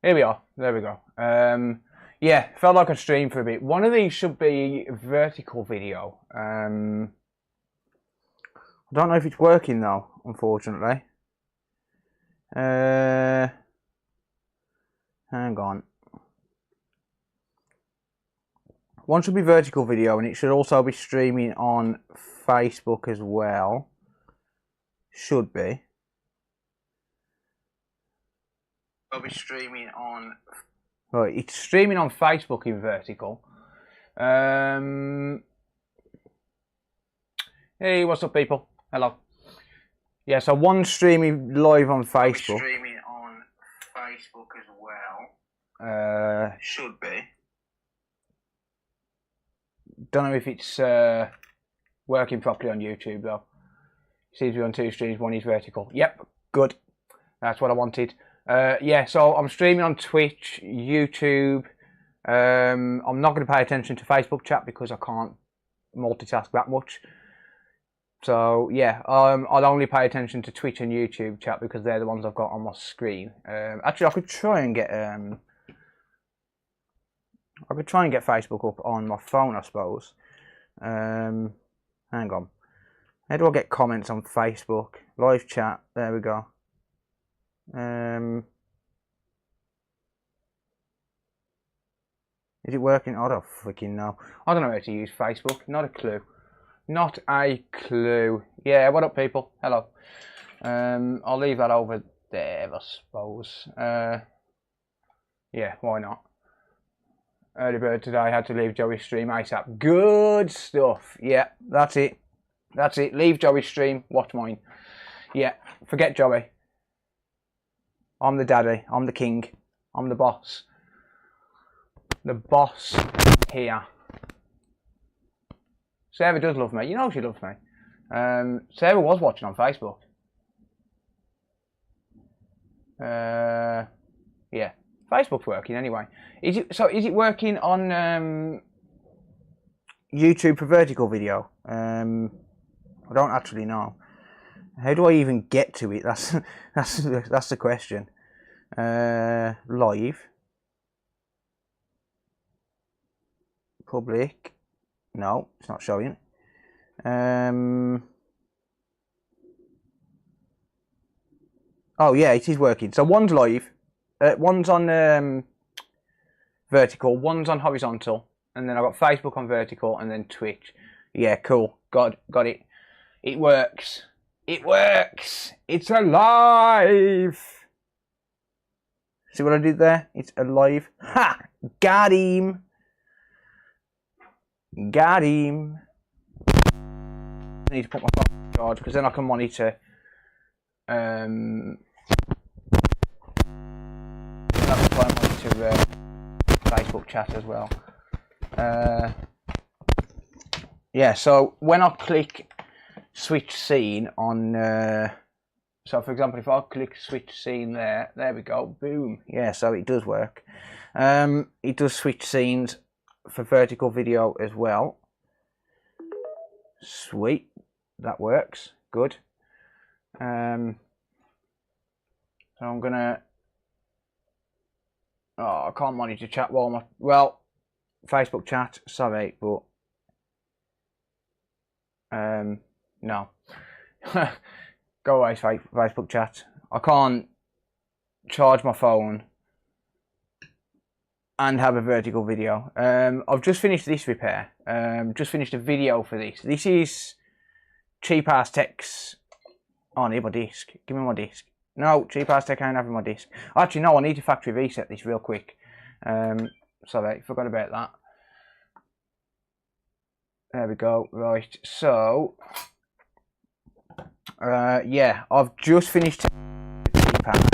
Here we are. There we go. Yeah, felt like I'd stream for a bit. One of these should be vertical video. I don't know if it's working though, unfortunately. Hang on. One should be vertical video, and it should also be streaming on Facebook as well. Should be. I'll be streaming on. Right, it's streaming on Facebook in vertical. Hey, what's up, people? Hello. Yeah, so one streaming live on Facebook. I'll be streaming on Facebook as well. Should be. Don't know if it's working properly on YouTube though. Seems to be on two streams. One is vertical. Yep, good. That's what I wanted. Yeah, so I'm streaming on Twitch, YouTube. I'm not going to pay attention to Facebook chat because I can't multitask that much. So yeah, I'll only pay attention to Twitch and YouTube chat because they're the ones I've got on my screen. Actually, I could try and get Facebook up on my phone, I suppose. Hang on. How do I get comments on Facebook? Live chat. There we go. Is it working? I don't freaking know. I don't know how to use Facebook. Not a clue. Not a clue. Yeah, what up, people? Hello. I'll leave that over there, I suppose. Yeah, why not? Early bird today had to leave Joey's stream ASAP. Good stuff. Yeah, that's it. That's it. Leave Joey's stream. Watch mine. Yeah, forget Joey. I'm the daddy. I'm the king. I'm the boss. The boss here. Sarah does love me. You know she loves me. Sarah was watching on Facebook. Yeah. Facebook's working anyway. Is it working on YouTube for vertical video? I don't actually know. How do I even get to it? That's the question. Live. Public. No, it's not showing. Oh yeah, it is working. So one's live. One's on vertical, one's on horizontal, and then I've got Facebook on vertical, and then Twitch. Yeah, cool. Got it. It works. It works. It's alive. See what I did there? It's alive. Ha! Got him. Got him. I need to put my phone on charge because then I can monitor. Facebook chat as well. Yeah, so when I click switch scene on, so for example, if I click switch scene there we go, boom. Yeah, so it does work. It does switch scenes for vertical video as well. Sweet, that works. Good. So I'm gonna. Oh, I can't monitor chat while my Facebook chat. Sorry, but no. Go away, Facebook chat. I can't charge my phone and have a vertical video. I've just finished this repair. Just finished a video for this. This is cheap ass techs. Oh, I need my disc. Give me my disc. No, cheap ass tech ain't having my disc. Actually, no, I need to factory reset this real quick. Sorry, forgot about that. There we go. Right, so yeah, I've just finished cheap ass.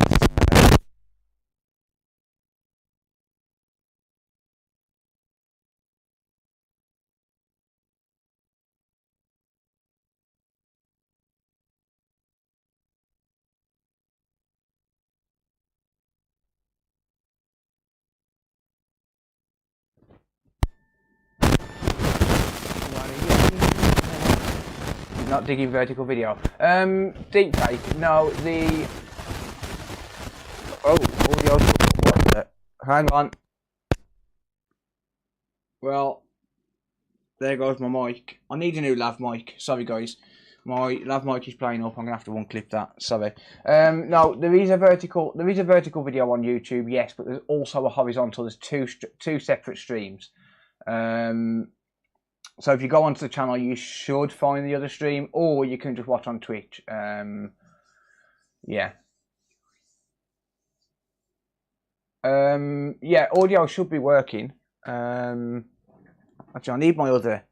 Not digging vertical video. Deep fake. No, the audio. What is Hang on. Well, there goes my mic. I need a new lav mic. Sorry, guys. My lav mic is playing up. I'm gonna have to unclip that. Sorry. No, there is a vertical video on YouTube. Yes, but there's also a horizontal. There's two separate streams. So if you go onto the channel, you should find the other stream, or you can just watch on Twitch. Yeah. Yeah, audio should be working. Actually, I need my other.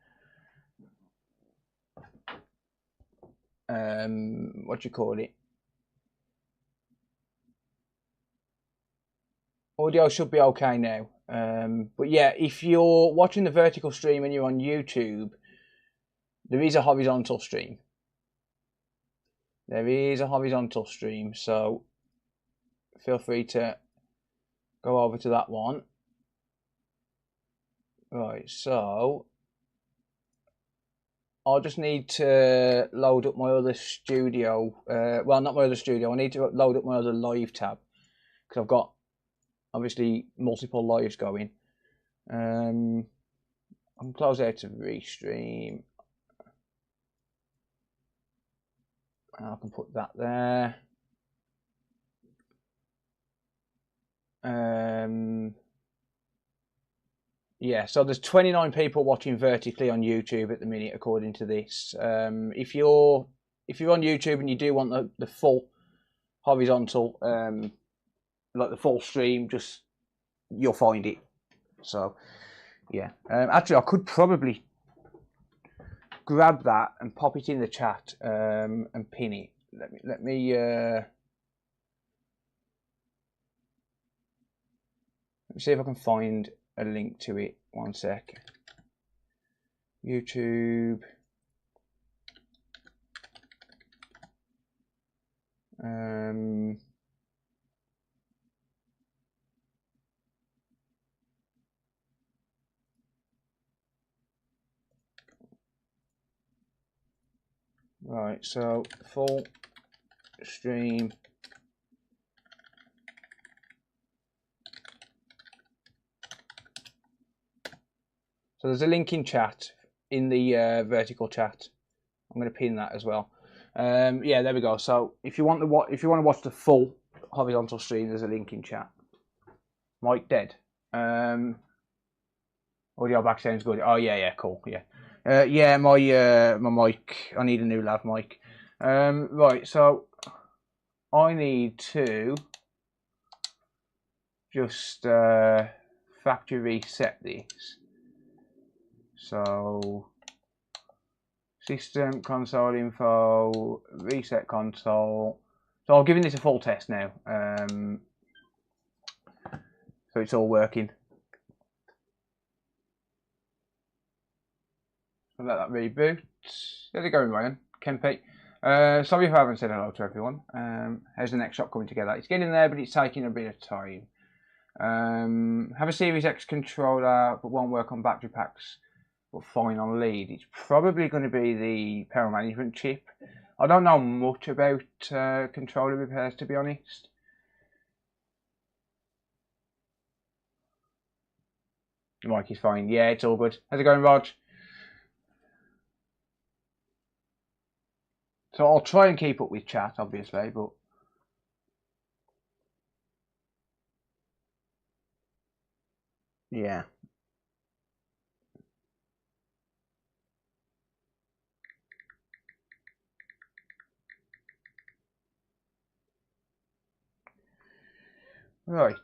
What do you call it? Audio should be okay now. But yeah, if you're watching the vertical stream and you're on YouTube, there is a horizontal stream. There is a horizontal stream, so feel free to go over to that one. Right, so I'll just need to load up my other studio. Well, not my other studio. I need to load up my other live tab because I've got obviously multiple lives going. I can close out to restream. I can put that there. Yeah, so there's 29 people watching vertically on YouTube at the minute, according to this. If you're on YouTube and you do want the full horizontal, like the full stream, you'll find it. So yeah, actually I could probably grab that and pop it in the chat and pin it. Let me see if I can find a link to it. One sec. YouTube. Right, so full stream. So there's a link in chat, in the vertical chat. I'm going to pin that as well. Yeah, there we go. So if you want to watch the full horizontal stream, there's a link in chat. Mic dead. Audio back sounds good. Oh yeah, cool. Yeah, yeah. My mic. I need a new lav mic. Right. So I need to just factory reset this. So system console info, reset console. So I'm giving this a full test now. So it's all working. I'll let that reboot. There you go, Ryan. Kempe. Sorry if I haven't said hello to everyone. How's the next shot coming together? It's getting there, but it's taking a bit of time. Have a Series X controller, but won't work on battery packs. But fine on lead. It's probably going to be the power management chip. I don't know much about controller repairs, to be honest. The mic is fine. Yeah, it's all good. How's it going, Rog? So I'll try and keep up with chat, obviously, but yeah. Right.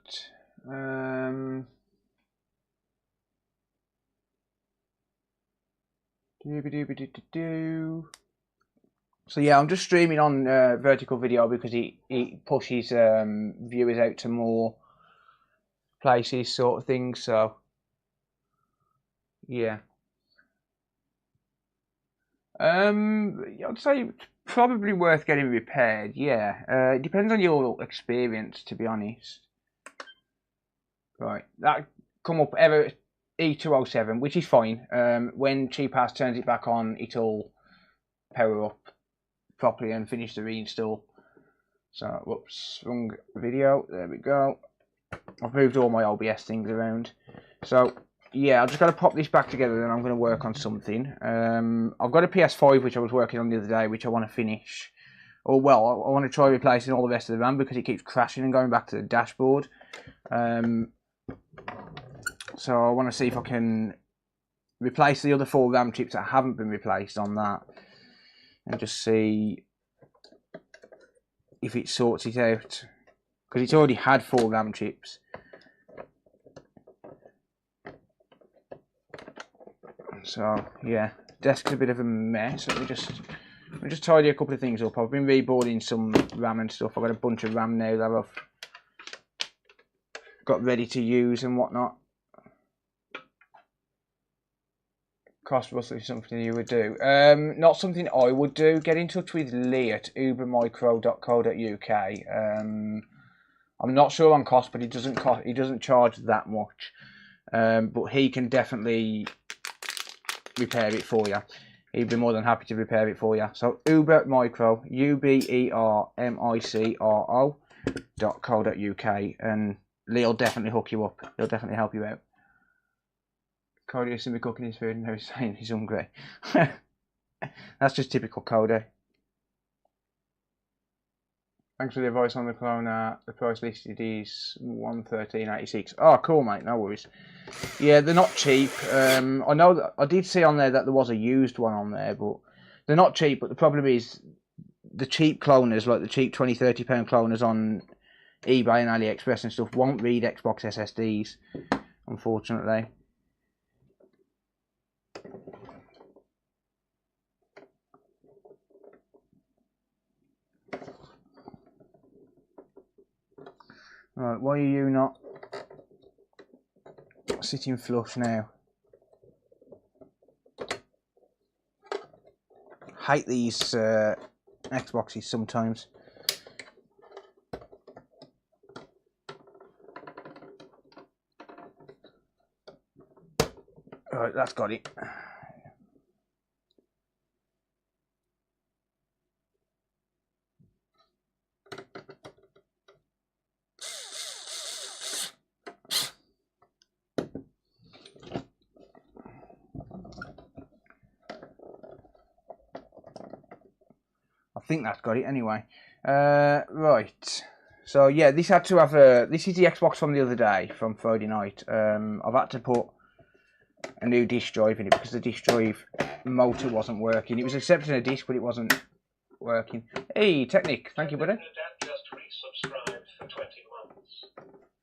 So yeah, I'm just streaming on vertical video because it pushes viewers out to more places, sort of thing. So yeah. I'd say it's probably worth getting repaired. Yeah. It depends on your experience, to be honest. Right, that come up error E207, which is fine. When CheapAss turns it back on, it'll power up properly and finish the reinstall. So, whoops, wrong video. There we go. I've moved all my OBS things around. So yeah, I've just got to pop this back together and I'm going to work on something. I've got a PS5 which I was working on the other day, which I want to finish. Or well, I want to try replacing all the rest of the RAM because it keeps crashing and going back to the dashboard. So I want to see if I can replace the other 4 RAM chips that haven't been replaced on that, and just see if it sorts it out, because it's already had 4 RAM chips. So yeah, desk's a bit of a mess. Let me just tidy a couple of things up. I've been reboarding some RAM and stuff. I've got a bunch of RAM now that I've got ready to use and whatnot. Cost roughly something you would do. Not something I would do. Get in touch with Lee at ubermicro.co.uk. I'm not sure on cost, but he doesn't charge that much. But he can definitely repair it for you. He'd be more than happy to repair it for you. So ubermicro, ubermicro.co.uk, and Lee will definitely hook you up. He'll definitely help you out. Cody has seen me cooking his food and now he's saying he's hungry. That's just typical Cody. Thanks for the advice on the cloner. The price listed is $113.86. Oh, cool, mate. No worries. Yeah, they're not cheap. I know that I did see on there that there was a used one on there, but they're not cheap. But the problem is the cheap cloners, like the cheap £20, £30 cloners on eBay and AliExpress and stuff, won't read Xbox SSDs, unfortunately. Right, why are you not sitting flush now? Hate these Xboxes sometimes. Right, that's got it. I think that's got it anyway. Right. So yeah, this had to have a. This is the Xbox from the other day, from Friday night. I've had to put a new disk drive in it because the disk drive motor wasn't working. It was accepting a disk, but it wasn't working. Hey, Technic, thank you, buddy.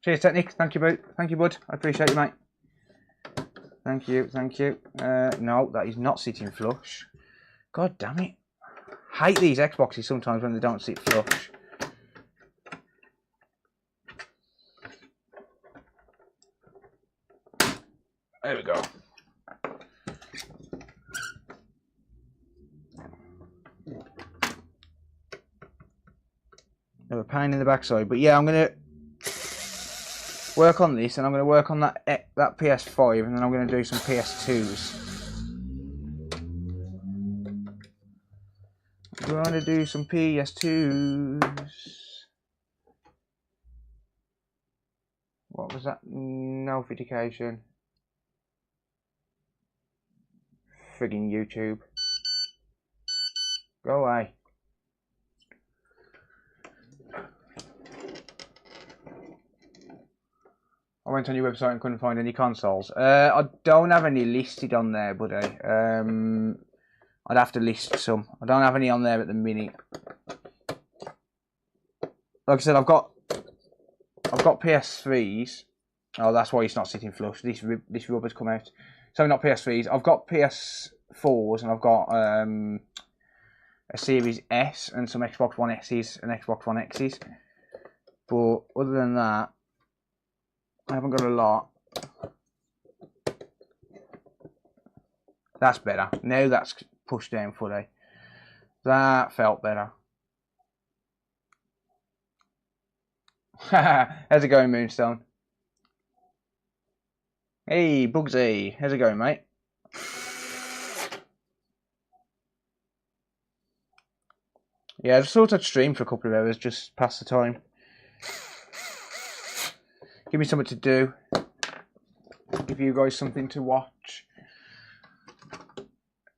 Cheers, Technic. Thank you, bud. Thank you, bud. I appreciate you, mate. Thank you, thank you. No, that is not sitting flush. God damn it. Hate these Xboxes sometimes when they don't sit flush. There we go. They're a pain in the backside, but yeah, I'm gonna work on this, and I'm gonna work on that PS5, and then I'm gonna do some PS2s. We're gonna do some PS2s. What was that notification? Friggin' YouTube. Go away. I went on your website and couldn't find any consoles. I don't have any listed on there, buddy. I'd have to list some. I don't have any on there at the minute. Like I said, I've got PS3s. Oh, that's why it's not sitting flush. This rubber's come out. So not PS3s. I've got PS4s and I've got a Series S and some Xbox One S's and Xbox One X's. But other than that, I haven't got a lot. That's better. Now that's pushed down fully. That felt better. How's it going, Moonstone? Hey, Bugsy. How's it going, mate? Yeah, I just thought I'd stream for a couple of hours, just pass the time. Give me something to do. Give you guys something to watch.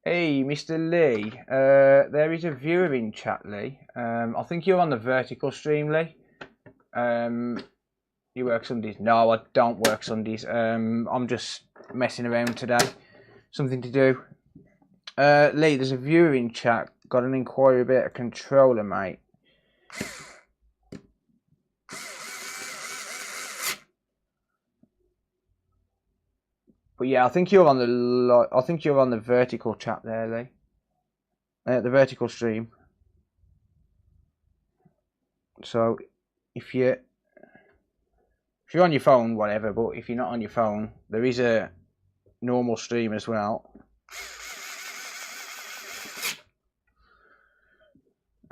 Hey, Mr. Lee. There is a viewer in chat, Lee. I think you're on the vertical stream, Lee. You work Sundays? No, I don't work Sundays. I'm just messing around today. Something to do. Lee, there's a viewer in chat. Got an inquiry about a controller, mate. But yeah, I think you're on the vertical chat there, Lee. The vertical stream. So if you're on your phone, whatever. But if you're not on your phone, there is a normal stream as well.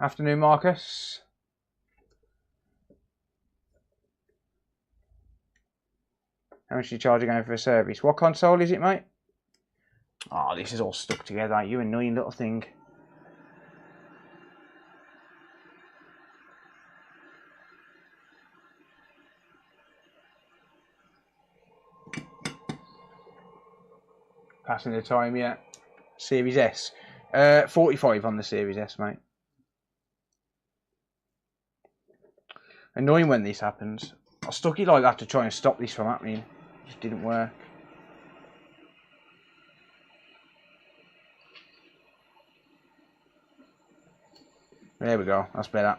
Afternoon, Marcus. How much are you charging going for a service? What console is it, mate? Oh, this is all stuck together. You annoying little thing. Passing the time, yeah. Series S. 45 on the Series S, mate. Annoying when this happens. I stuck it like that to try and stop this from happening. It just didn't work. There we go. That's better.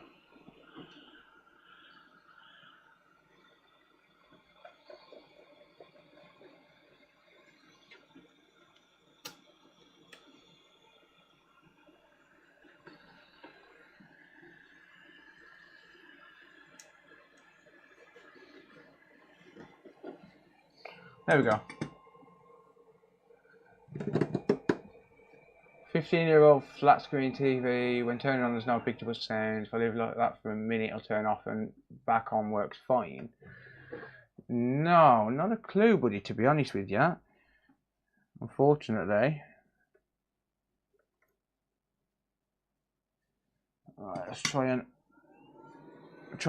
There we go. 15-year-old flat screen TV. When turning on, there's no picture sound. If I leave it like that for a minute, it'll turn off and back on works fine. No, not a clue, buddy, to be honest with you. Unfortunately. Alright, let's try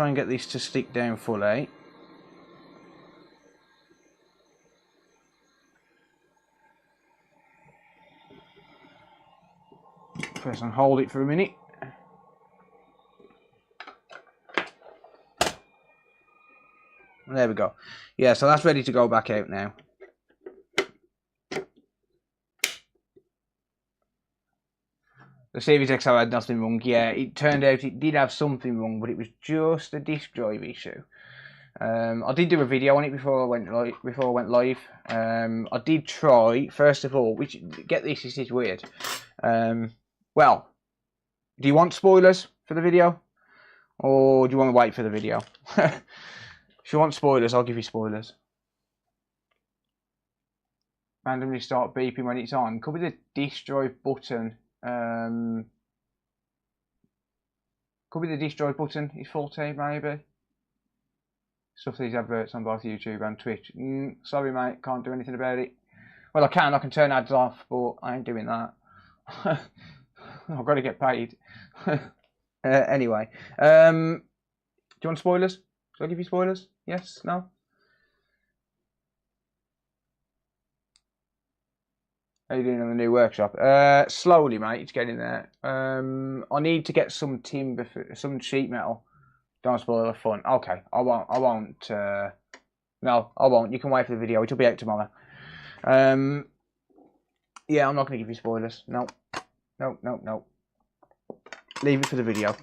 and get this to stick down fully. Press and hold it for a minute. There we go. Yeah, so that's ready to go back out now. The Series XL had nothing wrong. Yeah, it turned out it did have something wrong, but it was just a disk drive issue. I did do a video on it before I went live. I did try, first of all, which, get this is weird. Well, do you want spoilers for the video? Or do you want to wait for the video? If you want spoilers, I'll give you spoilers. Randomly start beeping when it's on. Could be the disk drive button. Could be the disk drive button is faulty, maybe. Stuff these adverts on both YouTube and Twitch. Sorry, mate, can't do anything about it. Well, I can turn ads off, but I ain't doing that. I've got to get paid. Anyway, do you want spoilers? Shall I give you spoilers? Yes? No? How are you doing on the new workshop? Slowly, mate. It's getting there. I need to get some timber, some sheet metal. Don't spoil the fun. Okay, I won't. No, I won't. You can wait for the video. It'll be out tomorrow. Yeah, I'm not going to give you spoilers. No. No. Leave it for the video.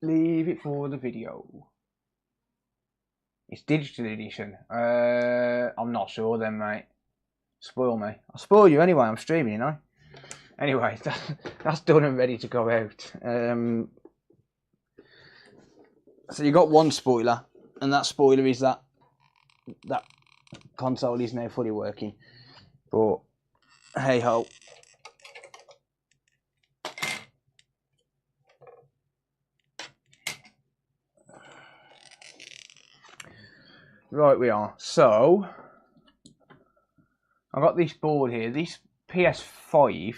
Leave it for the video. It's digital edition. I'm not sure then, mate. Spoil me. I'll spoil you anyway. I'm streaming, you know. Anyway, that's done and ready to go out. So you got one spoiler, and that spoiler is that console is now fully working. But hey ho. Right, we are. So I've got this board here, this PS5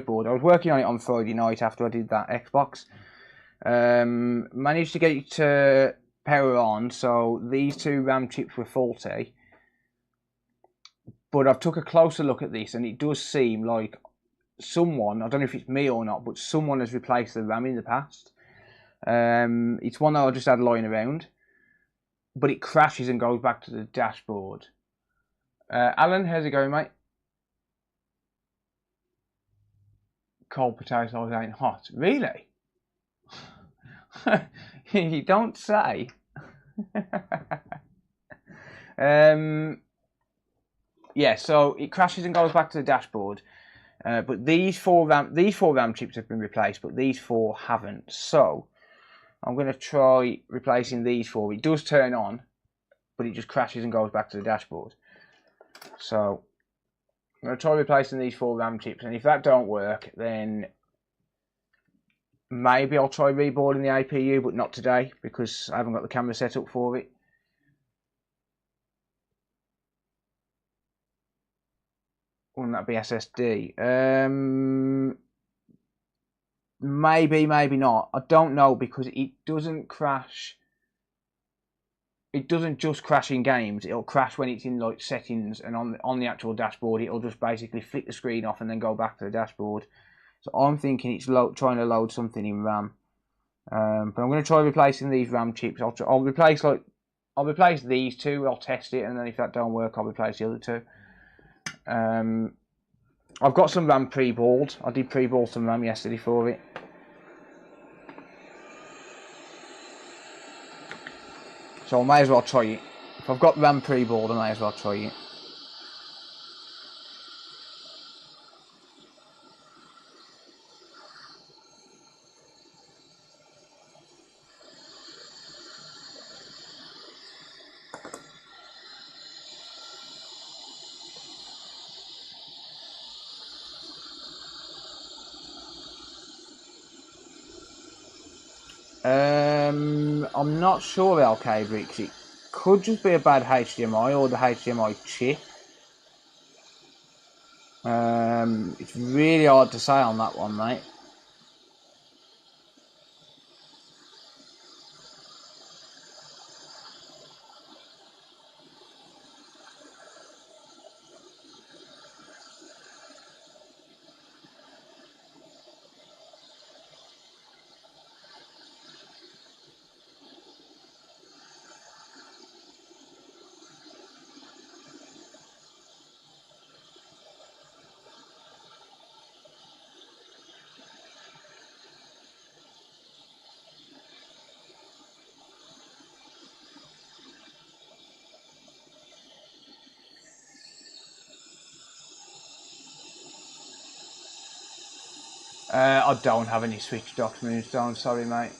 board. I was working on it on Friday night after I did that Xbox. Managed to get it to power on, so these two RAM chips were faulty. But I've took a closer look at this, and it does seem like someone, I don't know if it's me or not, but someone has replaced the RAM in the past. It's one that I just had lying around, but it crashes and goes back to the dashboard. Alan, how's it going, mate? Cold potatoes ain't hot. Really? You don't say. Yeah, so it crashes and goes back to the dashboard. But these four RAM chips have been replaced, but these four haven't. So I'm going to try replacing these four. It does turn on, but it just crashes and goes back to the dashboard. So I'm going to try replacing these four RAM chips, and if that don't work, then maybe I'll try reboarding the APU, but not today because I haven't got the camera set up for it. Wouldn't that be SSD? Maybe, maybe not. I don't know, because it doesn't crash. It doesn't just crash in games. It'll crash when it's in like settings, and on the actual dashboard, it'll just basically flick the screen off and then go back to the dashboard. So I'm thinking it's trying to load something in RAM. But I'm going to try replacing these RAM chips. I'll replace these two. I'll test it, and then if that don't work, I'll replace the other two. I've got some RAM pre-balled. I did pre-ball some RAM yesterday for it. So I may as well try it. If I've got RAM pre-balled, I may as well try it. I'm not sure, Calibrating. It could just be a bad HDMI or the HDMI chip. It's really hard to say on that one, mate. I don't have any switch docks, Moonstone, sorry mate.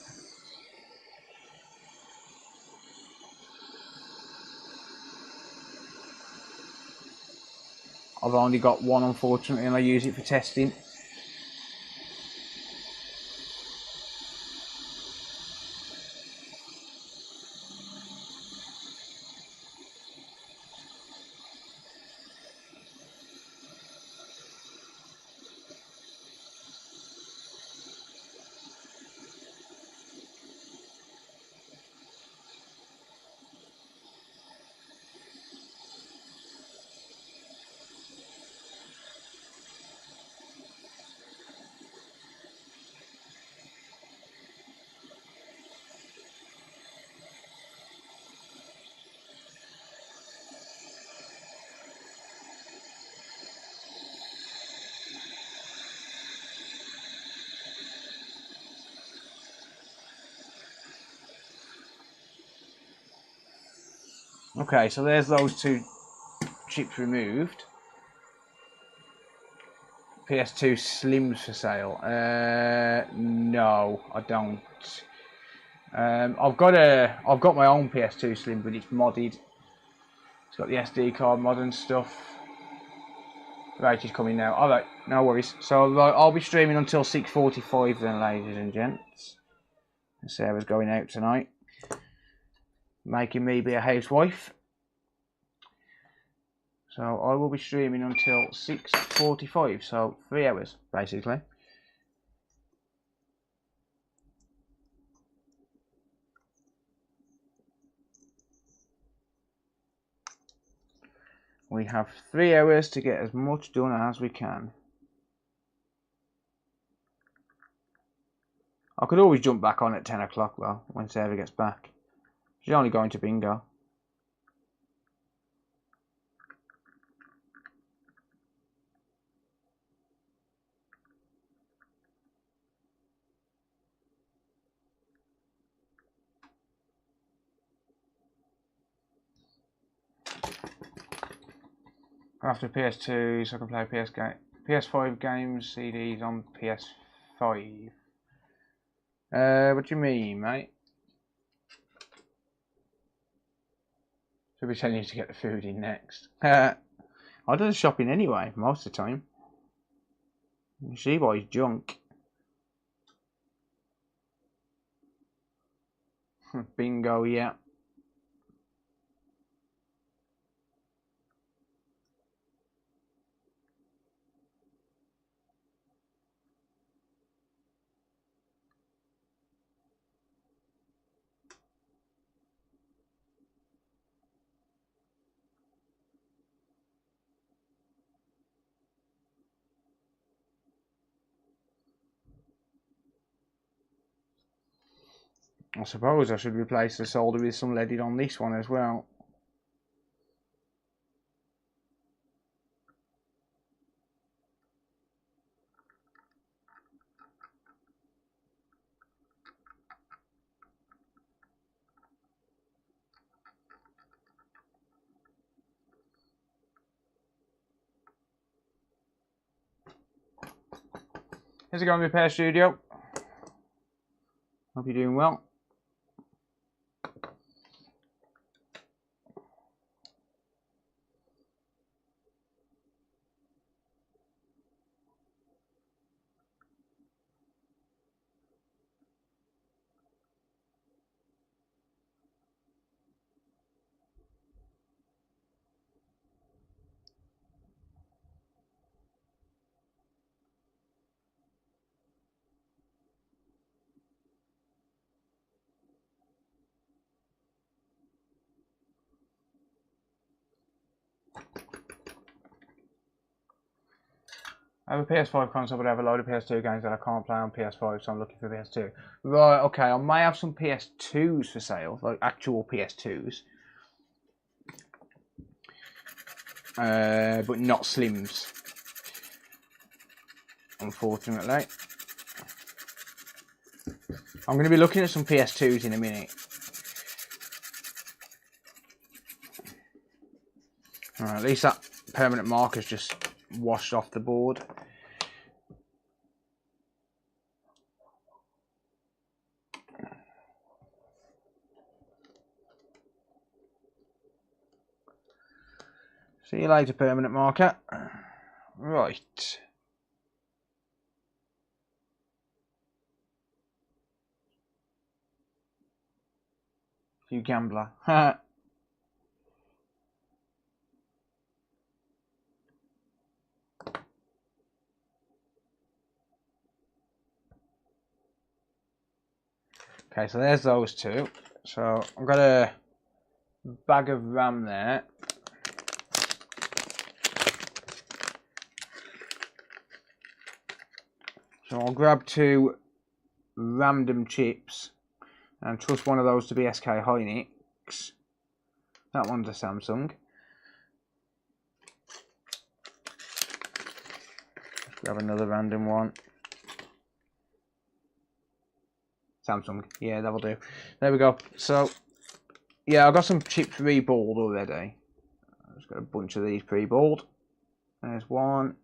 I've only got one, unfortunately, and I use it for testing. Okay, so there's those two chips removed. PS2 Slims for sale. No, I don't. I've got my own PS2 Slim, but it's modded. It's got the SD card mod and stuff. Right, it's coming now. Alright, no worries. So I'll be streaming until 6:45 then, ladies and gents. Sarah's going out tonight, making me be a housewife. So I will be streaming until 6:45, so 3 hours basically. We have 3 hours to get as much done as we can. I could always jump back on at 10 o'clock though, when Sarah gets back. She's only going to bingo. After PS2, so I can play PS5 games, CDs on PS5. What do you mean, mate? Should be telling you to get the food in next. I do the shopping anyway, most of the time. You see why he's junk. Bingo, yeah. I suppose I should replace the solder with some leaded on this one as well. How's it going, Repair Studio? Hope you're doing well. I have a PS5 console, but I have a load of PS2 games that I can't play on PS5, so I'm looking for PS2. Right, okay, I may have some PS2s for sale, like actual PS2s. But not Slims. Unfortunately. I'm going to be looking at some PS2s in a minute. Alright, at least that permanent marker's just washed off the board. See you later, permanent marker. Right. You gambler. Okay, so there's those two. So I've got a bag of RAM there. So I'll grab 2 random chips and trust one of those to be SK Hynix. That one's a Samsung. Let's grab another random one. Samsung, yeah, that'll do. There we go. So, yeah, I've got some chips re-balled already. I've just got a bunch of these pre-balled. There's one.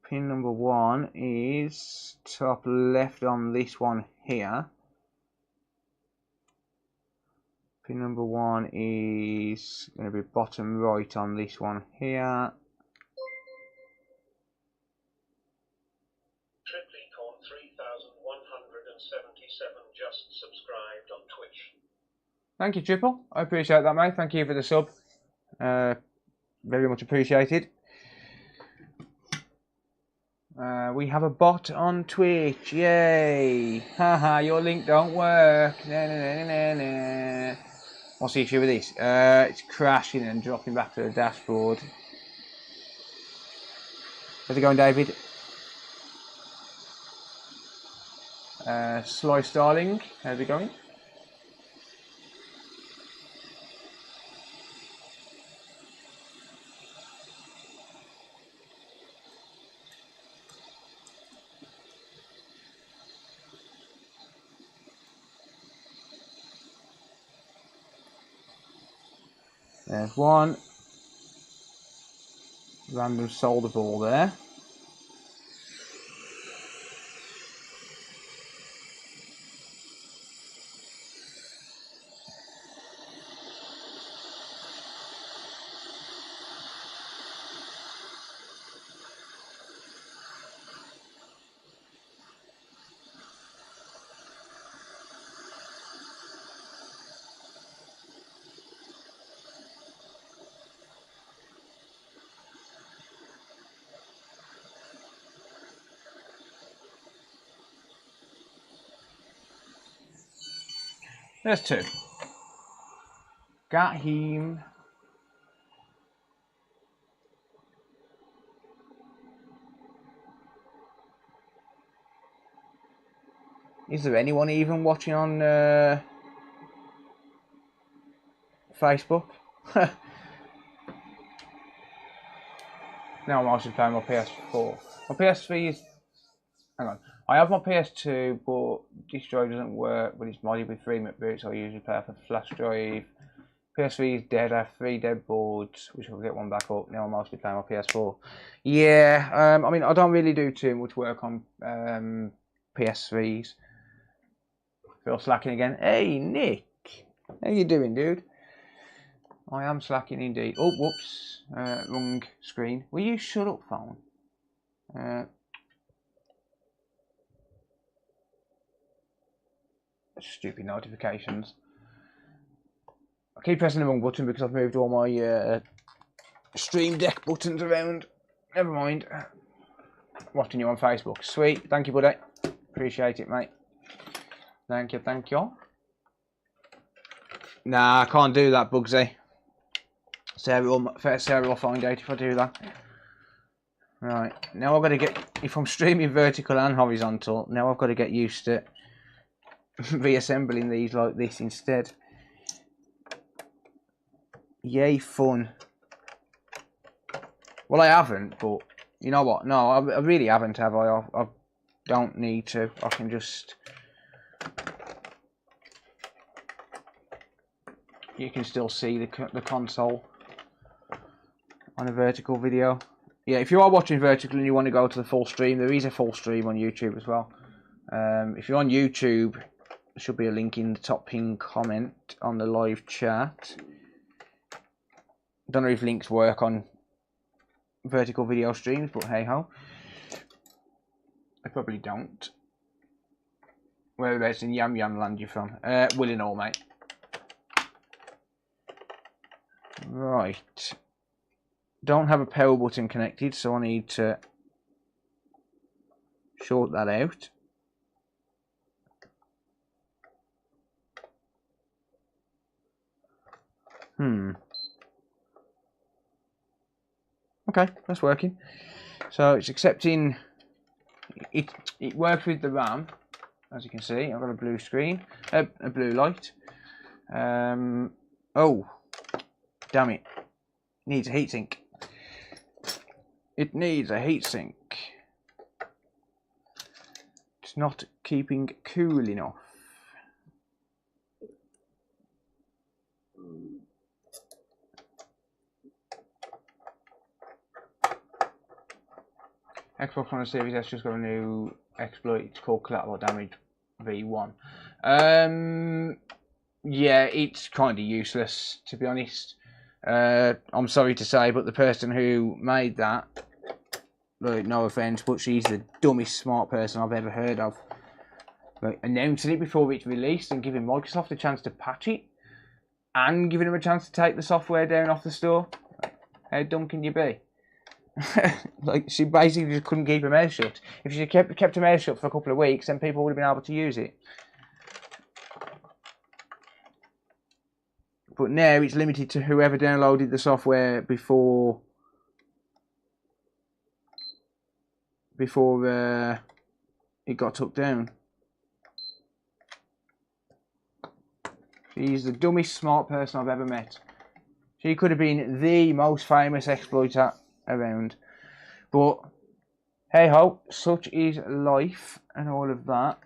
Pin number 1 is top left on this one here. Pin number 1 is going to be bottom right on this one here. Just subscribed on Twitch. Thank you, Triple. I appreciate that, mate. Thank you for the sub. Very much appreciated. We have a bot on Twitch. Yay! Haha, your link don't work. Nah, nah, nah, nah, nah. What's the issue with this? It's crashing and dropping back to the dashboard. How's it going, David? Slow styling, how's it going? There's one random solder ball there. There's two. Got him. Is there anyone even watching on Facebook? Now I'm actually playing my PS4. My PS3 is... Hang on. I have my PS2, but this drive doesn't work, but it's modded with 3 McBoots, so I usually play off a flash drive. PS3 is dead. I have 3 dead boards, which I'll get one back up. Now I'm mostly playing my PS4. Yeah, I mean, I don't really do too much work on PS3s. Feel slacking again. Hey, Nick. How you doing, dude? I am slacking indeed. Oh, whoops. Wrong screen. Will you shut up, phone? Stupid notifications. I keep pressing the wrong button because I've moved all my Stream Deck buttons around. Never mind. Watching you on Facebook. Sweet. Thank you, buddy. Appreciate it, mate. Thank you, thank you. Nah, I can't do that, Bugsy. Sarah will find out if I do that. Right. Now I've got to get... If I'm streaming vertical and horizontal, now I've got to get used to reassembling these like this instead. Yay, fun. Well, I haven't, but you know what? No, I really haven't, have I? I don't need to. I can just... You can still see the console on a vertical video. Yeah, if you are watching vertical and you want to go to the full stream, there is a full stream on YouTube as well. If you're on YouTube, there should be a link in the top pinned comment on the live chat. Don't know if links work on vertical video streams, but hey ho. I probably don't. Whereabouts in Yam Yam land you from? Willinghall, mate. Right. Don't have a power button connected, so I need to sort that out. Okay, that's working. So it's accepting. It works with the RAM, as you can see. I've got a blue screen, a blue light. Oh, damn it! Needs a heatsink. It needs a heatsink. It's not keeping cool enough. Xbox One Series S just got a new exploit. It's called Collateral Damage V1. Yeah, it's kind of useless, to be honest. I'm sorry to say, but the person who made that, like, no offense, but she's the dumbest smart person I've ever heard of. Like, announcing it before it's released and giving Microsoft a chance to patch it and giving them a chance to take the software down off the store. How dumb can you be? Like, she basically just couldn't keep her mouth shut. If she kept her mouth shut for a couple of weeks, then people would have been able to use it. but now it's limited to whoever downloaded the software before it got took down. She's the dumbest smart person I've ever met. She could have been the most famous exploiter around. But hey ho, such is life and all of that.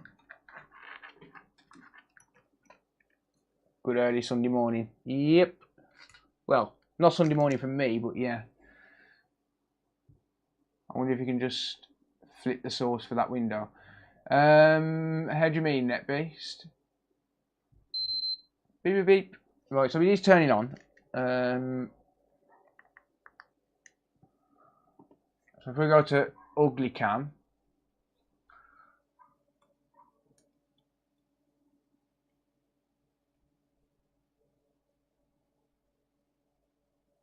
Good early Sunday morning. Yep. Well, not Sunday morning for me, but yeah. I wonder if you can just flip the source for that window. How do you mean, NetBeast? Beep beep beep. Right, so it is turning on. So if we go to ugly cam.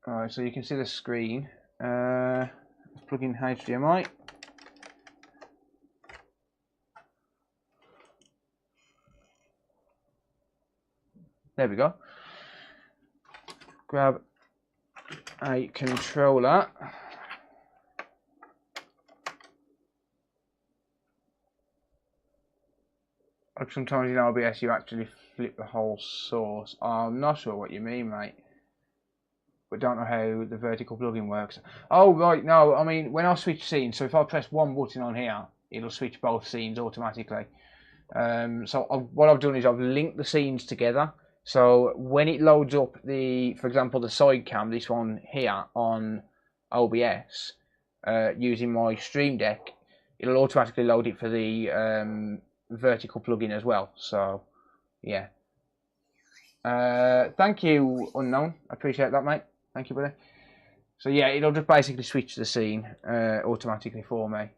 Alright, so you can see the screen. Let's plug in HDMI. There we go. Grab a controller. Sometimes in OBS you actually flip the whole source. I'm not sure what you mean, mate. But don't know how the vertical plugin works. Oh, right, no, I mean, when I switch scenes, so if I press one button on here, it'll switch both scenes automatically. What I've done is I've linked the scenes together. So when it loads up for example, the side cam, this one here on OBS, using my Stream Deck, it'll automatically load it for the vertical plugin as well. So, yeah. Thank you, Unknown. I appreciate that, mate. Thank you, buddy. So yeah, it'll just basically switch the scene automatically for me.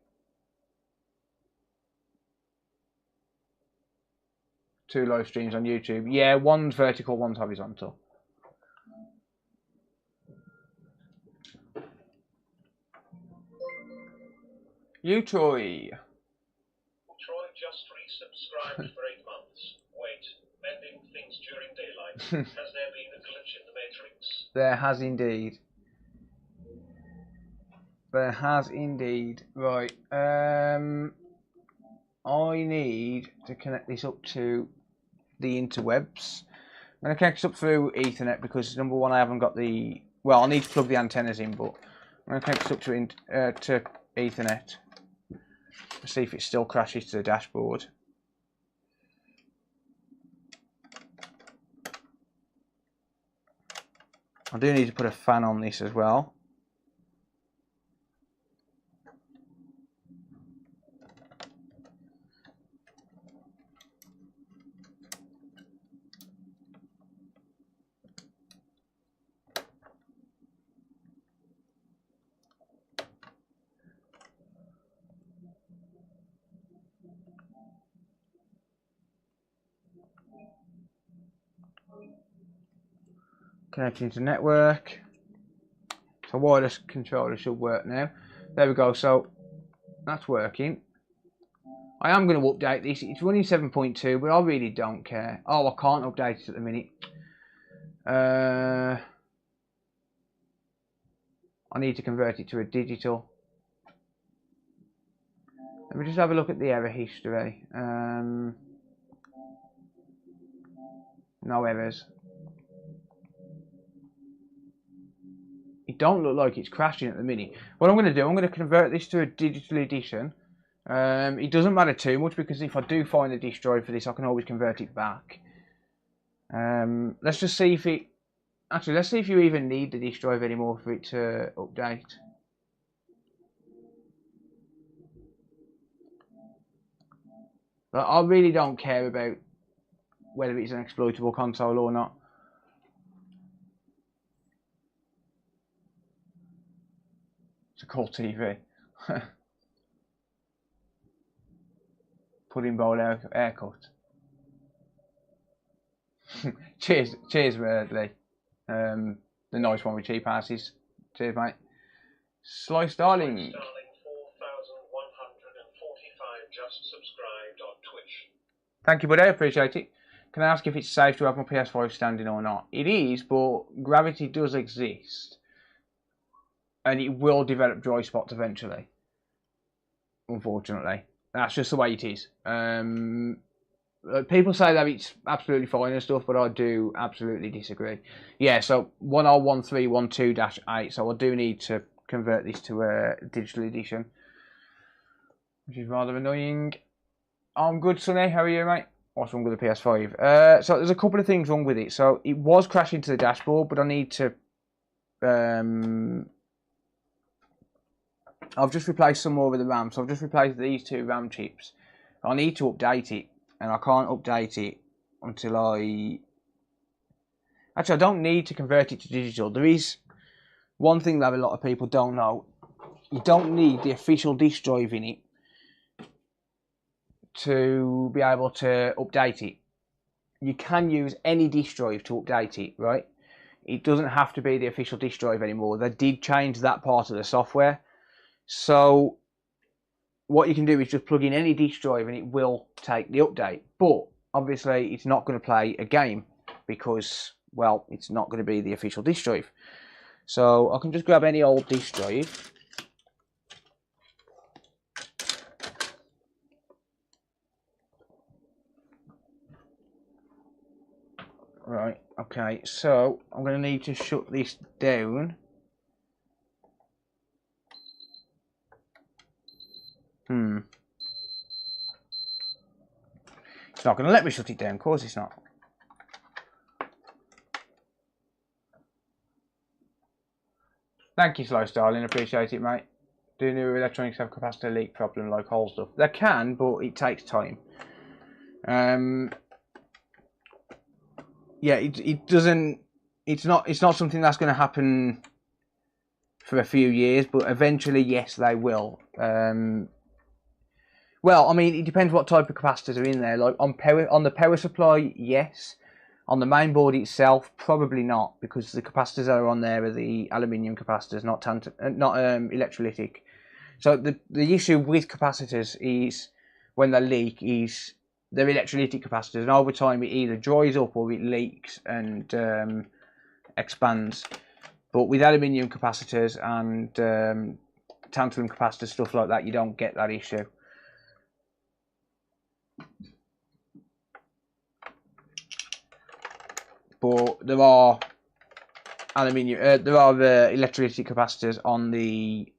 Two live streams on YouTube. Yeah, one's vertical, one's horizontal. You, Troy. Troy just resubscribed for 8 months. Wait, mending things during daylight. Has there been a glitch in the Matrix? There has indeed. There has indeed. Right. I need to connect this up to the interwebs. I'm going to connect this up through Ethernet because number one, I haven't got the. Well, I'll need to plug the antennas in, but I'm going to connect this up to Ethernet. See if it still crashes to the dashboard. I do need to put a fan on this as well. Connecting to network. So wireless controller should work now. There we go. So that's working. I am going to update this. It's running 7.2, but I really don't care. Oh, I can't update it at the minute. I need to convert it to a digital. Let me just have a look at the error history. No errors. It don't look like it's crashing at the minute. What I'm going to do, I'm going to convert this to a digital edition. It doesn't matter too much because if I do find a disk drive for this, I can always convert it back. Let's just see if it... Actually, let's see if you even need the disk drive anymore for it to update. But I really don't care about whether it's an exploitable console or not. It's a cool TV. Pudding bowl haircut. cheers, Lee. The nice one with cheap asses. Cheers, mate. Slice Darling. 4,145 just subscribed on Twitch. Thank you, buddy. I appreciate it. can I ask if it's safe to have my PS5 standing or not? It is, but gravity does exist. And it will develop dry spots eventually. Unfortunately. That's just the way it is. People say that it's absolutely fine and stuff, but I do absolutely disagree. Yeah, so 101312-8, so I do need to convert this to a digital edition, which is rather annoying. I'm good, Sonny. How are you, mate? What's wrong with the PS5? So there's a couple of things wrong with it. So it was crashing to the dashboard, but I need to... I've just replaced some more of the RAM. So I've just replaced these 2 RAM chips. I need to update it, and I can't update it until I... Actually, I don't need to convert it to digital. There is one thing that a lot of people don't know. You don't need the official disk drive in it to be able to update it. You can use any disk drive to update it, right? It doesn't have to be the official disk drive anymore. They did change that part of the software. So what you can do is just plug in any disk drive and it will take the update. But obviously it's not going to play a game because, well, it's not going to be the official disk drive. So I can just grab any old disk drive. Right, okay, so I'm going to need to shut this down. It's not going to let me shut it down, of course it's not. Thank you, Slow Starling, appreciate it, mate. Do new electronics have capacitor leak problem like whole stuff? They can, but it takes time. Yeah, it doesn't. It's not something that's going to happen for a few years, but eventually, yes, they will. Well, I mean, it depends what type of capacitors are in there. Like on the power supply, yes. On the mainboard itself, probably not, because the capacitors that are on there are the aluminium capacitors, not electrolytic. So the issue with capacitors is when they leak is they're electrolytic capacitors, and over time it either dries up or it leaks and expands. But with aluminium capacitors and tantalum capacitors, stuff like that, you don't get that issue. But there are aluminium, there are electrolytic capacitors on the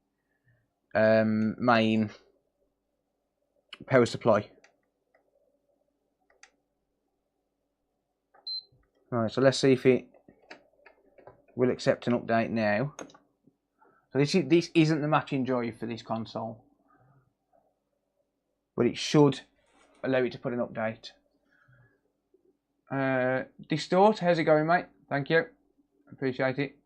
main power supply. Right, so let's see if it will accept an update now. So this isn't the matching drive for this console, but it should allow it to put an update. Distort, how's it going, mate? Thank you, appreciate it.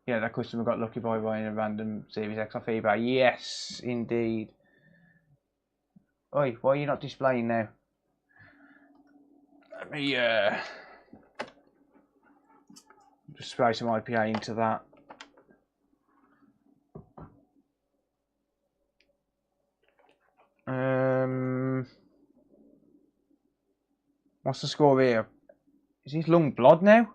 Yeah, that customer got lucky by buying a random Series X off eBay. Yes, indeed. Oi, why are you not displaying now? Let me just spray some IPA into that. What's the score here? Is his lung blood now?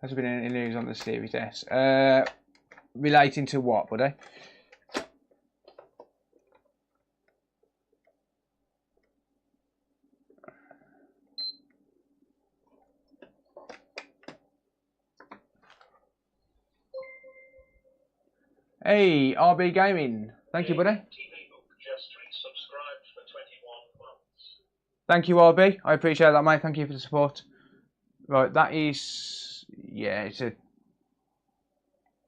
Has there been any news on the Series S? Relating to what, buddy? Hey, RB Gaming. Thank you, buddy. Just resubscribed for 21 months. Thank you, RB. I appreciate that, mate. Thank you for the support. Right, that is... Yeah, it's a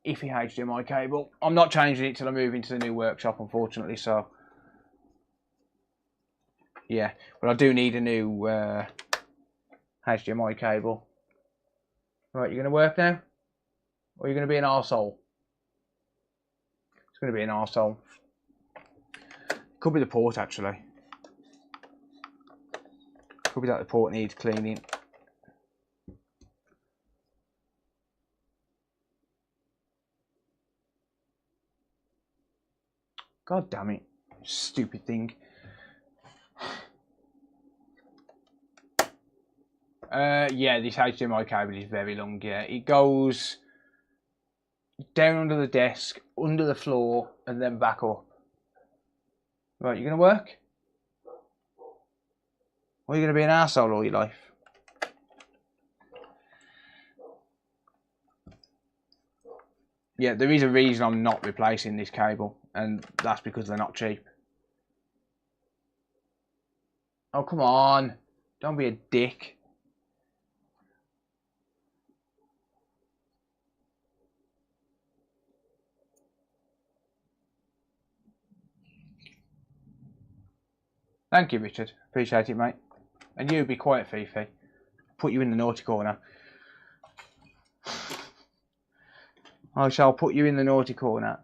iffy HDMI cable. I'm not changing it till I move into the new workshop, unfortunately, so... Yeah, but I do need a new HDMI cable. Right, you going to work now? Or are you going to be an arsehole? It's going to be an arsehole. Could be the port, actually. Could be that the port needs cleaning. God damn it. Stupid thing. Yeah, this HDMI cable is very long, yeah. It goes down under the desk, under the floor, and then back up. Right, you gonna work? Or are you gonna be an arsehole all your life? Yeah, there is a reason I'm not replacing this cable, and that's because they're not cheap. Oh, come on. Don't be a dick. Thank you, Richard. Appreciate it, mate. And you be quiet, Fifi. Put you in the naughty corner. I shall put you in the naughty corner.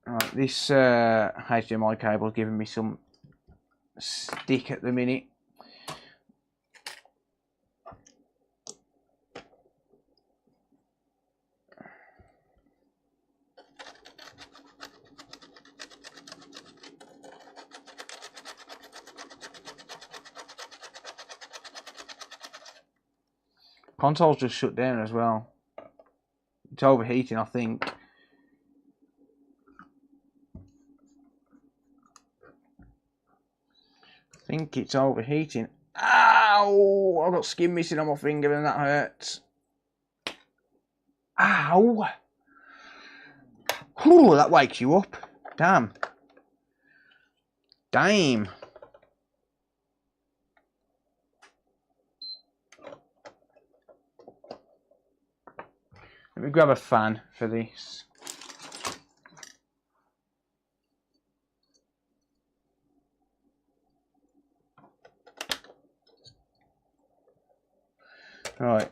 Right, this HDMI cable is giving me some stick at the minute. Console's just shut down as well. It's overheating, I think. I think it's overheating. Ow! I got skin missing on my finger and that hurts. Ow! Whew, that wakes you up. Damn. Damn. Let me grab a fan for this. Right.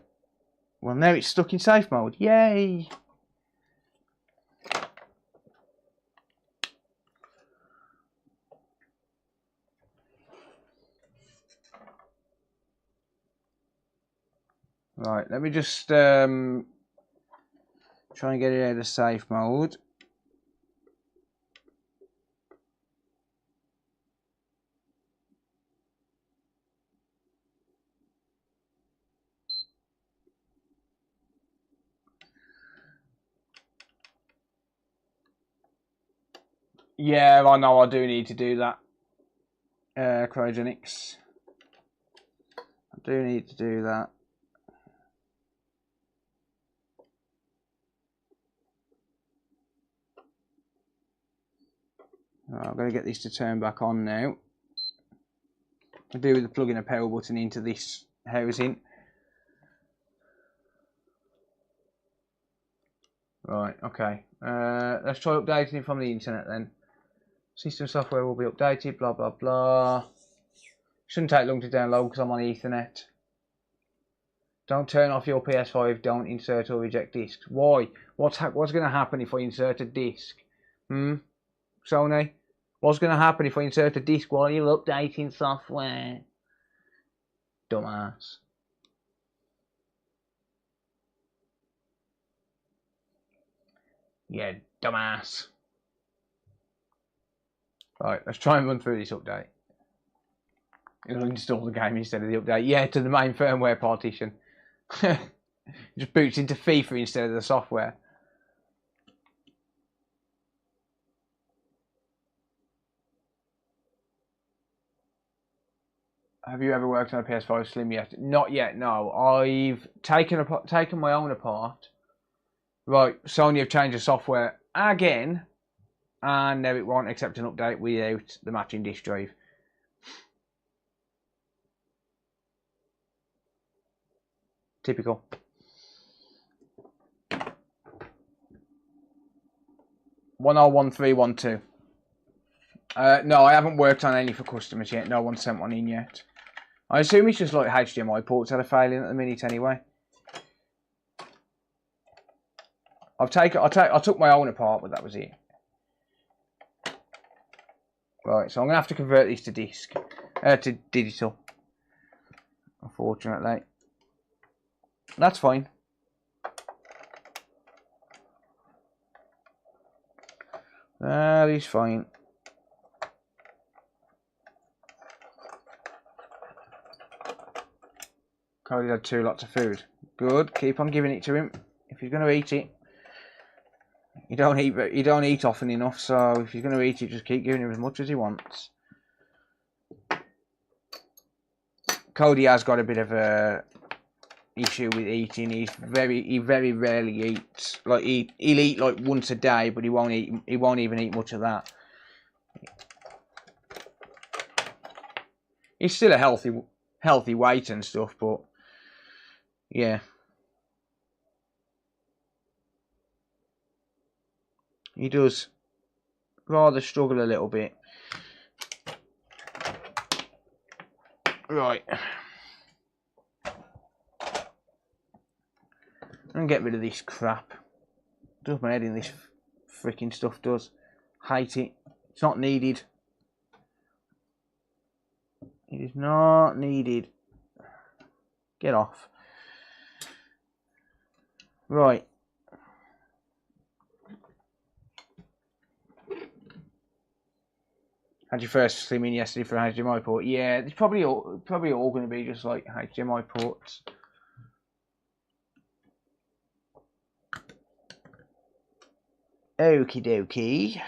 Well, now it's stuck in safe mode. Yay! Right, let me just try and get it out of safe mode. Yeah, I know I do need to do that. Cryogenics. I do need to do that. Right, I'm going to get this to turn back on now. I do with the plugging a power button into this housing. Right, okay. Let's try updating it from the internet then. System software will be updated, blah blah blah. Shouldn't take long to download because I'm on Ethernet. Don't turn off your PS5, don't insert or reject discs. Why? What's going to happen if I insert a disc? Sony? What's going to happen if I insert a disc while you're updating software? Dumbass. Yeah, dumbass. Right, let's try and run through this update. It'll install the game instead of the update. Yeah, to the main firmware partition. It just boots into FIFA instead of the software. Have you ever worked on a PS5 Slim yet? Not yet, no. I've taken my own apart. Right, Sony have changed the software again, and now it won't accept an update without the matching disk drive. Typical. $101312. No, I haven't worked on any for customers yet. No one sent one in yet. I assume it's just like HDMI ports that are failing at the minute anyway. I took my own apart, but that was it. Right, so I'm gonna have to convert these to to digital. Unfortunately, that's fine. That is fine. Cody's had 2 lots of food. Good. Keep on giving it to him. If he's going to eat it, you don't eat often enough. So if he's going to eat it, just keep giving him as much as he wants. Cody has got a bit of a issue with eating. He very rarely eats. Like he'll eat like once a day, but he won't even eat much of that. He's still a healthy weight and stuff, but yeah. He does rather struggle a little bit. Right. And get rid of this crap. Does my head in, this freaking stuff does. Hate it. It's not needed. It is not needed. Get off. Right. Had your first slim in yesterday for HDMI port? Yeah, it's probably all going to be just like HDMI ports. Okie dokie.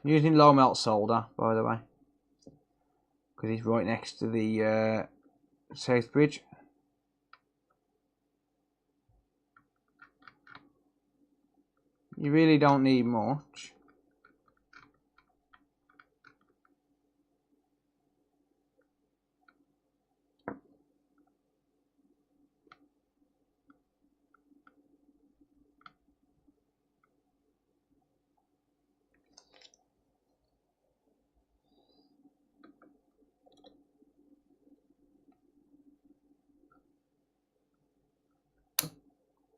I'm using low melt solder, by the way, because it's right next to the south bridge. You really don't need much.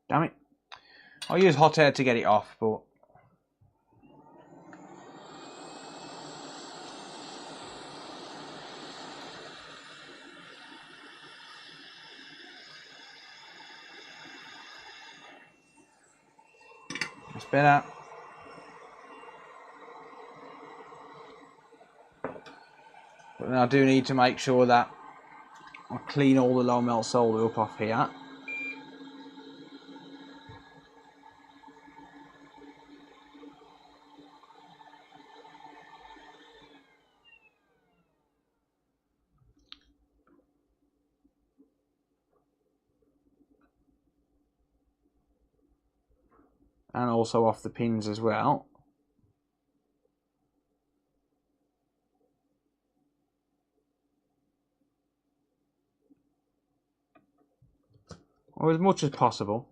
Damn it. I'll use hot air to get it off, but it's better. But then I do need to make sure that I clean all the low melt solder up off here. And also off the pins as well. Or as much as possible.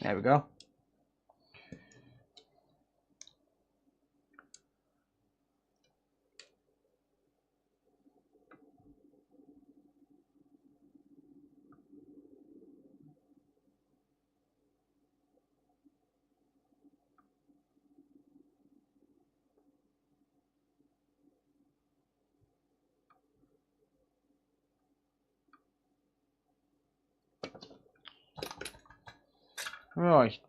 There we go. Right.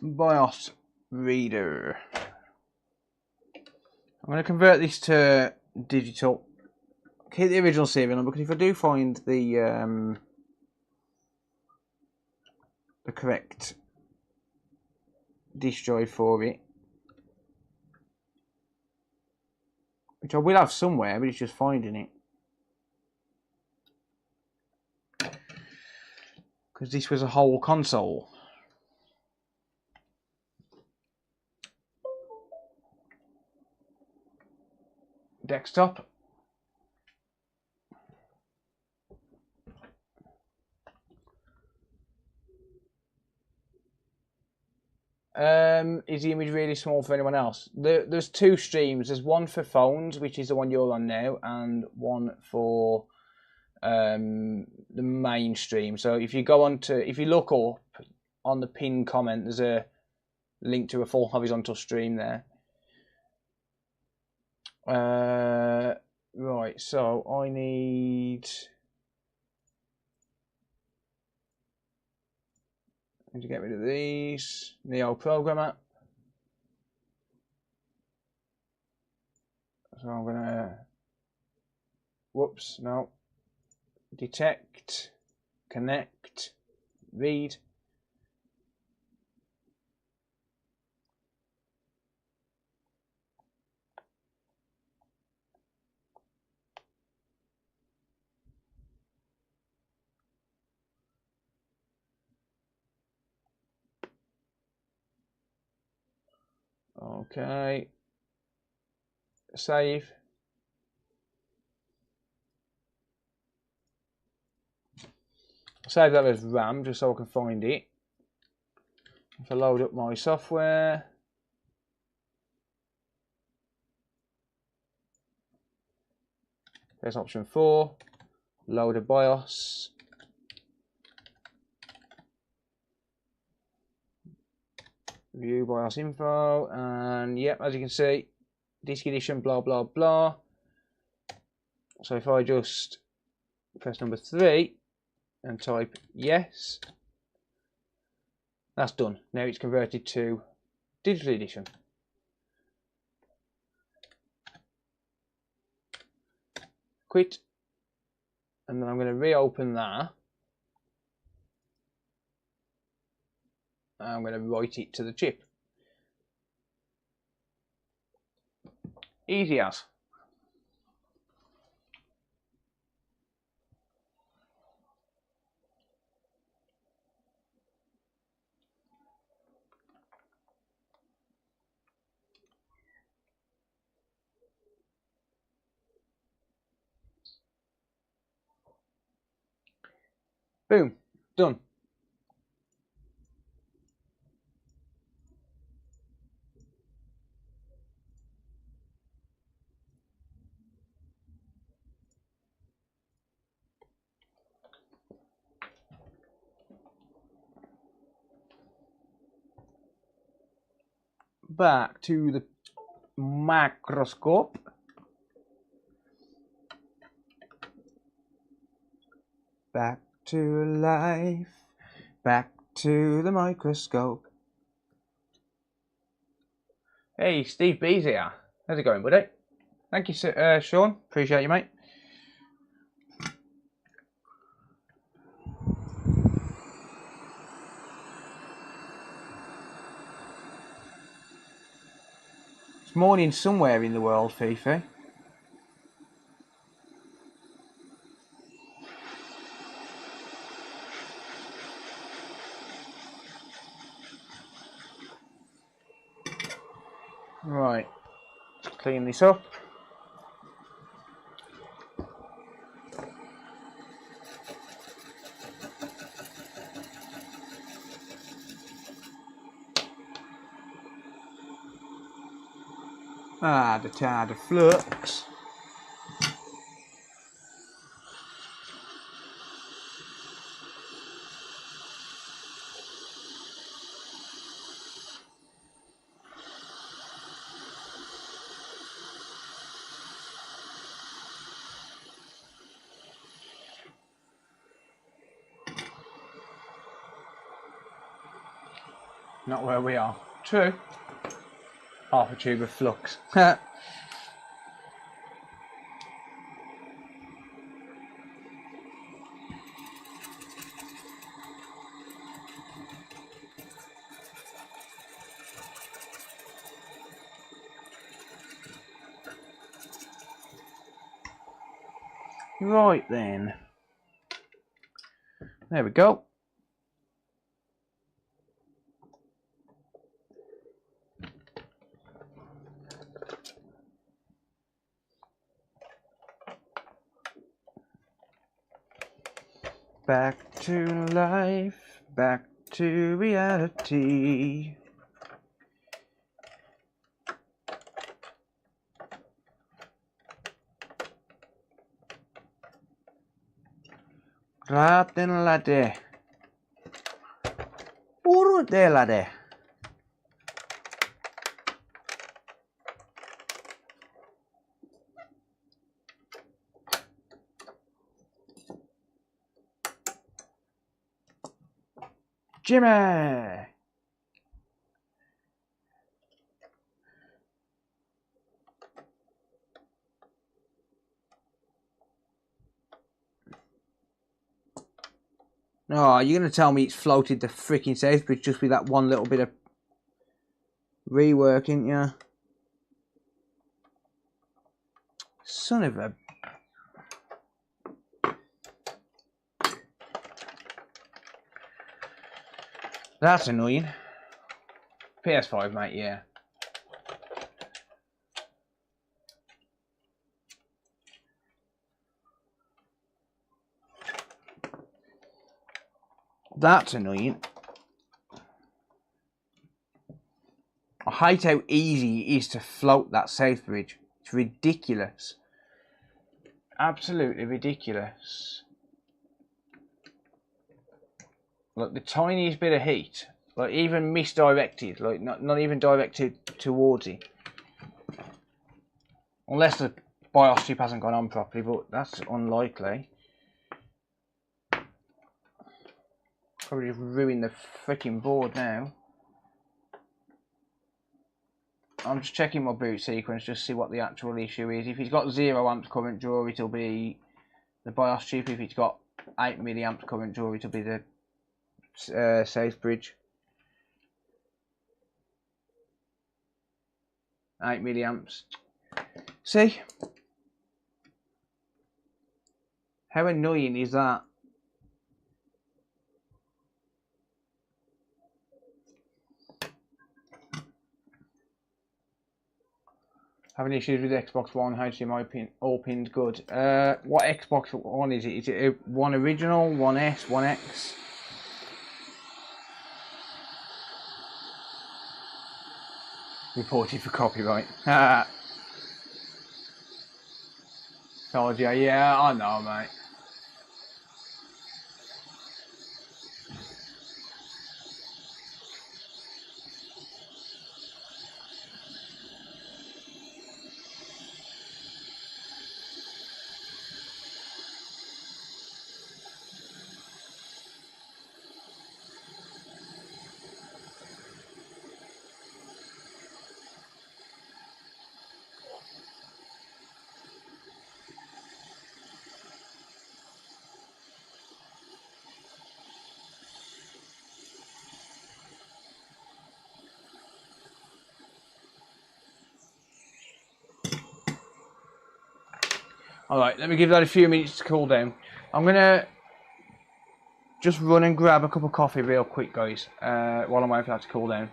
BIOS reader. I'm going to convert this to digital. Keep the original serial number, because if I do find the correct disk drive for it, which I will have somewhere, but it's just finding it. because this was a whole console. Desktop. Is the image really small for anyone else? There's two streams. There's one for phones, which is the one you're on now, and one for the main stream. So if you go on to, if you look up on the pinned comment, there's a link to a full horizontal stream there. Right, so I need to get rid of these. Neo Programmer. So I'm gonna, whoops, no. Detect, connect, read. Okay. Save. Save that as RAM just so I can find it. If I load up my software. There's option 4. Load a BIOS. View BIOS info, and yep, as you can see, disk edition, blah blah blah. So if I just press number 3 and type yes, that's done. Now it's converted to digital edition. Quit, and then I'm going to reopen that. I'm going to write it to the chip. Easy as. Boom, done. Back to the microscope. Back to life. Back to the microscope. Hey, Steve B's here. How's it going, buddy? Thank you, Sean. Appreciate you, mate. It's morning somewhere in the world, Fifi. Right, let's clean this up. The tad of flux. Not where we are. True. Half a tube of flux. Right then. There we go. Back to life, back to reality. Laden lade. Urde lade. Jimmy! Oh, you're going to tell me it's floated the freaking safe bridge just with that one little bit of rework, ain't you? Son of a... That's annoying. PS5, mate, yeah. That's annoying. I hate how easy it is to float that safe bridge. It's ridiculous. Absolutely ridiculous. Look, the tiniest bit of heat, like even misdirected, like not even directed towards it. Unless the BIOS chip hasn't gone on properly, but that's unlikely. Probably just ruined the freaking board now. I'm just checking my boot sequence just to see what the actual issue is. If it's got 0 amps current draw, it'll be the BIOS chip. If it's got 8 milliamps current draw, it'll be the safe bridge. 8 milliamps. See? How annoying is that? Having issues with Xbox One, HDMI pin, all pins good. What Xbox One is it? Is it a one original, one S, one X? Reported for copyright. Told you, yeah, I know, mate. Alright, let me give that a few minutes to cool down. I'm going to just run and grab a cup of coffee real quick, guys, while I'm waiting for that to cool down.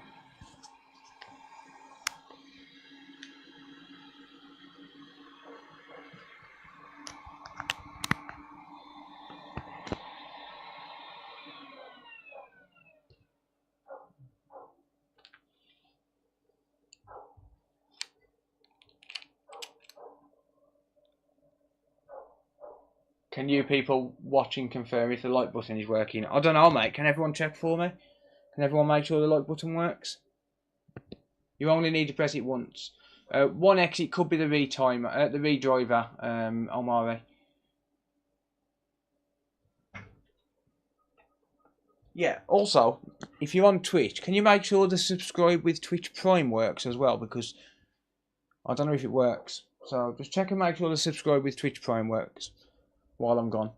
Can you people watching confirm if the like button is working? I don't know, mate. Can everyone check for me? Can everyone make sure the like button works? You only need to press it once. 1x, it could be the retimer, the redriver, Omari. Yeah, also, if you're on Twitch, can you make sure the subscribe with Twitch Prime works as well? Because I don't know if it works. So just check and make sure the subscribe with Twitch Prime works while I'm gone.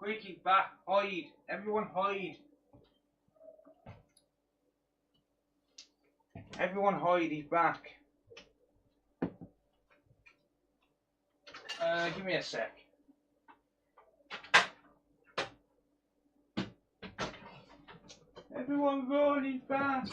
Quick, he's back. Hide. Everyone hide. Everyone hide, he's back. Give me a sec. Everyone run, he's back.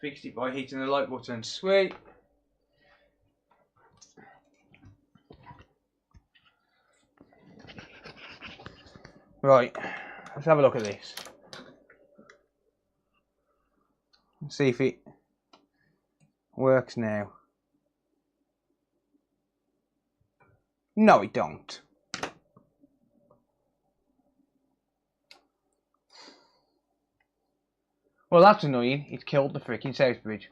Fixed it by hitting the like button. Sweet. Right, let's have a look at this. Let's see if it works now. No, it don't. Well, that's annoying. It's killed the freaking south bridge.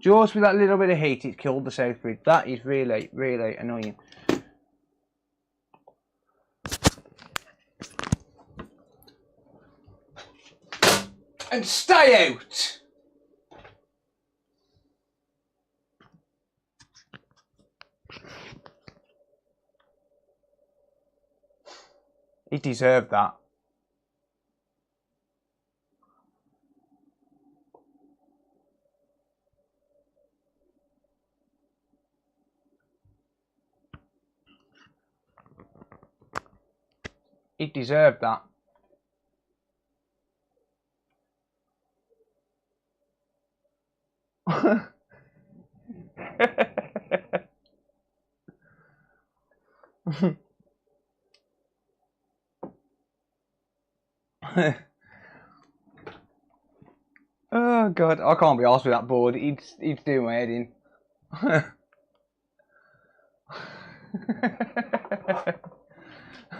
Just with that little bit of heat, it's killed the south bridge. That is really, really annoying. And stay out! It deserved that. It deserved that. Oh god, I can't be arsed with that board. It's doing my head in.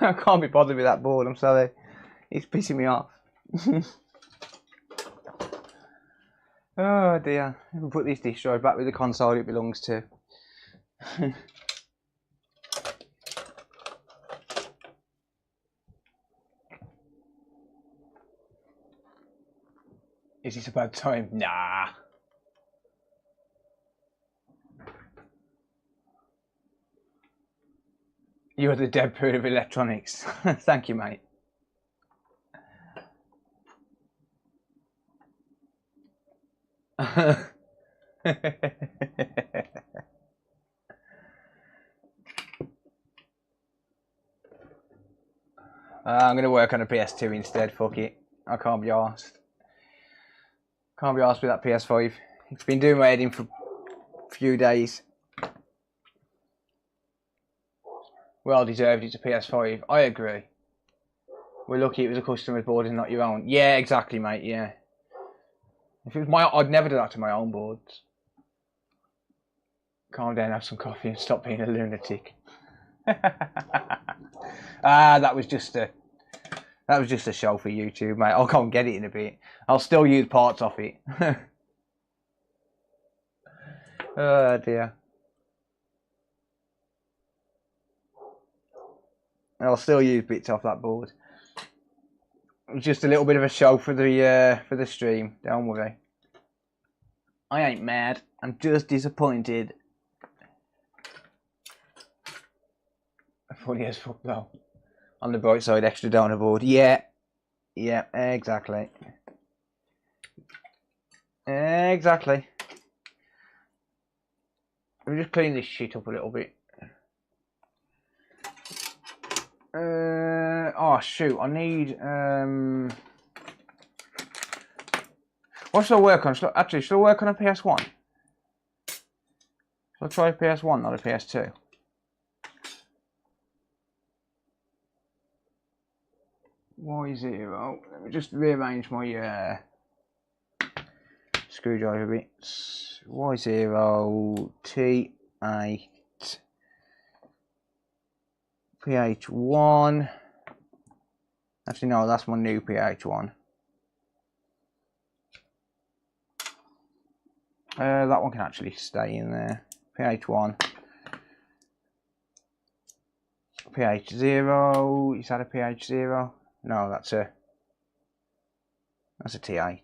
I can't be bothered with that board, I'm sorry. It's pissing me off. Oh dear. We'll put this disk drive back with the console it belongs to. Is this a bad time? Nah. You're the Deadpool of electronics. Thank you, mate. I'm going to work on a PS2 instead, fuck it. I can't be arsed. Can't be arsed with that PS5. It's been doing my head in for a few days. Well deserved, it's a PS5. I agree. We're lucky it was a customer's board and not your own. Yeah, exactly, mate, yeah. If it was my, I'd never do that to my own boards. Calm down, have some coffee and stop being a lunatic. That was just a show for YouTube, mate. I'll go and get it in a bit. I'll still use parts off it. Oh dear. I'll still use bits off that board. It was just a little bit of a show for the stream. Don't worry. I ain't mad. I'm just disappointed. Funny as fuck though. On the bright side, extra donor board. Yeah. Yeah, exactly. Exactly. Let me just clean this shit up a little bit. Oh shoot, I need what should I work on? Should I work on a PS1? Should I try a PS1, not a PS2? Y0. Let me just rearrange my screwdriver bits. Y0 T8 PH1. Actually, no, that's my new PH1. That one can actually stay in there. PH1. PH0. Is that a PH0? No, that's a T8.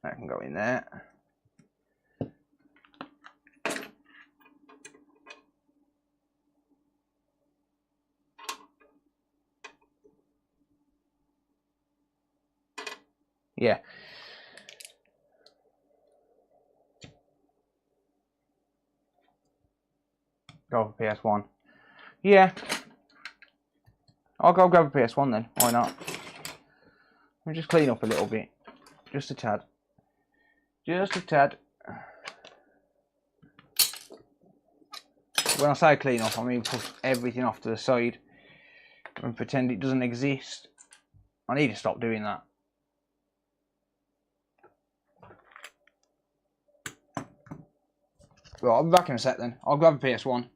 That can go in there. Yeah. Go for PS1. Yeah. I'll go grab a PS1 then. Why not? Let me just clean up a little bit. Just a tad. Just a tad. When I say clean up, I mean put everything off to the side and pretend it doesn't exist. I need to stop doing that. Right, I'll be back in a sec then. I'll grab a PS1.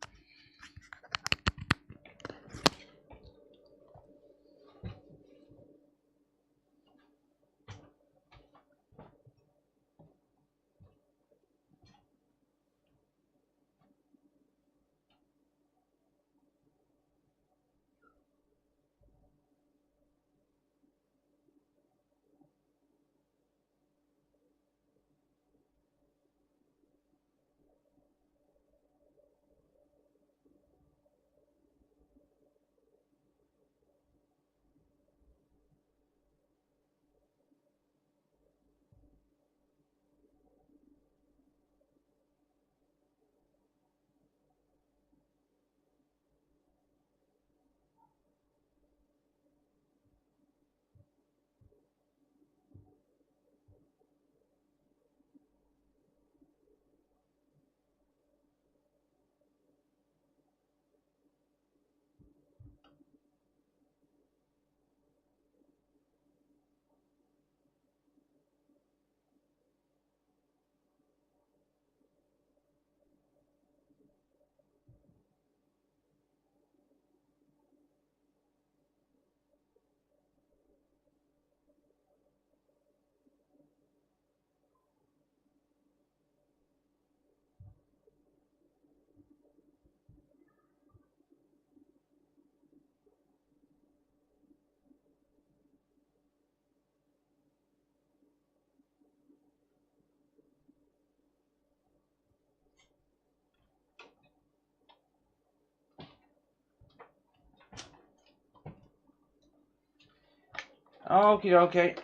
Okie dokie.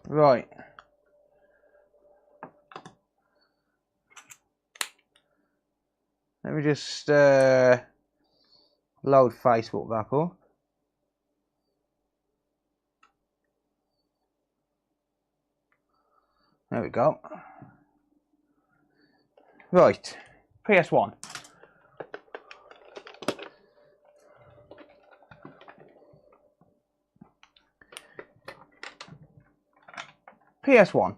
Right. Let me just load Facebook back up. There we go. Right. PS1. PS1.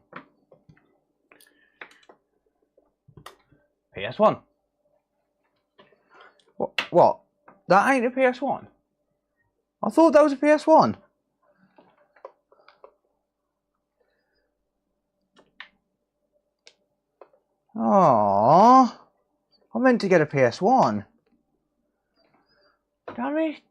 PS1. What? That ain't a PS1? I thought that was a PS1. Oh, I meant to get a PS1. Damn it.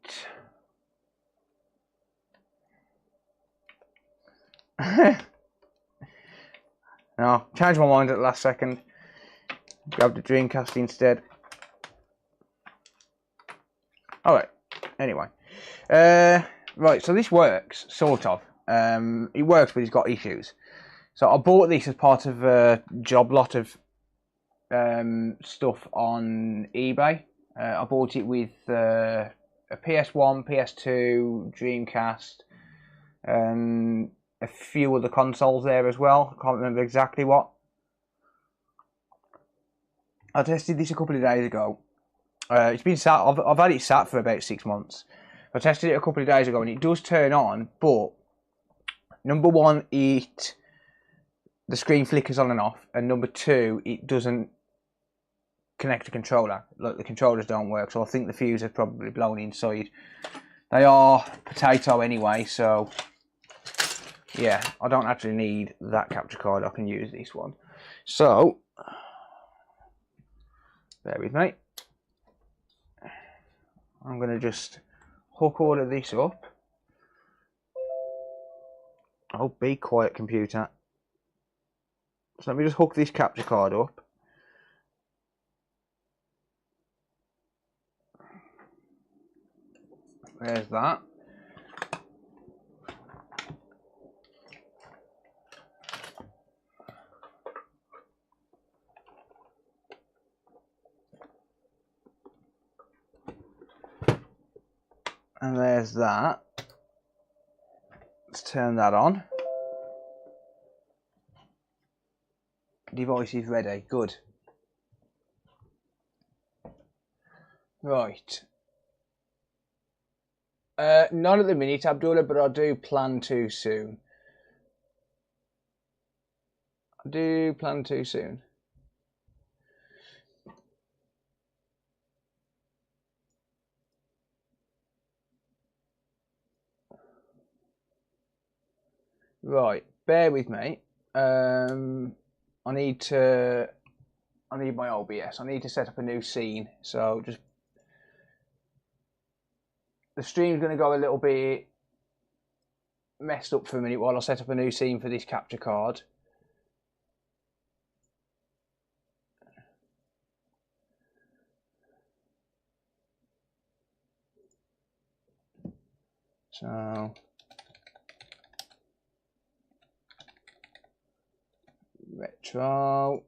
No, changed my mind at the last second. Grabbed the Dreamcast instead. Alright, anyway. Right, so this works, sort of. It works, but it's got issues. So I bought this as part of a job lot of stuff on eBay. I bought it with a PS1, PS2, Dreamcast, and a few other consoles there as well. I can't remember exactly what. I tested this a couple of days ago. It's been sat. I've had it sat for about 6 months. I tested it a couple of days ago, and it does turn on. But number one, the screen flickers on and off, and number two, it doesn't connect to controller. Like the controllers don't work, so I think the fuse has probably blown inside They are potato anyway, so yeah, I don't actually need that capture card. I can use this one. So, bear with me. I'm going to just hook all of this up. Oh, be quiet, computer. So let me just hook this capture card up. There's that. And there's that. Let's turn that on. Device is ready. Good. Right. Not at the minute, Abdullah, but I do plan to soon. I do plan to soon. Right, bear with me. I need my OBS. I need to set up a new scene. So just the stream's going to go a little bit messed up for a minute while I set up a new scene for this capture card. So retro.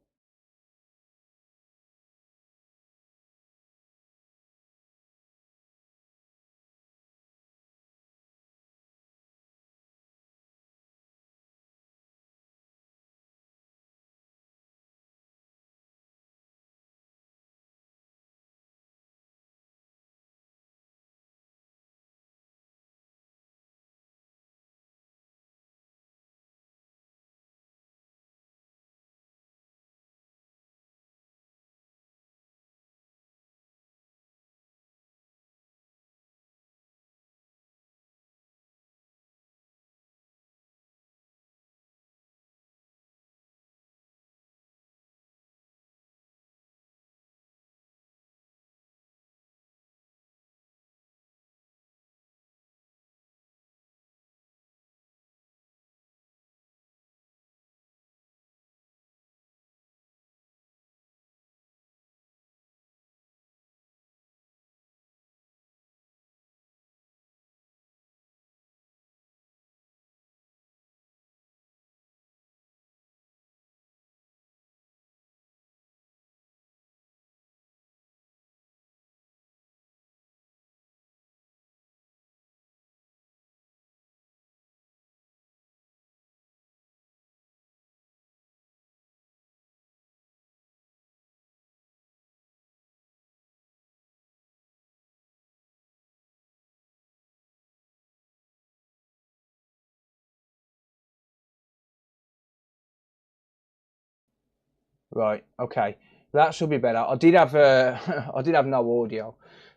Right, okay, that should be better. I did have I did have no audio.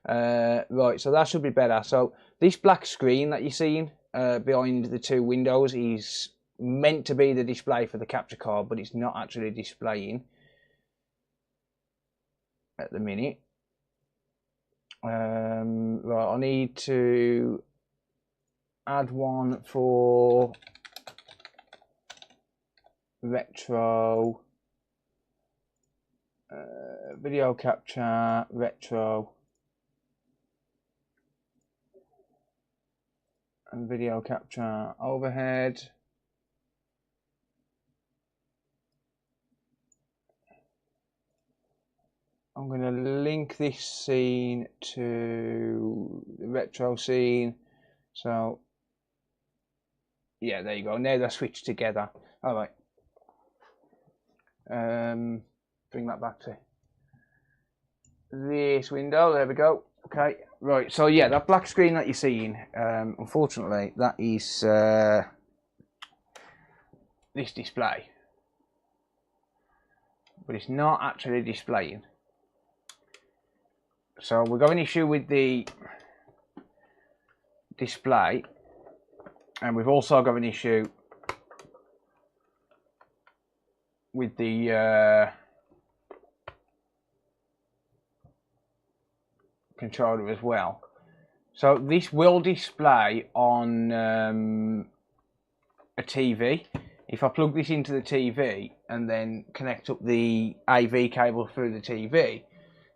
Right, so that should be better. So this black screen that you're seeing behind the two windows is meant to be the display for the capture card, but it's not actually displaying at the minute. Right, I need to add one for retro. Video capture, retro, and video capture overhead. I'm going to link this scene to the retro scene. So, yeah, there you go. Now they're switched together. All right. Bring that back to this window. There we go. Okay, right. So yeah, that black screen that you're seeing, unfortunately, that is this display, but it's not actually displaying. So we've got an issue with the display, and we've also got an issue with the controller as well. So this will display on a TV. If I plug this into the TV and then connect up the AV cable through the TV,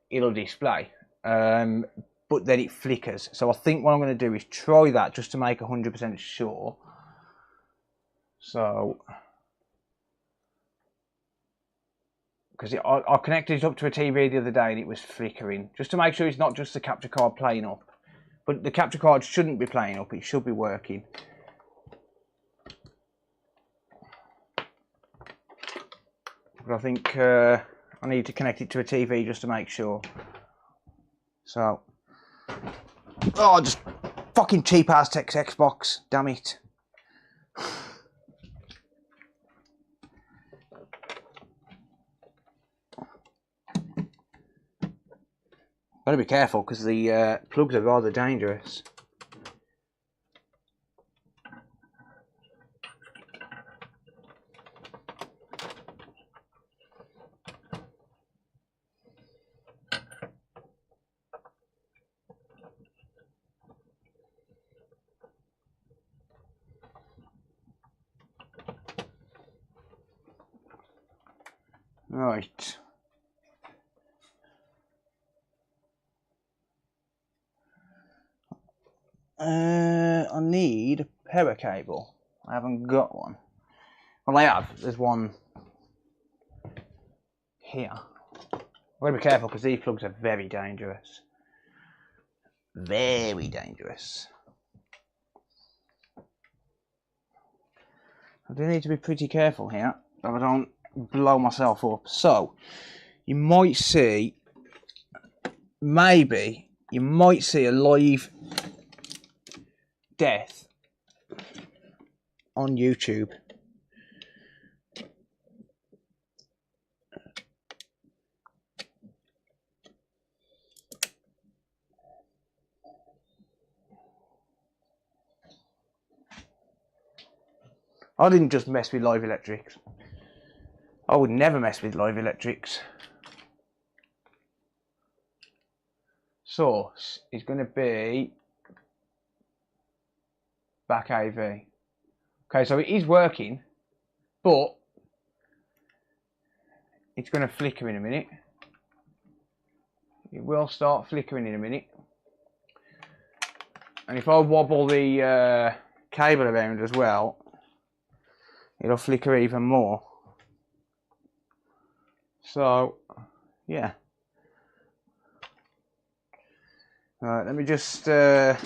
it'll display. But then it flickers. So I think what I'm going to do is try that just to make 100% sure. So, because I connected it up to a TV the other day and it was flickering, just to make sure it's not just the capture card playing up. But the capture card shouldn't be playing up, it should be working. But I think I need to connect it to a TV just to make sure. So, oh, just fucking cheap ass Tex Xbox, damn it. Gotta be careful because the plugs are rather dangerous. Right. I need a power cable. I haven't got one. Well, I have. There's one here. I've got to be careful because these plugs are very dangerous. Very dangerous. I do need to be pretty careful here so I don't blow myself up. So, you might see, maybe, you might see a live death on YouTube. I didn't just mess with live electrics. I would never mess with live electrics. Source is going to be back AV. Okay, so it is working, but it's going to flicker in a minute. It will start flickering in a minute. And if I wobble the cable around as well, it'll flicker even more. So, yeah. Alright, let me just plug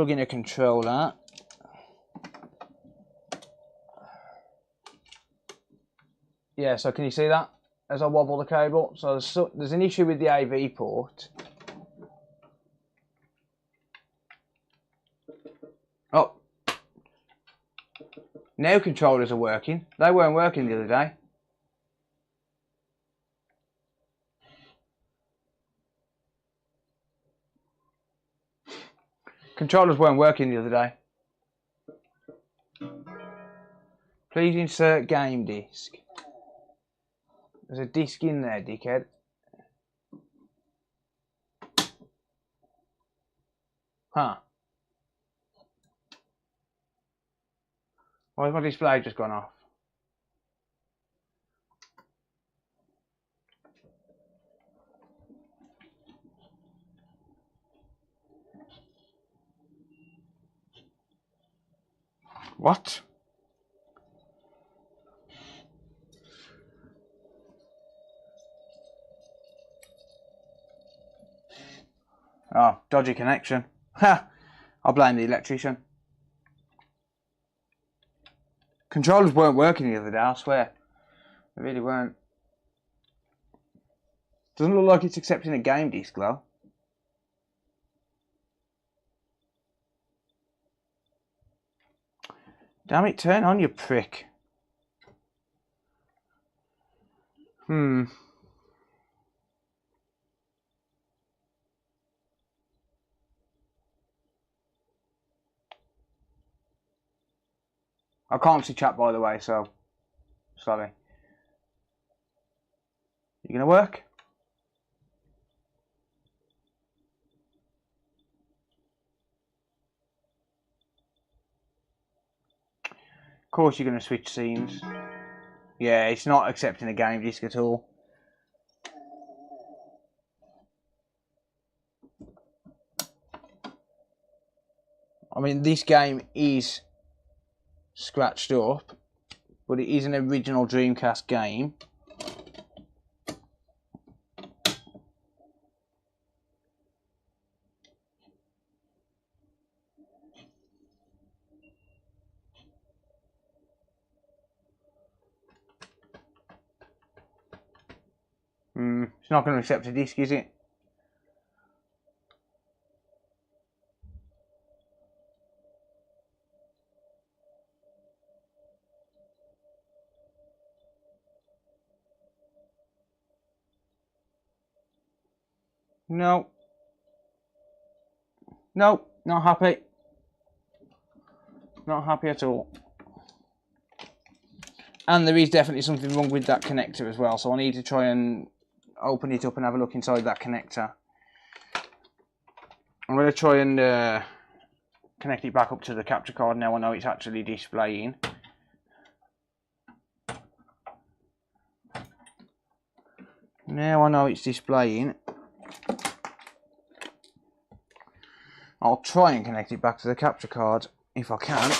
in a controller. Yeah, so can you see that as I wobble the cable? So there's an issue with the AV port. Oh. Now controllers are working. They weren't working the other day. Controllers weren't working the other day. Please insert game disc. There's a disc in there, dickhead. Huh. Why has my display just gone off? What? Oh, dodgy connection. Ha! I'll blame the electrician. Controllers weren't working the other day, I swear. They really weren't. Doesn't look like it's accepting a game disc though. Damn it, turn on, you prick. I can't see chat, by the way, so sorry. You gonna work? Of course you're gonna switch scenes. Yeah, it's not accepting a game disc at all. I mean, this game is scratched up, but it is an original Dreamcast game. It's not going to accept a disc, is it? No. No, not happy. Not happy at all. And there is definitely something wrong with that connector as well, so I need to try and open it up and have a look inside that connector. I'm going to try and connect it back up to the capture card now I know it's actually displaying. Now I know it's displaying. I'll try and connect it back to the capture card if I can.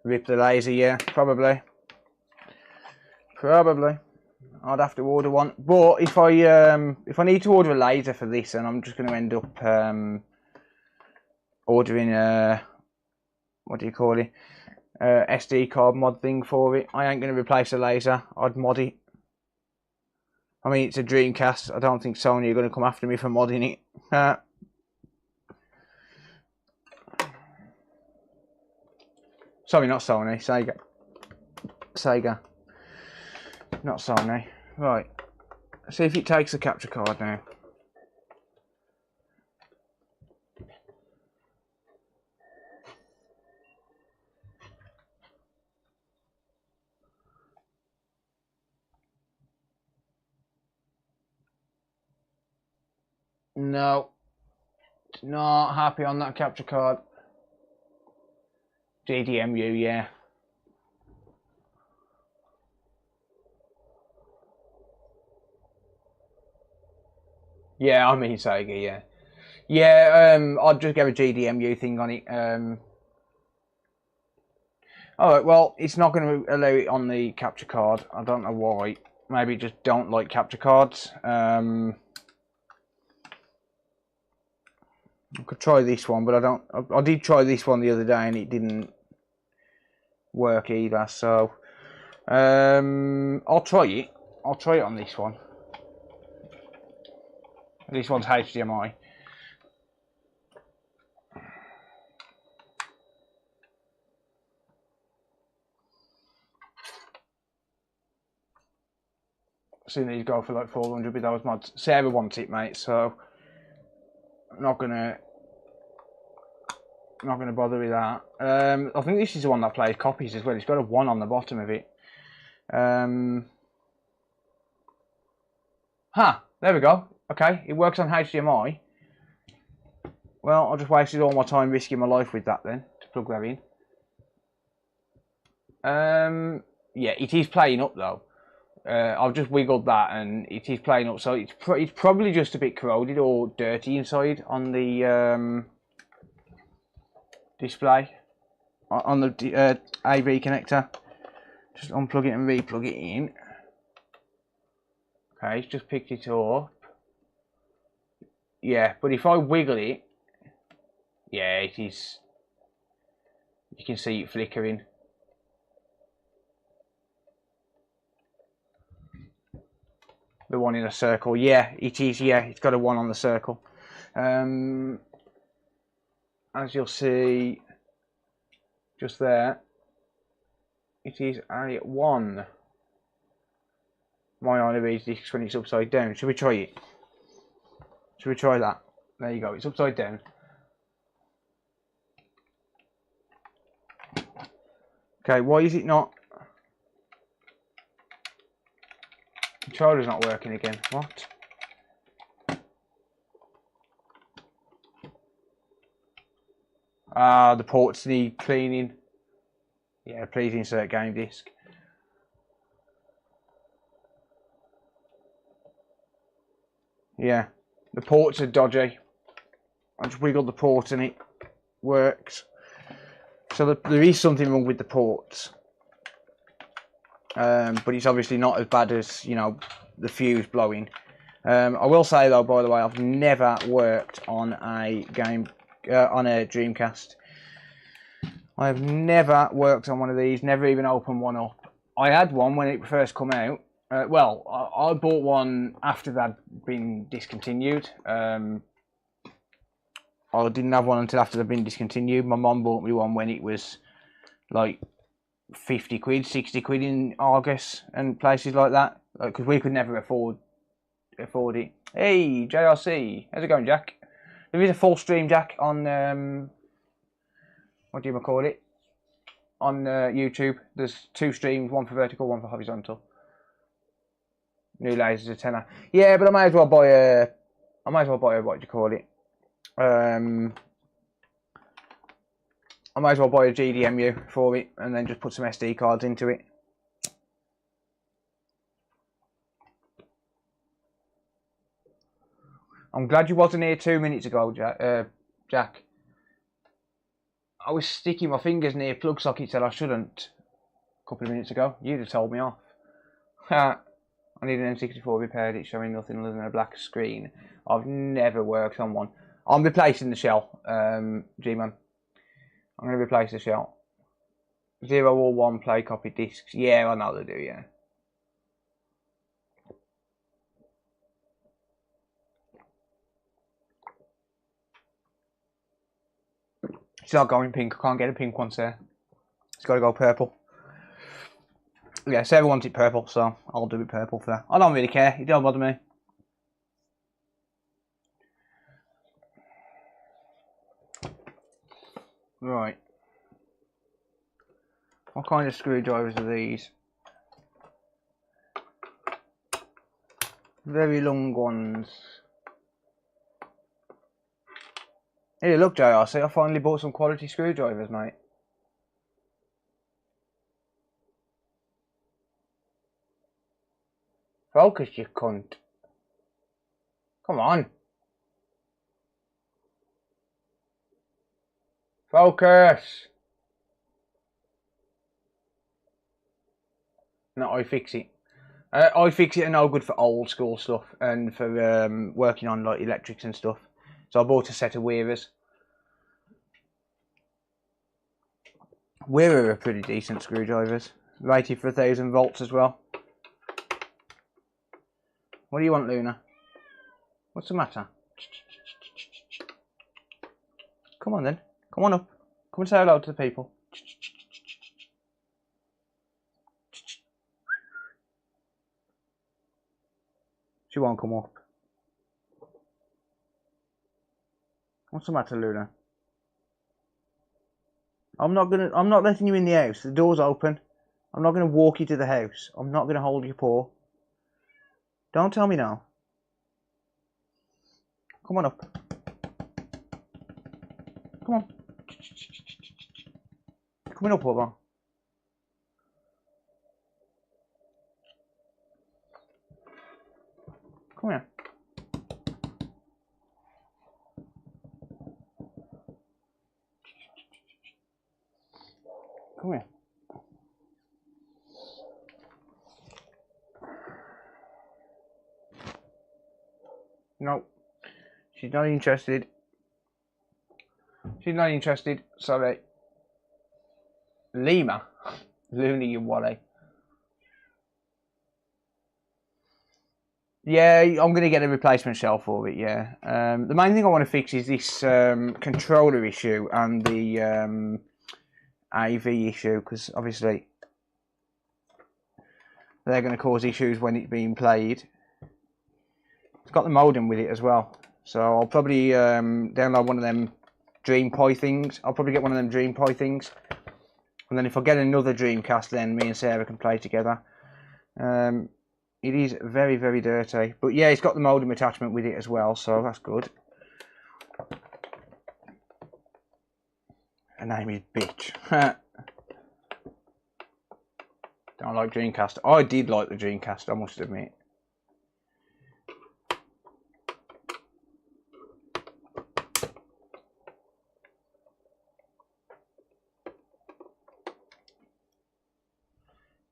Rip the laser, yeah, probably. Probably. I'd have to order one. But if I need to order a laser for this, then I'm just going to end up ordering a, what do you call it? SD card mod thing for it. I ain't going to replace a laser. I'd mod it. I mean, it's a Dreamcast. I don't think Sony are going to come after me for modding it. Sorry, not Sony. Sega. Sega. Not Sony. Right. See if it takes the capture card now. No. Not happy on that capture card. GDMU, yeah. Yeah, I mean Sega, yeah. Yeah, I'd just get a GDMU thing on it. Alright, well, it's not going to allow it on the capture card. I don't know why. Maybe it just don't like capture cards. I could try this one, but I did try this one the other day and it didn't work either, so I'll try it. I'll try it on this one. This one's HDMI. Seen these go for like 400 with those mods. Sarah wants it, mate, so I'm not gonna bother with that. I think this is the one that plays copies as well. It's got a 1 on the bottom of it. There we go. Okay, it works on HDMI. Well, I just wasted all my time risking my life with that then, to plug that in. Yeah, it is playing up though. I've just wiggled that and it is playing up, so it's probably just a bit corroded or dirty inside on the display, on the AV connector. Just unplug it and replug it in. Okay, it's just picked it up. Yeah, but if I wiggle it, yeah, it is. You can see it flickering. The one in a circle, yeah, it is. Yeah, it's got a 1 on the circle. As you'll see, just there, it is a 1. Mine only reads discs when it's upside down. Should we try it? Should we try that? There you go, it's upside down. Okay, why is it not? The controller's not working again. What? Ah, the ports need cleaning. Yeah, please insert game disc. Yeah, the ports are dodgy. I just wiggled the port and it works. So there is something wrong with the ports. But it's obviously not as bad as, you know, the fuse blowing. I will say though, by the way, I've never worked on a game, on a Dreamcast. I have never worked on one of these, never even opened one up. I had one when it first come out. Well, I bought one after that had been discontinued. I didn't have one until after they'd been discontinued. My mum bought me one when it was like 50 quid, 60 quid in Argos and places like that. Because we could never afford it. Hey, JRC. How's it going, Jack? There is a full stream, Jack, on... what do you call it? On YouTube. There's 2 streams, one for vertical, one for horizontal. New lasers a tenner. Yeah, but I might as well buy a... what do you call it? I might as well buy a GDMU for it and then just put some SD cards into it. I'm glad you wasn't here 2 minutes ago, Jack. I was sticking my fingers near plug sockets that I shouldn't a couple of minutes ago. You'd have told me off. I need an N64 repaired. It's showing nothing other than a black screen. I've never worked on one. I'm replacing the shell, G-Man. I'm going to replace the shell. 0 or 1 play copy discs. Yeah, I know they do, yeah. It's not going pink. I can't get a pink one, sir. It's got to go purple. Yeah, Sarah wants it purple, so I'll do it purple for her. I don't really care. It don't bother me. Right. What kind of screwdrivers are these? Very long ones. Hey, look, JRC, I finally bought some quality screwdrivers, mate. Focus, you cunt. Come on. Focus. No, iFixit. iFixit are no good for old school stuff and for working on like electrics and stuff. So I bought a set of Wearers. Wearer are pretty decent screwdrivers. Rated for 1000 volts as well. What do you want, Luna? What's the matter? Come on then. Come on up. Come and say hello to the people. She won't come up. What's the matter, Luna? I'm not letting you in the house. The door's open. I'm not gonna walk you to the house. I'm not gonna hold your paw. Don't tell me no. Come on up. Come on. Coming up, Bubba. Come here. Come here. No, she's not interested. She's not interested. Sorry. Lima. Luna, you wally. Yeah, I'm going to get a replacement shell for it, yeah. The main thing I want to fix is this controller issue and the AV issue, because obviously they're going to cause issues when it's being played. It's got the modem with it as well, so I'll probably download one of them DreamPi things. I'll probably get one of them DreamPi things, and then if I get another Dreamcast, then me and Sarah can play together. It is very, very dirty, but yeah, it's got the modem attachment with it as well, so that's good. Her name is Bitch. Don't like Dreamcast. I did like the Dreamcast, I must admit.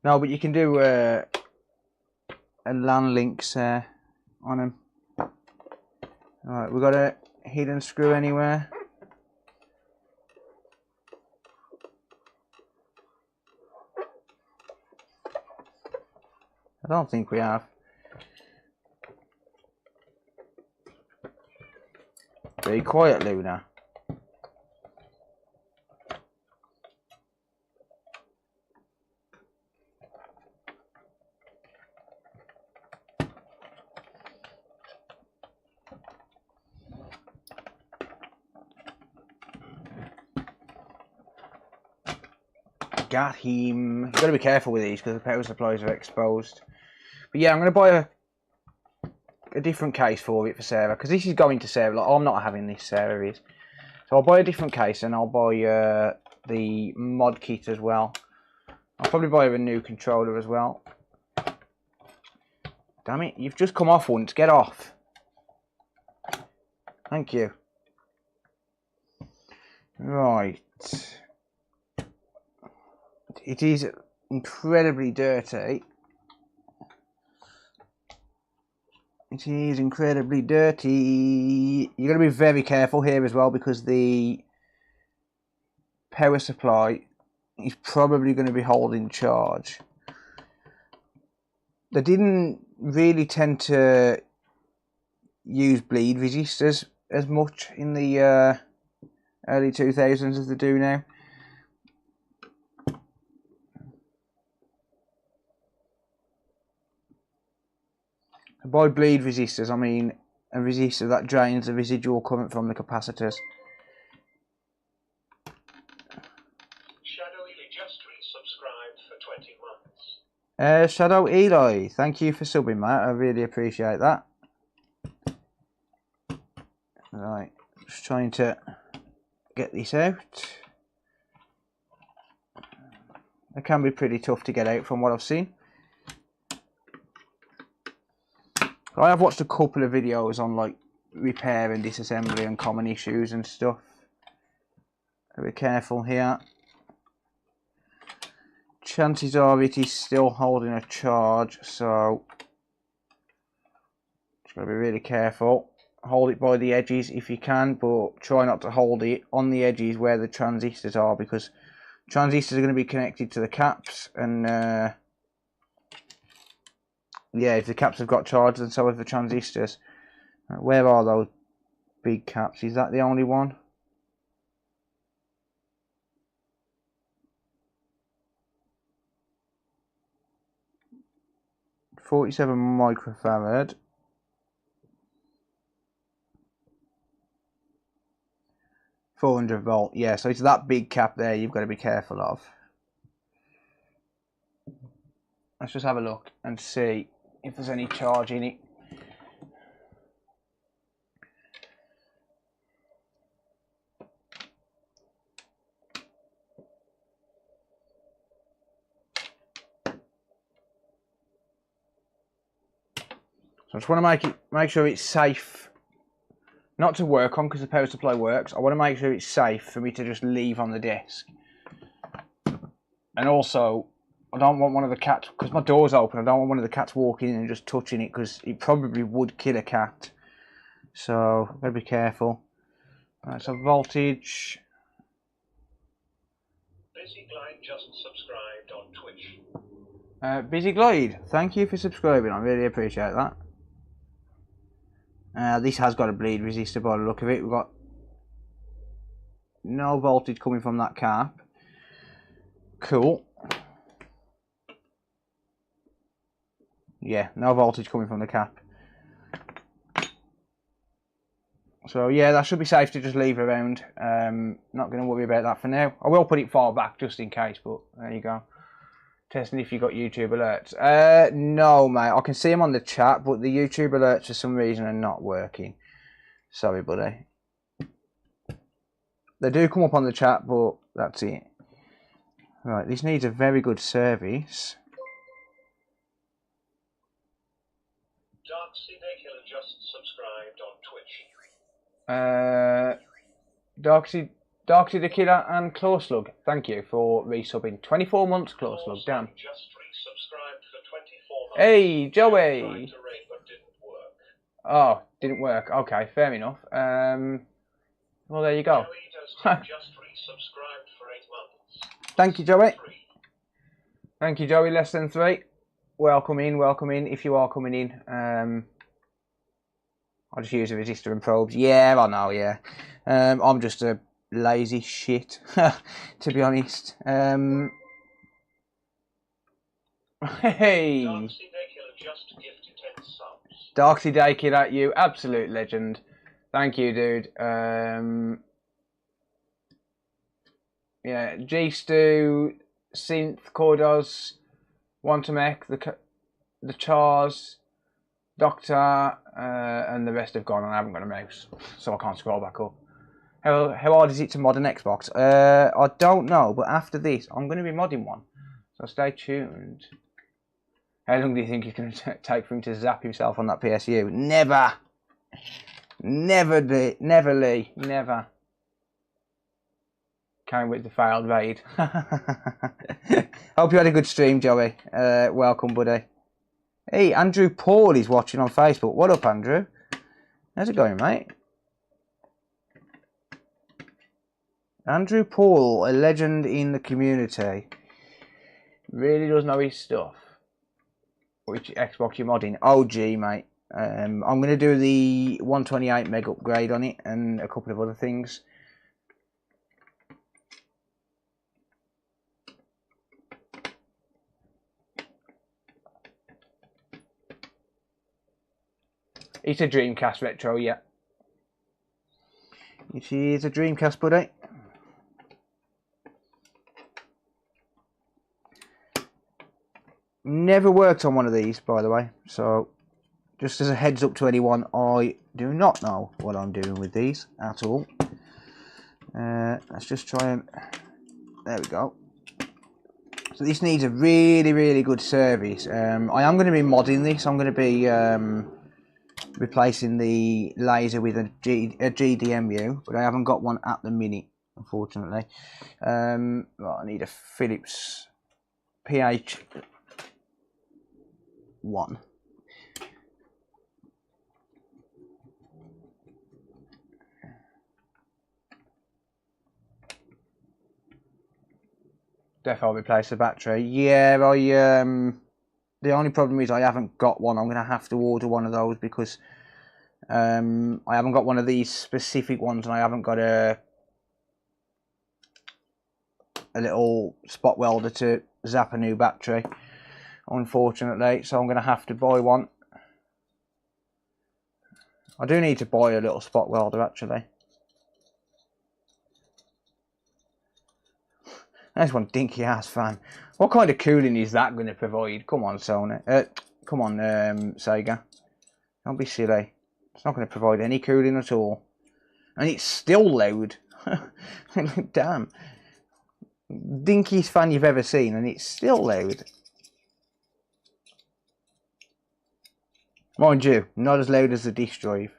No, but you can do a LAN links on them. Alright, we've got a hidden screw anywhere. I don't think we have. Be quiet, Luna. Got him. You've got to be careful with these because the power supplies are exposed. But yeah, I'm going to buy a different case for it for Sarah, because this is going to Sarah. Like, I'm not having this, Sarah is. So I'll buy a different case, and I'll buy the mod kit as well. I'll probably buy a new controller as well. Damn it, you've just come off once. Get off. Thank you. Right. It is incredibly dirty. It is incredibly dirty. You're going to be very careful here as well, because the power supply is probably going to be holding charge. They didn't really tend to use bleed resistors as much in the early 2000s as they do now. By bleed resistors, I mean a resistor that drains the residual current from the capacitors. Shadow Eli just resubscribed for 20 months. Shadow Eli, thank you for subbing, mate. I really appreciate that. Right, just trying to get this out. It can be pretty tough to get out from what I've seen. I have watched a couple of videos on like repair and disassembly and common issues and stuff. Be careful here. Chances are it is still holding a charge, so just gotta be really careful. Hold it by the edges if you can, but try not to hold it on the edges where the transistors are, because transistors are going to be connected to the caps, and yeah, if the caps have got charged, and so have the transistors. Where are those big caps? Is that the only one? .47 microfarad. 400 volt. Yeah, so it's that big cap there you've got to be careful of. Let's just have a look and see if there's any charge in it. So I just want to make sure it's safe, not to work on because the power supply works. I want to make sure it's safe for me to just leave on the desk. And also, I don't want one of the cats, because my door's open, I don't want one of the cats walking in and just touching it, because it probably would kill a cat. So, I've got to be careful. Right, so voltage. Busy Glide just subscribed on Twitch. Busy Glide, thank you for subscribing, I really appreciate that. This has got a bleed resistor by the look of it. We've got no voltage coming from that cap. Cool. Yeah, no voltage coming from the cap. So yeah, that should be safe to just leave around. Not going to worry about that for now. I will put it far back just in case, but there you go. Testing if you got YouTube alerts. No, mate. I can see them on the chat, but the YouTube alerts for some reason are not working. Sorry, buddy. They do come up on the chat, but that's it. Right, this needs a very good service. just subscribed on Twitch. Darksy the Killer and Clawslug, thank you for resubbing. 24 months, Clawslug, damn. Just resubscribed for 24 months. Hey, Joey! Tried to rate, but didn't work. Oh, didn't work. Okay, fair enough. Well, there you go. Joey just resubscribed for 8 months. Thank you, Joey. Thank you, Joey. Less than 3. Welcome in if you are coming in. I'll just use a resistor and probes. Yeah, I know, yeah. I'm just a lazy shit, to be honest. Hey! Darksy Daykiller, you absolute legend. Thank you, dude. Yeah, G-Stu, Synth, Cordos, Wantamec, the Chars, Doctor, and the rest have gone, and I haven't got a mouse, so I can't scroll back up. How hard is it to mod an Xbox? I don't know, but after this, I'm going to be modding one, so stay tuned. How long do you think it's going to take for him to zap himself on that PSU? Never! Never, Lee, never. Came with the failed raid. Hope you had a good stream, Joey. Welcome, buddy. Hey, Andrew Paul is watching on Facebook. What up, Andrew? How's it going, mate? Andrew Paul, a legend in the community. Really does know his stuff. Which Xbox you're modding? OG, mate. I'm going to do the 128 meg upgrade on it and a couple of other things. It's a Dreamcast retro, yeah. It is a Dreamcast, buddy. Never worked on one of these, by the way. So, just as a heads up to anyone, I do not know what I'm doing with these at all. Let's just try and... There we go. So this needs a really, really good service. I am going to be modding this. I'm going to be replacing the laser with a GDMU, but I haven't got one at the minute, unfortunately. Well, I need a Philips PH1. Definitely replace the battery. Yeah, the only problem is I haven't got one. I'm going to have to order one of those because I haven't got one of these specific ones, and I haven't got a little spot welder to zap a new battery, unfortunately. So I'm going to have to buy one. I do need to buy a little spot welder, actually. There's one dinky ass fan. What kind of cooling is that going to provide? Come on, Sony. Come on, Sega. Don't be silly. It's not going to provide any cooling at all. And it's still loud. Damn. Dinkiest fan you've ever seen, and it's still loud. Mind you, not as loud as the disk drive.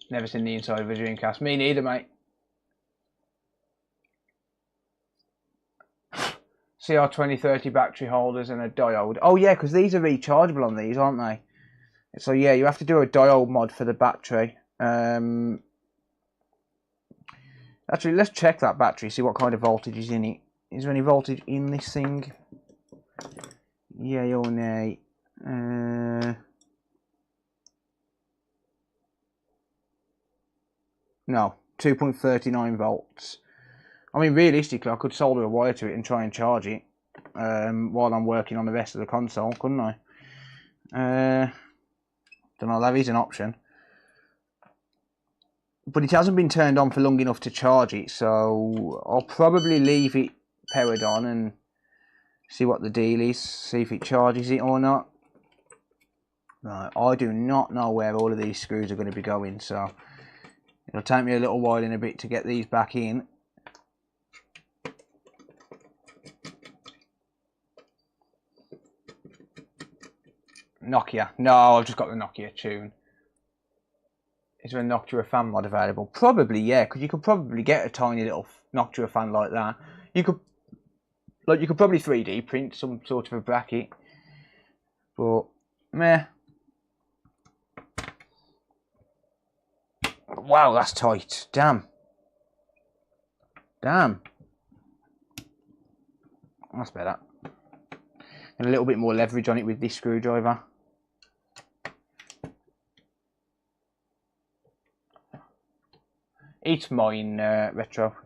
Never seen the inside of a Dreamcast. Me neither, mate. CR2030 battery holders and a diode. Oh yeah, because these are rechargeable on these, aren't they? So yeah, you have to do a diode mod for the battery. Actually, let's check that battery, see what kind of voltage is in it. Is there any voltage in this thing? Yay or nay? No, 2.39 volts I mean, realistically, I could solder a wire to it and try and charge it while I'm working on the rest of the console, couldn't I? Don't know, that is an option. But it hasn't been turned on for long enough to charge it, so I'll probably leave it powered on and see what the deal is, see if it charges it or not. Right, I do not know where all of these screws are going to be going, so it'll take me a little while in a bit to get these back in. Nokia. No, I've just got the Nokia tune. Is there a Noctua fan mod available? Probably, yeah, because you could probably get a tiny little Noctua fan like that. You could probably 3D print some sort of a bracket. But, meh. Wow, that's tight. Damn. Damn. That's better. And a little bit more leverage on it with this screwdriver. It's mine, Retro.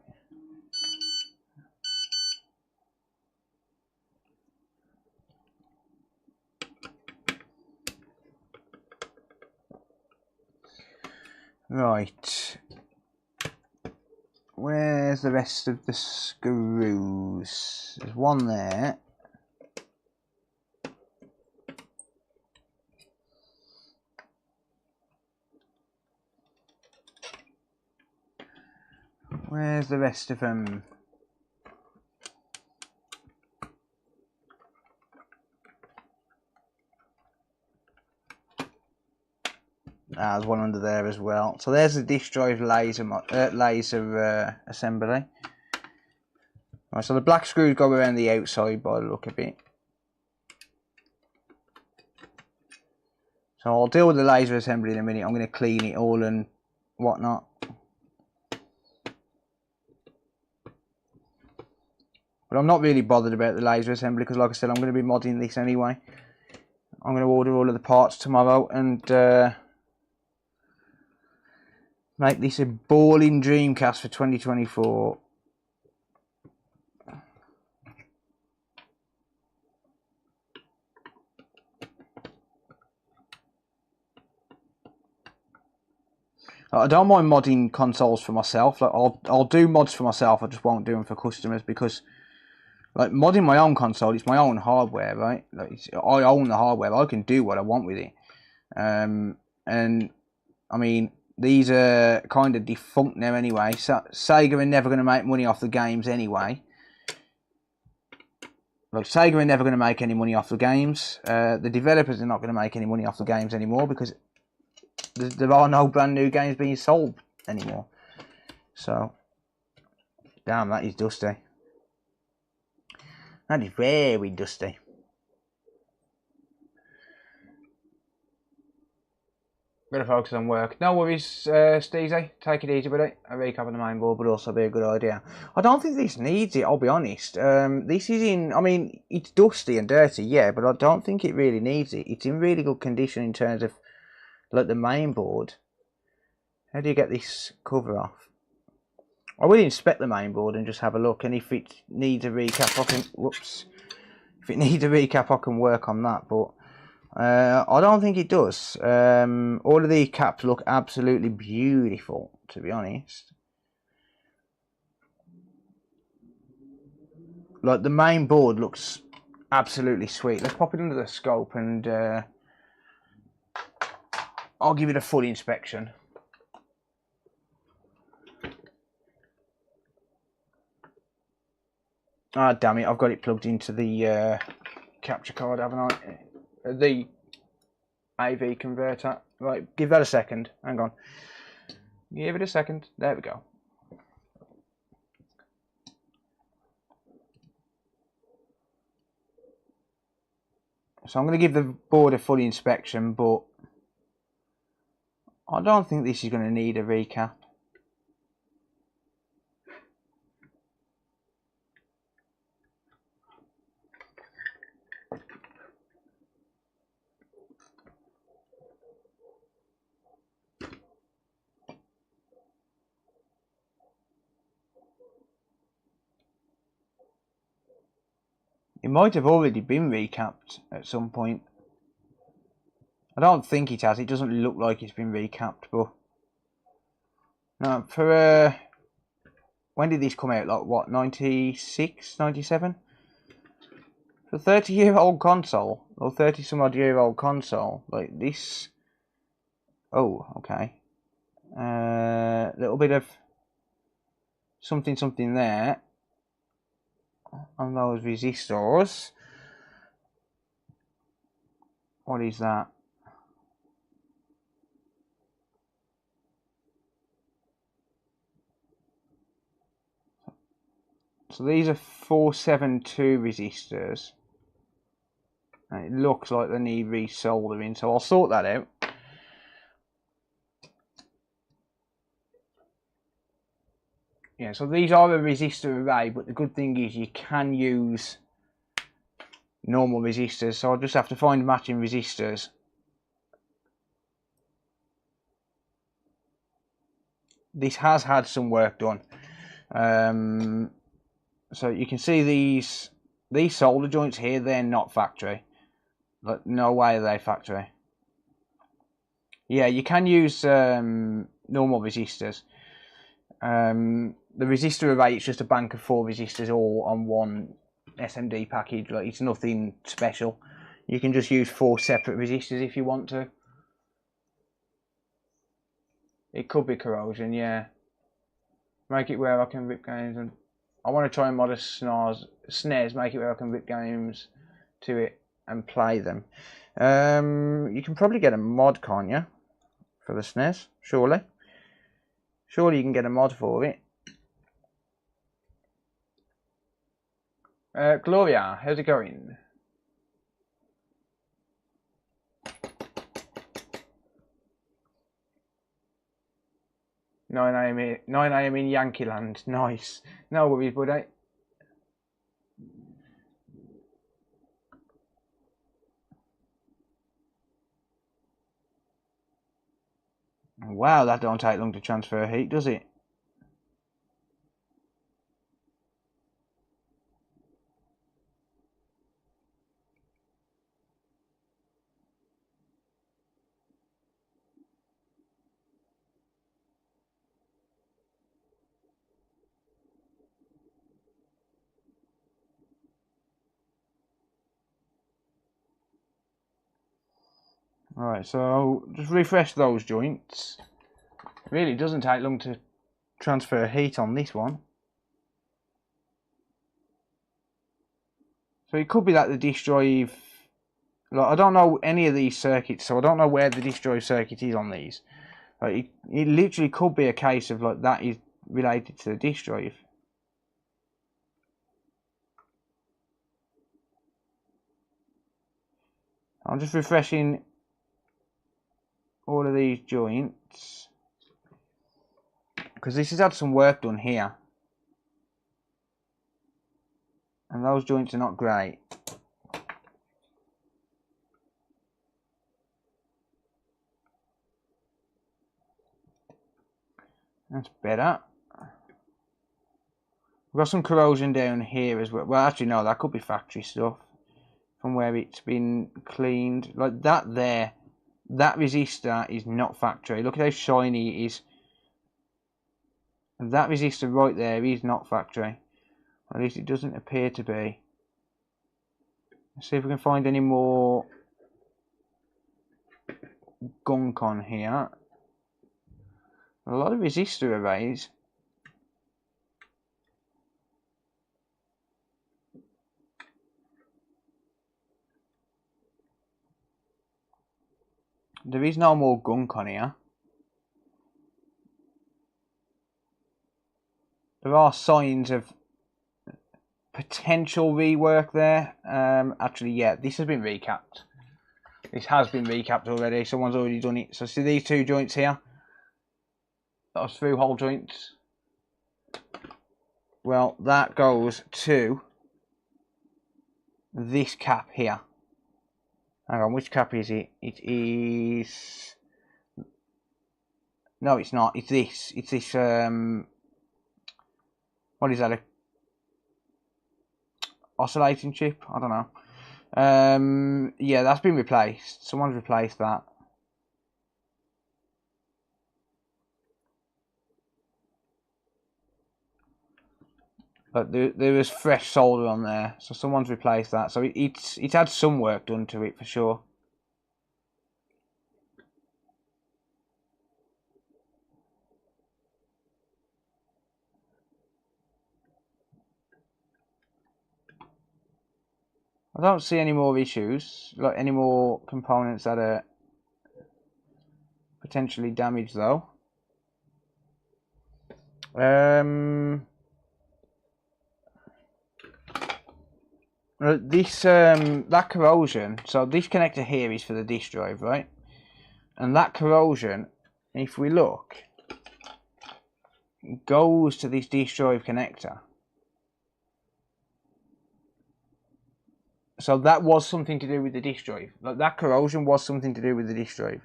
Right. Where's the rest of the screws? There's one there. Where's the rest of them? There's one under there as well. So there's the disk drive laser assembly. Right, so the black screws go around the outside by the look of it. So I'll deal with the laser assembly in a minute. I'm going to clean it all and whatnot. But I'm not really bothered about the laser assembly because, like I said, I'm going to be modding this anyway. I'm going to order all of the parts tomorrow and make this a balling Dreamcast for 2024. I don't mind modding consoles for myself. Like I'll do mods for myself. I just won't do them for customers because, like, modding my own console, it's my own hardware, right? Like I own the hardware. I can do what I want with it. And I mean, these are kind of defunct now anyway. So Sega are never going to make money off the games anyway. Like, Sega are never going to make any money off the games. The developers are not going to make any money off the games anymore because there are no brand new games being sold anymore. So, damn, that is dusty. That is very dusty. Gotta focus on work. No worries, Steezy. Take it easy with it. A recap on the main board would also be a good idea. I don't think this needs it, I'll be honest. This is in, I mean, it's dusty and dirty, yeah, but I don't think it really needs it. It's in really good condition in terms of, like, the main board. How do you get this cover off? I will inspect the main board and just have a look, and if it needs a recap, I can, whoops. If it needs a recap, I can work on that, but I don't think it does. All of these caps look absolutely beautiful, to be honest. Like, the main board looks absolutely sweet. Let's pop it under the scope and I'll give it a full inspection. Ah, damn it, I've got it plugged into the capture card, haven't I? The AV converter. Right, give that a second. Hang on. Give it a second. There we go. So I'm going to give the board a full inspection, but I don't think this is going to need a recap. It might have already been recapped at some point. I don't think it has. It doesn't look like it's been recapped, but no. For when did this come out? Like what? 96, 97? For a 30-year-old console, or 30-some-odd-year-old console like this. Oh, okay. Little bit of something there on those resistors. What is that? So these are 472 resistors. And it looks like they need resoldering, so I'll sort that out. Yeah, so these are a resistor array, but the good thing is you can use normal resistors, so I'll just have to find matching resistors. This has had some work done. So you can see these solder joints here, they're not factory. Like, no way they're factory. Yeah, you can use normal resistors. The resistor array is just a bank of 4 resistors all on one SMD package. Like, it's nothing special. You can just use 4 separate resistors if you want to. It could be corrosion, yeah. Make it where I can rip games, and I want to try and mod a SNES, make it where I can rip games to it and play them. You can probably get a mod, can't you, for the SNES? Surely. Surely you can get a mod for it. Gloria, how's it going? Nine AM in Yankee Land. Nice. No worries, buddy. Wow, that don't take long to transfer heat, does it? Alright, so just refresh those joints. Really doesn't take long to transfer heat on this one. So it could be that the disk drive, like, I don't know any of these circuits, so I don't know where the disk drive circuit is on these. Like, it literally could be a case of like that is related to the disk drive. I'm just refreshing all of these joints because this has had some work done here, and those joints are not great. That's better. We've got some corrosion down here as well. Well, actually no, that could be factory stuff from where it's been cleaned. Like that there, that resistor is not factory. Look at how shiny it is. And that resistor right there is not factory. At least it doesn't appear to be. Let's see if we can find any more gunk on here. A lot of resistor arrays. There is no more gunk on here. There are signs of potential rework there. Actually, yeah, this has been recapped. This has been recapped already. Someone's already done it. So see these 2 joints here? Those through hole joints. Well, that goes to this cap here. Hang on, which cap is it? It is... No, it's not. It's this. It's this, what is that? oscillating chip. I don't know. Yeah, that's been replaced. Someone's replaced that. But there was fresh solder on there, so someone's replaced that. So it's had some work done to it for sure. I don't see any more issues, like any more components that are potentially damaged though. That corrosion, so this connector here is for the disk drive, right? And that corrosion, if we look, goes to this disk drive connector. So that was something to do with the disk drive. Like, that corrosion was something to do with the disk drive.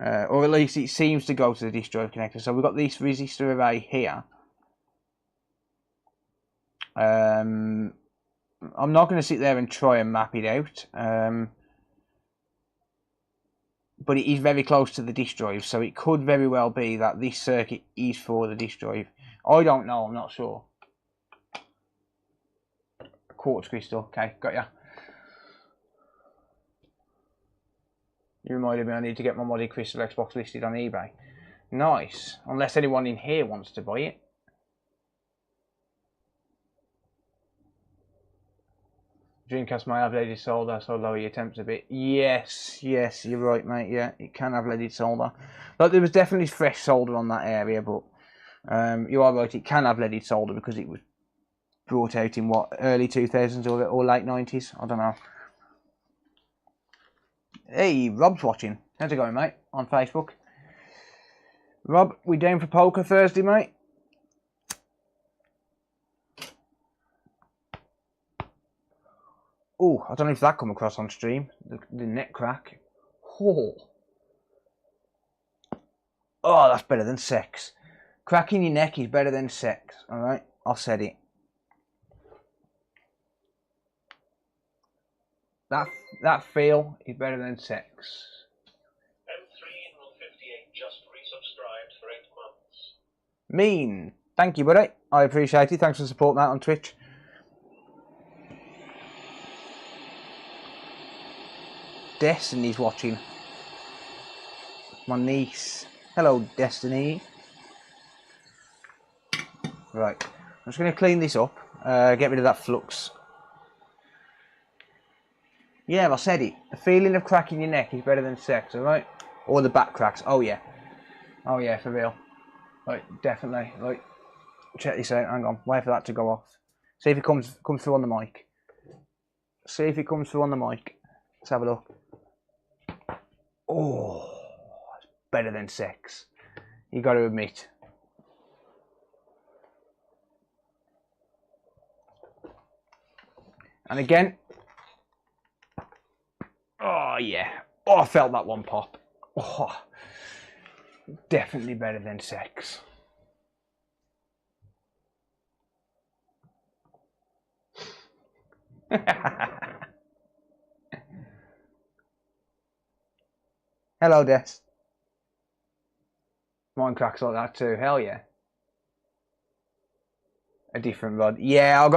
Or at least it seems to go to the disk drive connector. So we've got this resistor array here. I'm not going to sit there and try and map it out. But it is very close to the disk drive. So it could very well be that this circuit is for the disk drive. I don't know. I'm not sure. Quartz crystal. Okay, got ya. You reminded me I need to get my modded crystal Xbox listed on eBay. Nice. Unless anyone in here wants to buy it. Dreamcast may have leaded solder, so lower your temps a bit. Yes, you're right, mate. Yeah, it can have leaded solder. Like, there was definitely fresh solder on that area, but you are right, it can have leaded solder because it was brought out in what, early 2000s or late 90s? I don't know. Hey, Rob's watching. How's it going, mate? On Facebook. Rob, we down for poker Thursday, mate? Oh, I don't know if that come across on stream. The neck crack. Oh, that's better than sex. Cracking your neck is better than sex. Alright, I've said it. That feel is better than sex. M358 just resubscribed for 8 months. Mean. Thank you, buddy. I appreciate it. Thanks for supporting that on Twitch. Destiny's watching. My niece. Hello, Destiny. Right. I'm just going to clean this up. Get rid of that flux. Yeah, I said it. The feeling of cracking your neck is better than sex, alright? Or the back cracks. Oh, yeah. Oh, yeah, for real. Right, definitely. Right. Check this out. Hang on. Wait for that to go off. See if it comes through on the mic. See if it comes through on the mic. Let's have a look. Oh, it's better than sex. You got to admit. And again. Oh, yeah. Oh, I felt that one pop. Oh, definitely better than sex. Hello, Des. Mine cracks like that too. Hell yeah. A different rod. Yeah,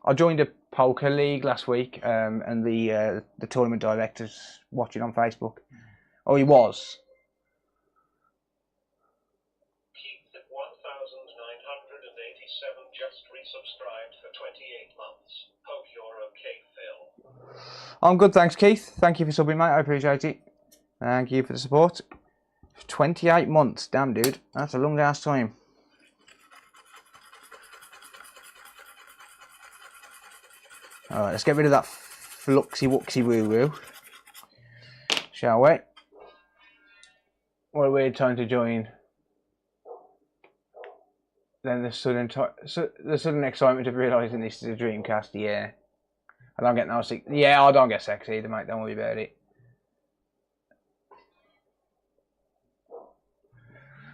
I joined a poker league last week, and the tournament director's watching on Facebook. Oh, he was. Keith at 1987 just resubscribed for 28 months. Hope you're okay, Phil. I'm good, thanks, Keith. Thank you for subbing, mate. I appreciate it. Thank you for the support. 28 months. Damn, dude. That's a long ass time. Alright, let's get rid of that fluxy wuxy woo woo. Shall we? What a weird time to join. Then the sudden excitement of realising this is a Dreamcast, yeah. I don't get no sick. Yeah, I don't get sex either, mate. Don't worry about it.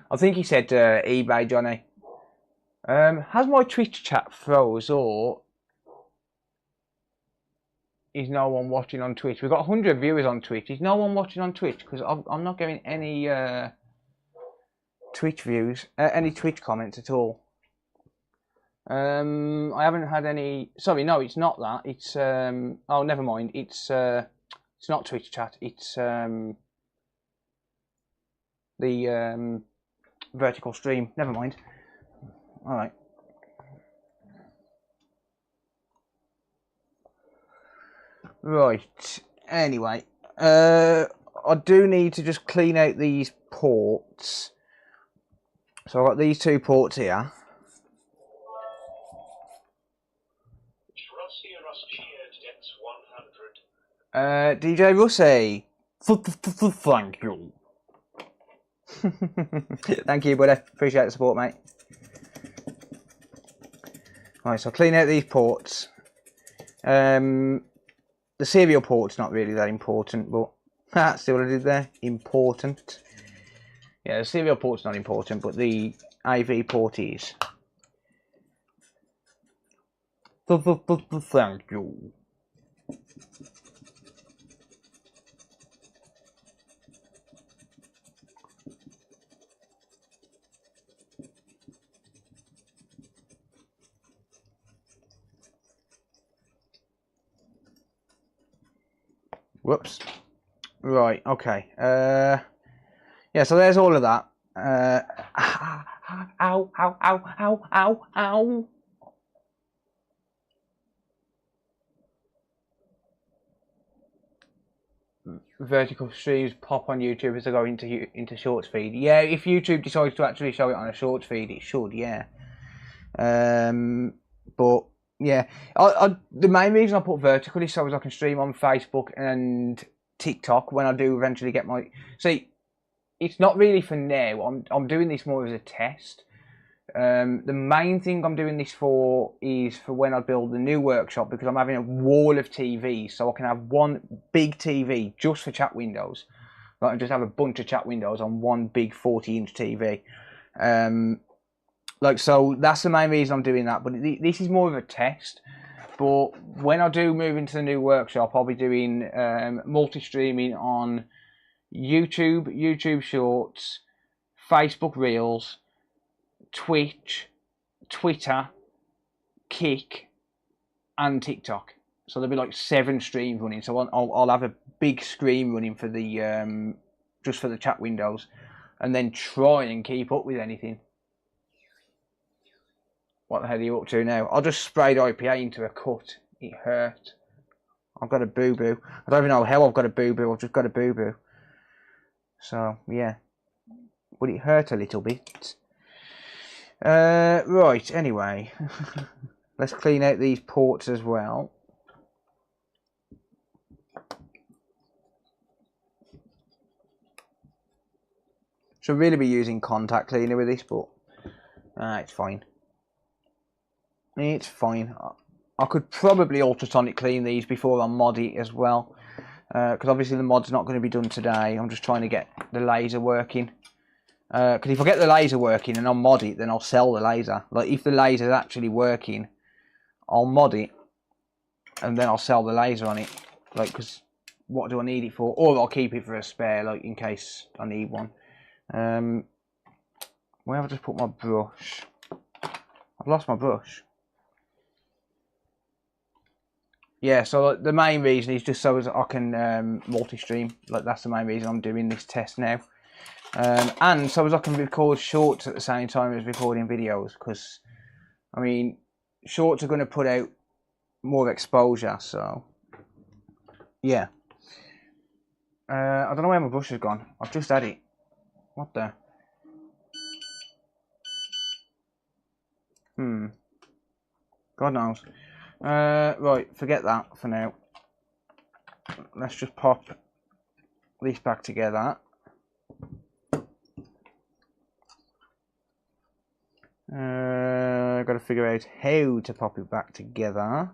I think he said eBay, Johnny. Has my Twitch chat froze, or is no one watching on Twitch? We've got 100 viewers on Twitch. Is no one watching on Twitch? Because I'm not getting any Twitch views, any Twitch comments at all. I haven't had any. Sorry, no, it's not that. It's oh, never mind. It's not Twitch chat. It's the vertical stream. Never mind. All right. Right. Anyway, I do need to just clean out these ports. So I've got these two ports here. DJ Russie, thank you. Thank you, buddy. Appreciate the support, mate. Right, so I'll clean out these ports. The serial port's not really that important, but see what I did there? Important. Yeah, the serial port's not important, but the AV port is. Thank you. Whoops. Right, okay. Yeah, so there's all of that. Ow, ow, ow, ow, ow, ow. Vertical streams pop on YouTube as they go into shorts feed. Yeah, if YouTube decides to actually show it on a shorts feed, it should, yeah. But yeah, the main reason I put vertical is so as I can stream on Facebook and TikTok when I do eventually get my. See, it's not really for now. I'm doing this more as a test. The main thing I'm doing this for is for when I build the new workshop, because I'm having a wall of TVs, so I can have one big TV just for chat windows. Like, I just have a bunch of chat windows on one big 40-inch TV. Like, so that's the main reason I'm doing that. But this is more of a test. But when I do move into the new workshop, I'll be doing multi-streaming on YouTube, YouTube Shorts, Facebook Reels, Twitch, Twitter, Kick, and TikTok. So there'll be like 7 streams running. So I'll have a big screen running for the just for the chat windows, and then try and keep up with anything. What the hell are you up to now? I just sprayed IPA into a cut. It hurt. I've got a boo-boo. I don't even know how I've got a boo-boo. I've just got a boo-boo. So, yeah. But it hurt a little bit. Right, anyway. Let's clean out these ports as well. Should really be using contact cleaner with this, but it's fine. It's fine. I could probably ultrasonic clean these before I mod it as well, because obviously the mod's not going to be done today. I'm just trying to get the laser working. Because if I get the laser working and I'll mod it, then I'll sell the laser. Like, if the laser's actually working, I'll mod it and then I'll sell the laser on it. Like, because what do I need it for? Or I'll keep it for a spare, like, in case I need one. Where have I just put my brush? I've lost my brush. Yeah, so the main reason is just so as I can multi-stream. Like, that's the main reason I'm doing this test now. And so as I can record shorts at the same time as recording videos, because, I mean, shorts are going to put out more exposure, so, yeah. I don't know where my brush has gone. I've just had it. What the? God knows. Right, forget that for now. Let's just pop these back together. I've got to figure out how to pop it back together.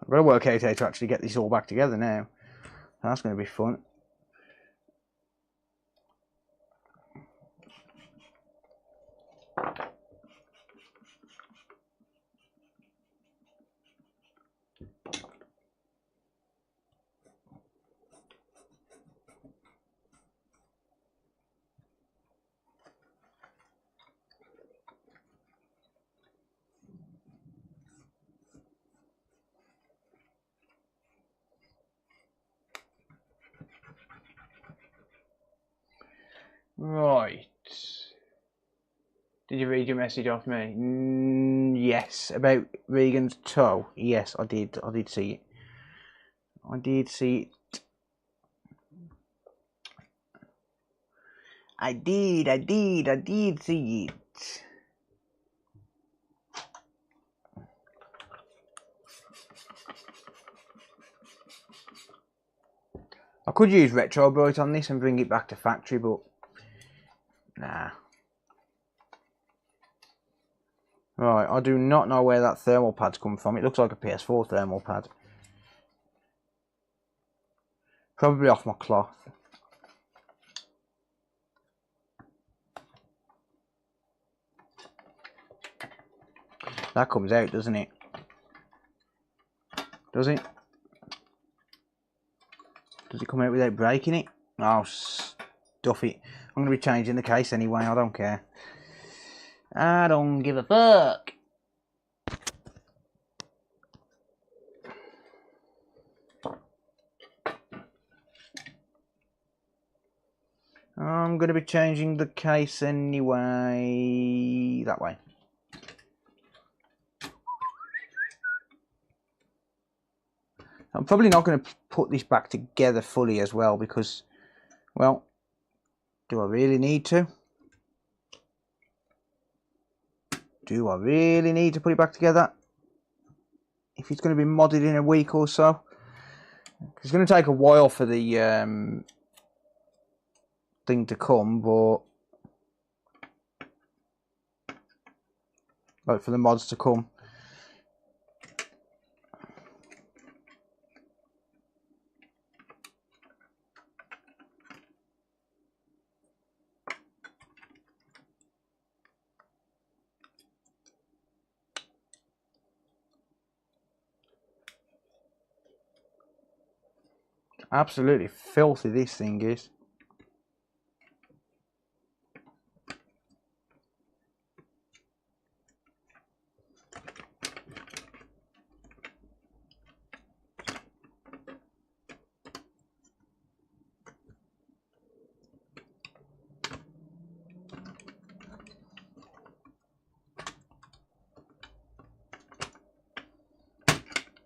I've got to work out how to actually get this all back together now. That's going to be fun. Right. Did you read your message off me? Yes, about Regan's toe. Yes, I did. I did see it. I did see it. I did see it. I could use Retro Bright on this and bring it back to factory, but nah. Right, I do not know where that thermal pad's come from. It looks like a PS4 thermal pad. Probably off my cloth. That comes out, doesn't it? Does it? Does it come out without breaking it? Oh, stuff it. I'm going to be changing the case anyway, I don't care. I don't give a fuck. I'm going to be changing the case anyway. That way. I'm probably not going to put this back together fully as well because, well, do I really need to? Do I really need to put it back together? If it's going to be modded in a week or so. It's going to take a while for the thing to come, but like for the mods to come. Absolutely filthy this thing is.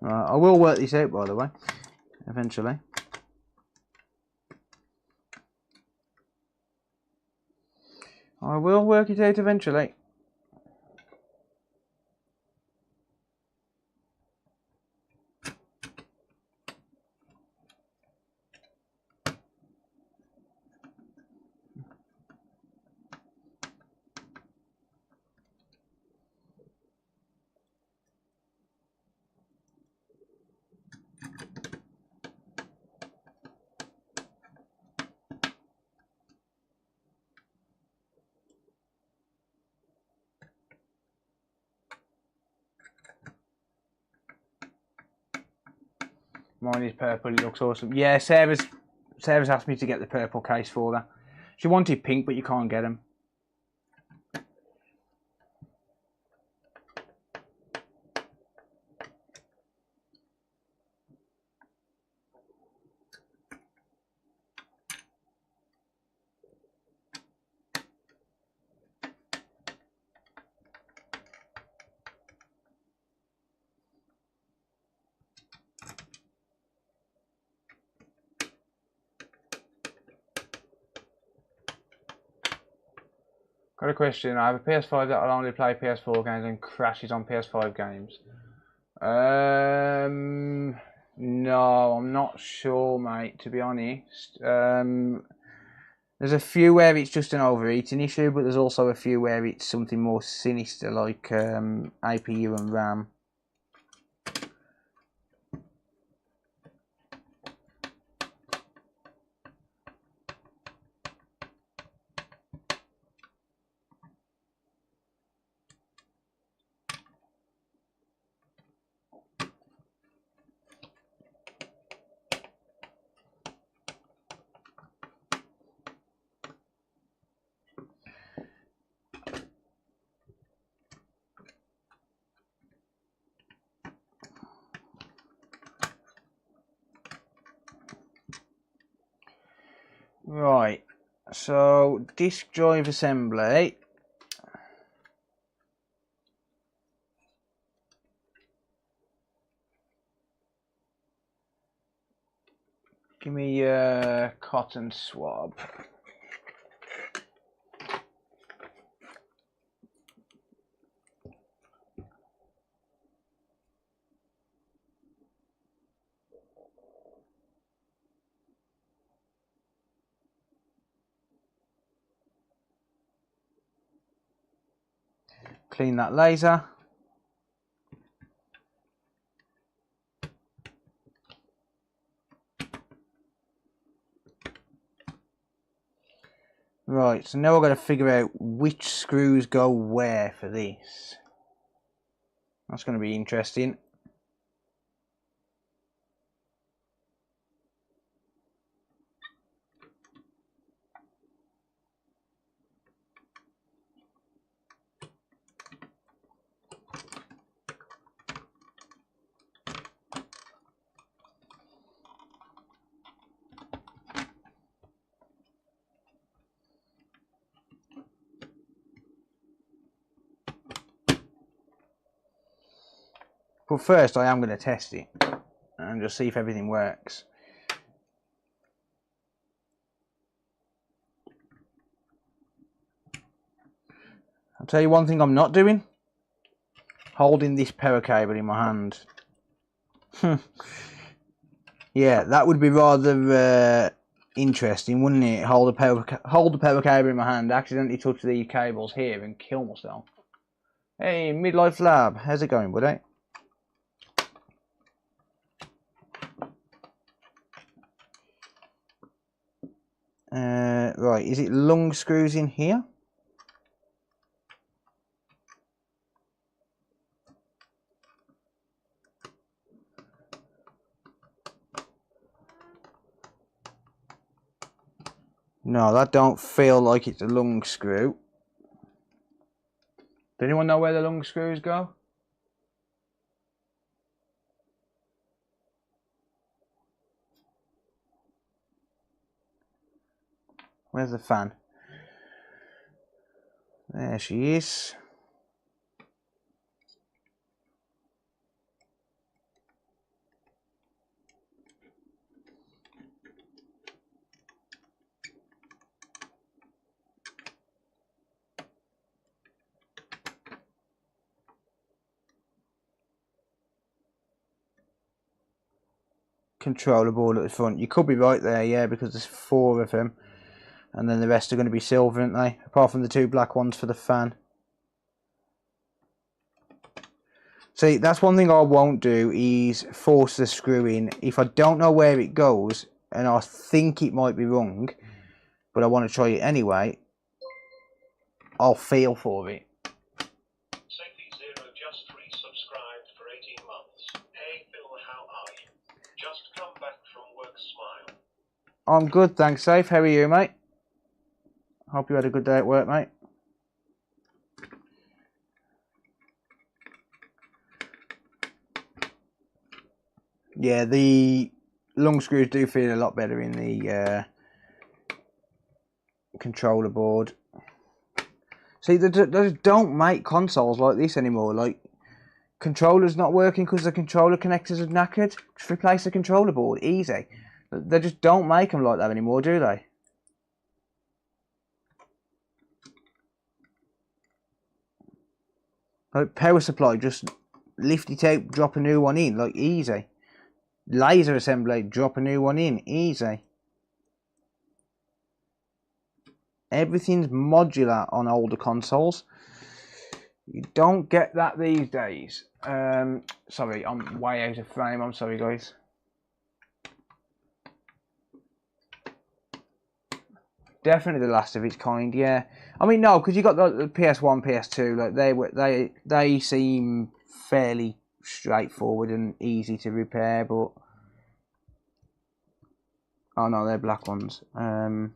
Right, I will work this out, by the way, eventually. I will work it out eventually. Mine is purple, it looks awesome. Yeah, Sarah's asked me to get the purple case for her. She wanted pink, but you can't get them. Got a question. I have a PS5 that will only play PS4 games and crashes on PS5 games. No, I'm not sure, mate, to be honest. There's a few where it's just an overheating issue, but there's also a few where it's something more sinister, like APU and RAM. Right, so disk drive assembly. Give me a cotton swab. Clean that laser. Right, so now I've got to figure out which screws go where for this. That's going to be interesting. But first I am going to test it and just see if everything works. I'll tell you one thing I'm not doing. Holding this power cable in my hand. Yeah, that would be rather interesting, wouldn't it? Hold the power cable in my hand, accidentally touch the cables here and kill myself. Hey, Midlife Lab, how's it going, buddy? Right, is it lung screws in here? No, that don't feel like it's a lung screw. Does anyone know where the lung screws go? Where's the fan? There she is. Controller board at the front. You could be right there, yeah, because there's 4 of them. And then the rest are going to be silver, aren't they? Apart from the 2 black ones for the fan. See, that's one thing I won't do, is force the screw in. If I don't know where it goes, and I think it might be wrong, but I want to try it anyway, I'll feel for it. Zero just resubscribed for 18 months. Hey Phil, how are you? Just come back from work, smile. I'm good, thanks, Safe. How are you, mate? Hope you had a good day at work, mate. Yeah, the long screws do feel a lot better in the controller board. See, they don't make consoles like this anymore. Like, controllers not working because the controller connectors are knackered. Just replace the controller board, easy. They just don't make them like that anymore, do they? Like, power supply, just lift it out, drop a new one in, like, easy. Laser assembly, drop a new one in, easy. Everything's modular on older consoles. You don't get that these days. Sorry, I'm way out of frame. I'm sorry, guys. Definitely the last of its kind, yeah. I mean, no, because you got the PS1, PS2. Like they seem fairly straightforward and easy to repair, but oh no, they're black ones. But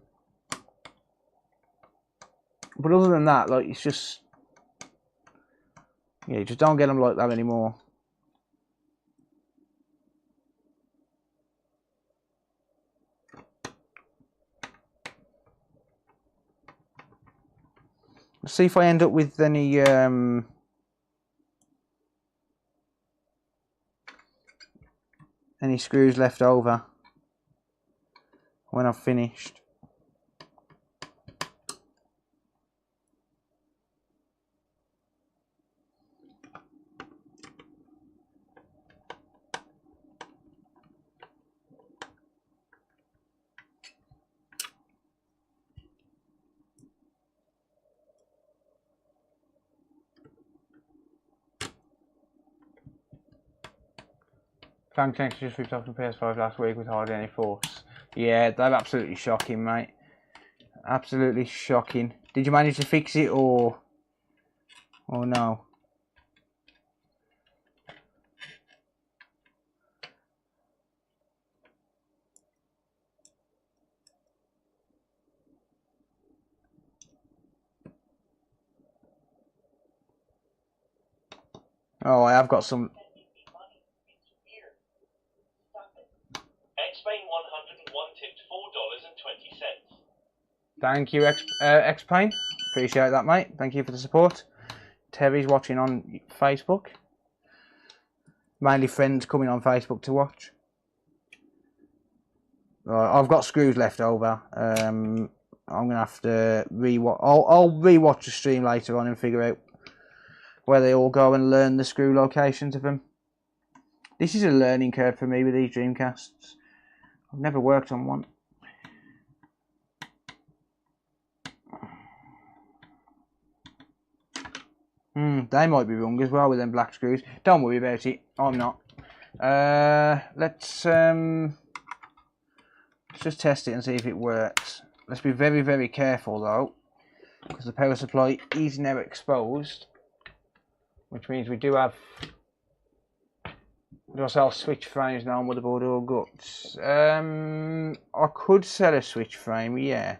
other than that, like, it's just, yeah, you just don't get them like that anymore. Let's see if I end up with any screws left over when I've finished. Thanks, just ripped off the PS5 last week with hardly any force. Yeah, they're absolutely shocking, mate. Absolutely shocking. Did you manage to fix it or no? Oh, I have got some. X-Pain 101 tipped $4.20. Thank you, X-Pain. Appreciate that, mate. Thank you for the support. Terry's watching on Facebook. Mainly friends coming on Facebook to watch. Right, I've got screws left over. I'm gonna have to rewatch. I'll rewatch the stream later on and figure out where they all go and learn the screw locations of them. This is a learning curve for me with these Dreamcasts. I've never worked on one. They might be wrong as well with them black screws. Don't worry about it. I'm not. Let's just test it and see if it works. Let's be very, very careful though, because the power supply is now exposed, which means we do sell switch frames now on motherboard or guts. I could sell a switch frame, yeah.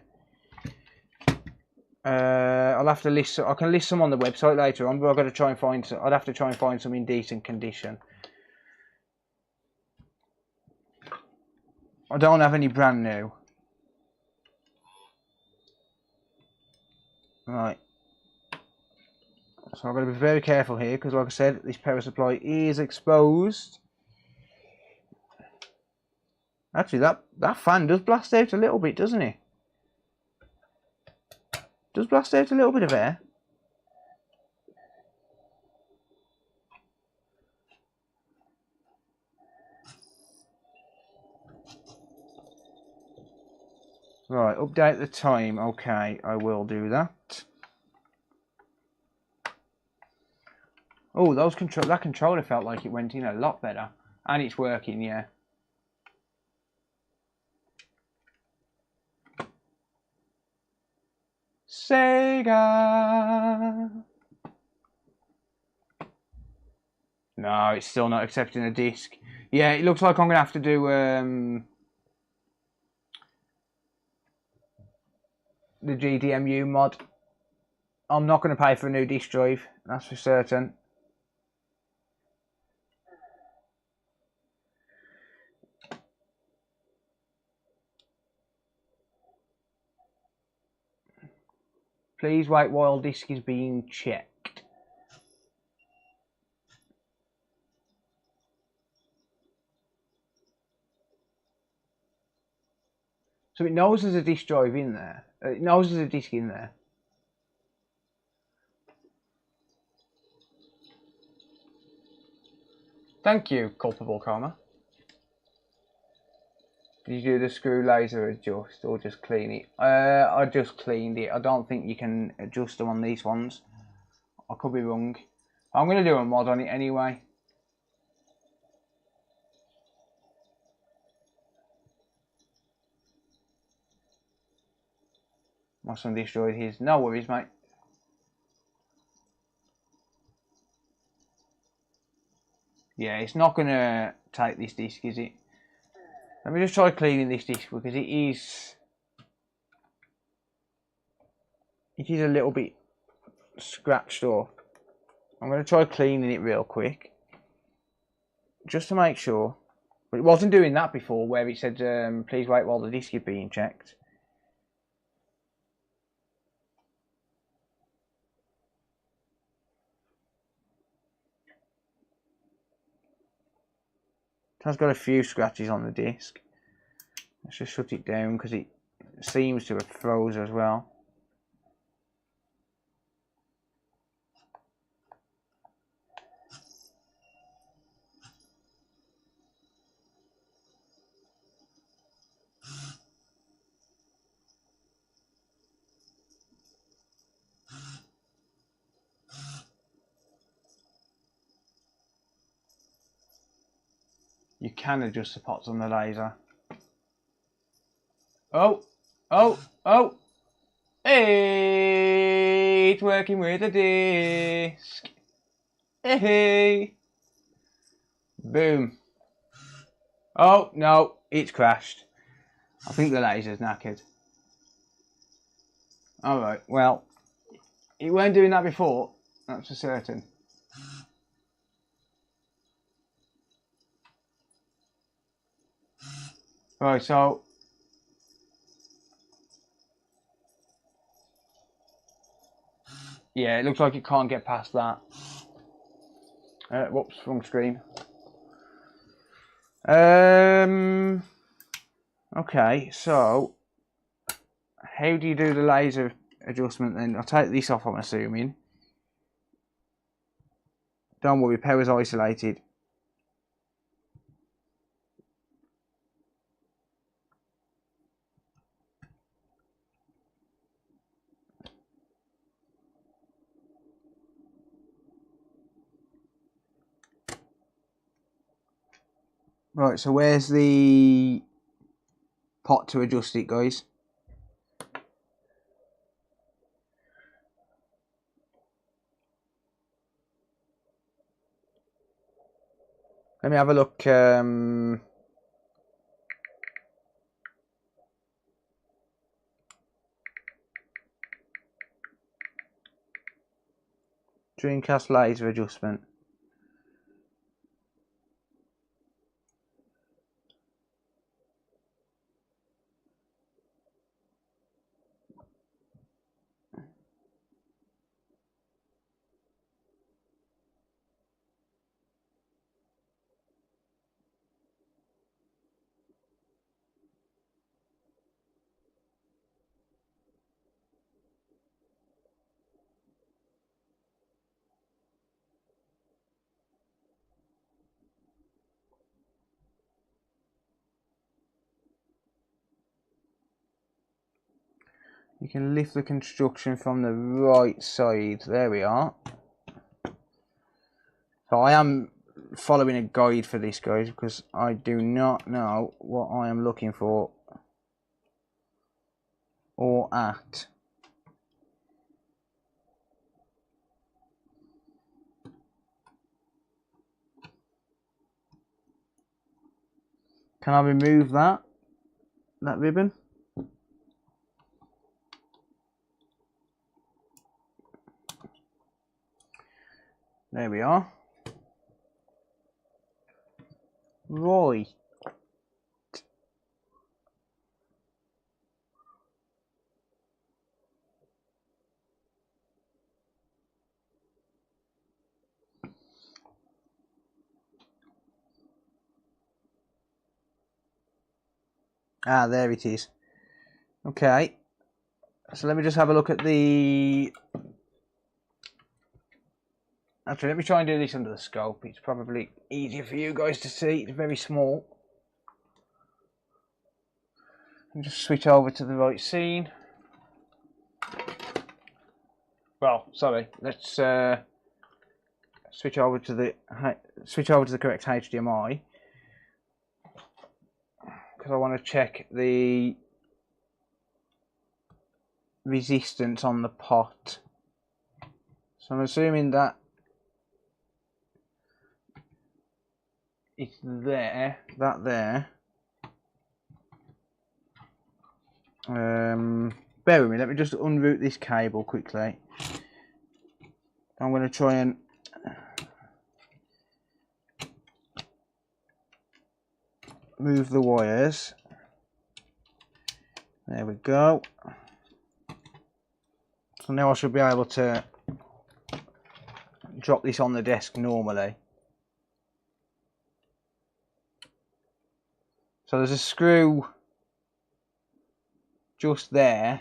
I'll have to list. I can list some on the website later on, but I've got to try and find. I'd have to try and find some in decent condition. I don't have any brand new. Right. So I've got to be very careful here because, like I said, this power supply is exposed. Actually, that fan does blast out a little bit, doesn't it? Does blast out a little bit of air. Right, update the time. Okay, I will do that. Oh, that controller felt like it went in a lot better, and it's working, yeah. Sega. No, it's still not accepting a disc. Yeah, it looks like I'm gonna have to do the GDMU mod. I'm not going to pay for a new disk drive, that's for certain. Please wait while disk is being checked. So it knows there's a disk drive in there. It knows there's a disk in there. Thank you, Culpable Karma. Did you do the screw laser adjust or just clean it? I just cleaned it. I don't think you can adjust them on these ones. I could be wrong. I'm going to do a mod on it anyway. My son destroyed his. No worries, mate. Yeah, it's not going to take this disc, is it? Let me just try cleaning this disc because it is a little bit scratched off. I'm going to try cleaning it real quick just to make sure. But it wasn't doing that before where it said please wait while the disc is being checked. has got a few scratches on the disc. Let's just shut it down because it seems to have froze as well. You can adjust the pots on the laser. Oh, oh, oh! Hey, it's working with a disc. Hey, boom. Oh no, it's crashed. I think the laser's knackered. All right, well, it weren't doing that before. That's for certain. Right, so yeah, it looks like it can't get past that. Whoops, wrong screen. Okay, so how do you do the laser adjustment then? I'll take this off, I'm assuming. Don't worry, power's isolated. Right, so where's the pot to adjust it, guys? Let me have a look. Dreamcast laser adjustment. You can lift the construction from the right side. There we are. So I am following a guide for this, guys, because I do not know what I am looking for or at. Can I remove that ribbon? There we are. Right. Ah, there it is. Okay. So let me just have a look at the... Actually, let me try and do this under the scope. It's probably easier for you guys to see. It's very small. And just switch over to the right scene. Well, sorry. Let's switch over to the correct HDMI, because I want to check the resistance on the pot. So I'm assuming that it's there, that there. Bear with me, let me just unroute this cable quickly. I'm going to try and move the wires. There we go. So now I should be able to drop this on the desk normally. So there's a screw just there.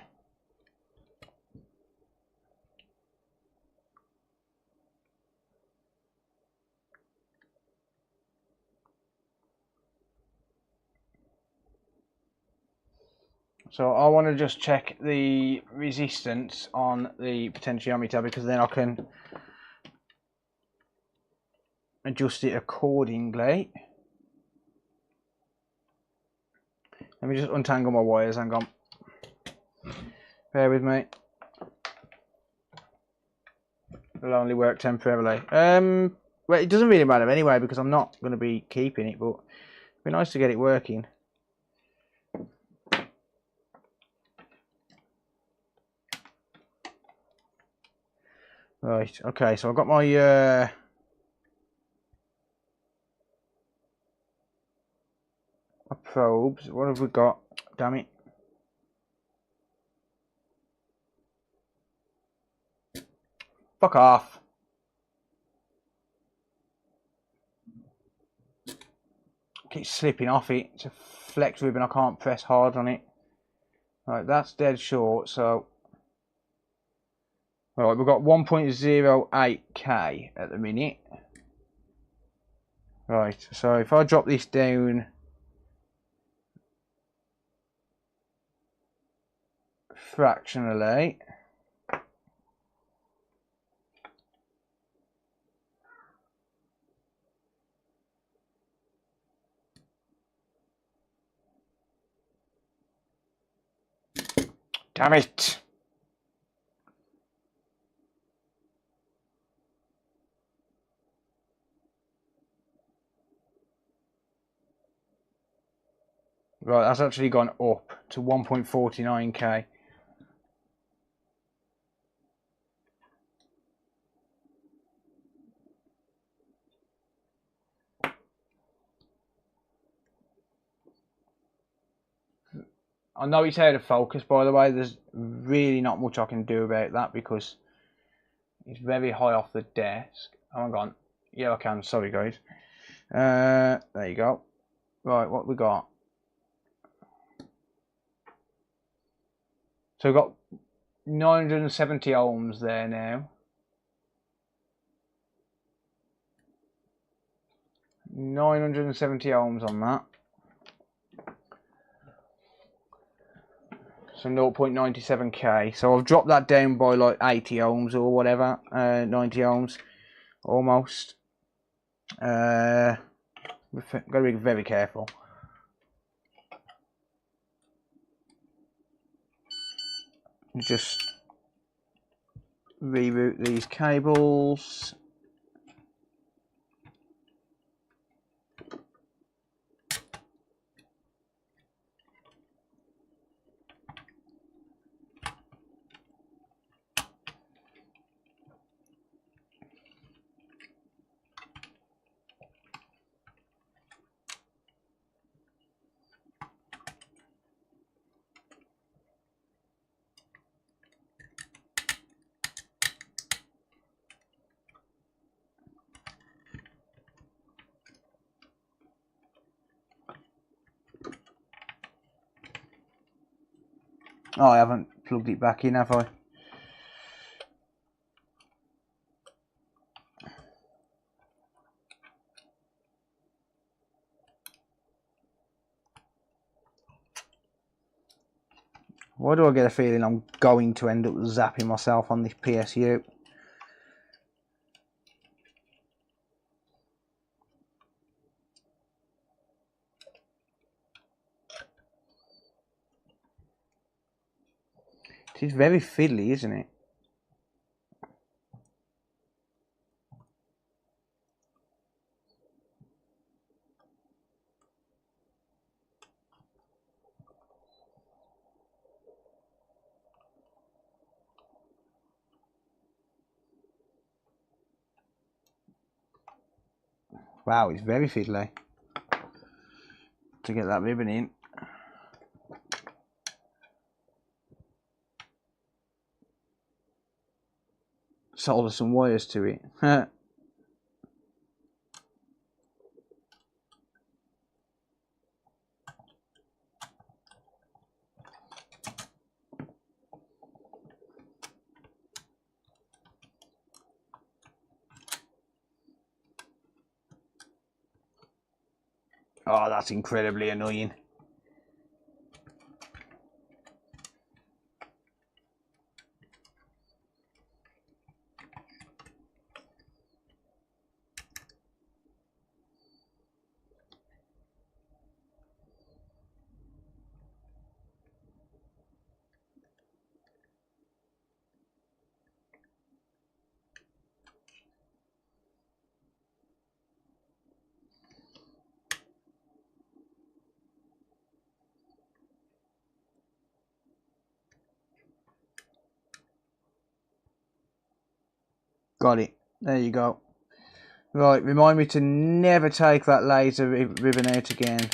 So I want to just check the resistance on the potentiometer, because then I can adjust it accordingly. Let me just untangle my wires, hang on. Bear with me. It'll only work temporarily. Well, it doesn't really matter anyway, because I'm not going to be keeping it, but it'd be nice to get it working. Right, okay, so I've got my probes. What have we got? Damn it. Fuck off. Keeps slipping off it. It's a flex ribbon, I can't press hard on it. Right, that's dead short, so... Right, we've got 1.08k at the minute. Right, so if I drop this down fractionally, damn it! Right, that's actually gone up to 1.49k. I know it's out of focus, by the way. There's really not much I can do about that because it's very high off the desk. Oh, hang on. Yeah, I can. Sorry, guys. There you go. Right, what we got? So we've got 970 ohms there now. 970 ohms on that. So 0.97k. So I've dropped that down by like 80 ohms or whatever. 90 ohms. Almost. Got to be very careful. Just reroute these cables. Oh, I haven't plugged it back in, have I? Why do I get a feeling I'm going to end up zapping myself on this PSU? It is very fiddly, isn't it? Wow, it's very fiddly to get that ribbon in. Solder some wires to it. Oh, that's incredibly annoying. Got it. There you go. Right, remind me to never take that laser ribbon out again.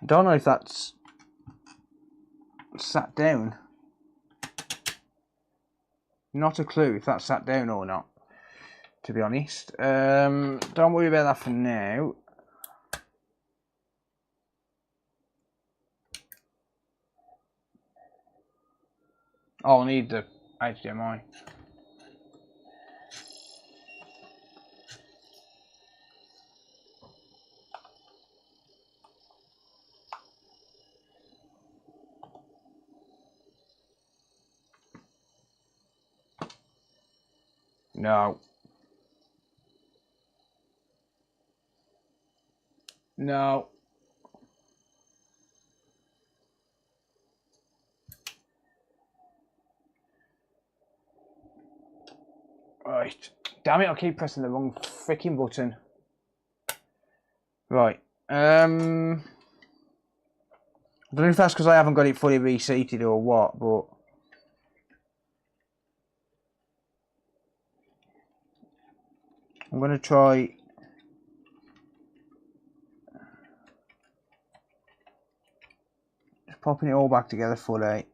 I don't know if that's sat down. Not a clue if that's sat down or not, to be honest. Don't worry about that for now. Oh, I need the HDMI. No. No. Right. Damn it, I keep pressing the wrong freaking button. Right. I don't know if that's because I haven't got it fully reseated or what, but I'm going to try just popping it all back together fully. Sergio_8880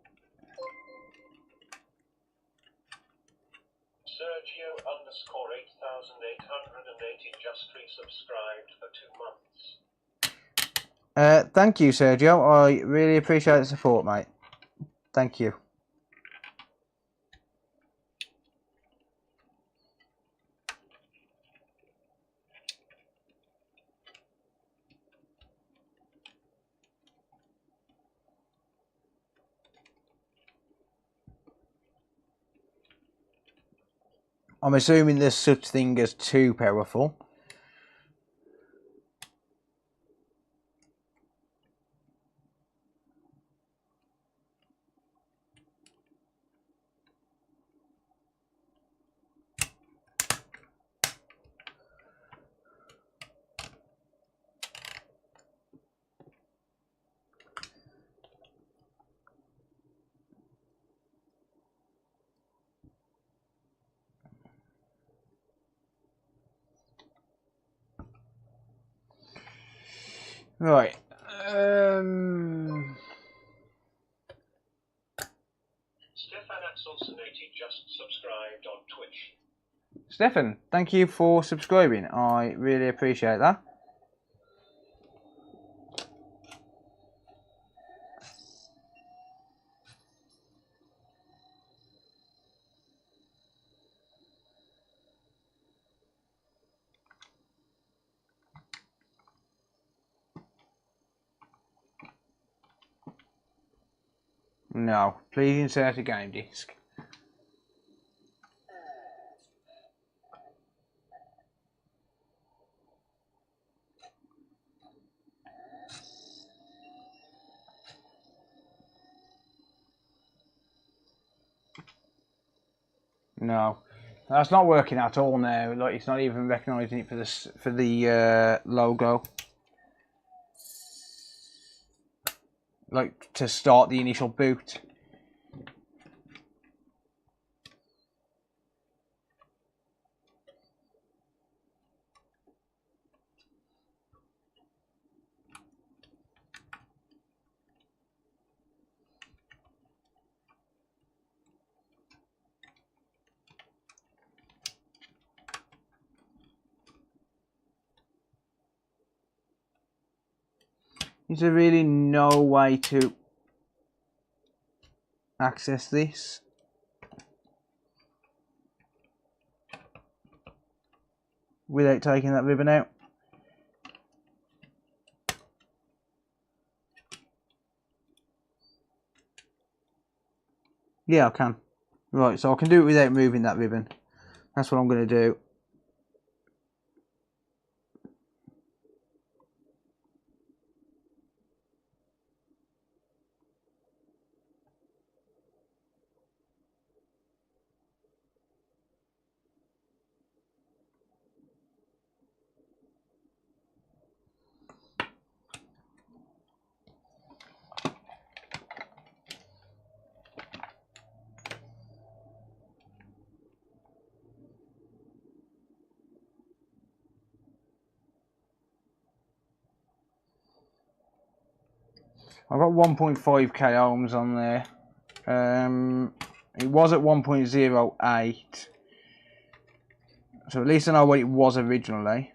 just resubscribed for 2 months. Thank you, Sergio. I really appreciate the support, mate. Thank you. I'm assuming there's such thing as too powerful. Right. Stefan Axelsonati just subscribed on Twitch. Stefan, thank you for subscribing. I really appreciate that. No, please insert a game disc. No, that's not working at all now. Like, it's not even recognising it for the logo. Like, to start the initial boot. Is there really no way to... access this. Without taking that ribbon out. Yeah, I can. Right, so I can do it without moving that ribbon. That's what I'm going to do. I've got 1.5k ohms on there. It was at 1.08, so at least I know what it was originally.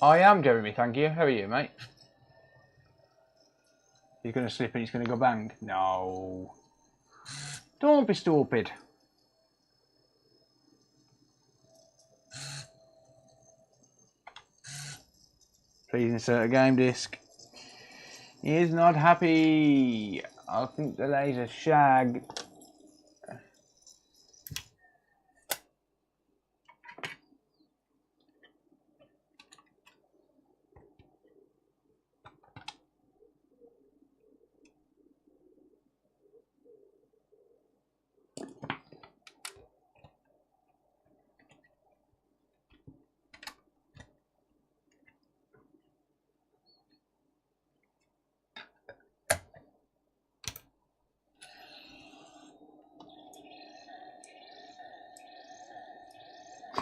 I am Jeremy, thank you. How are you, mate? He's going to slip and he's going to go bang. No. Don't be stupid. Please insert a game disc. He is not happy. I think the laser shag.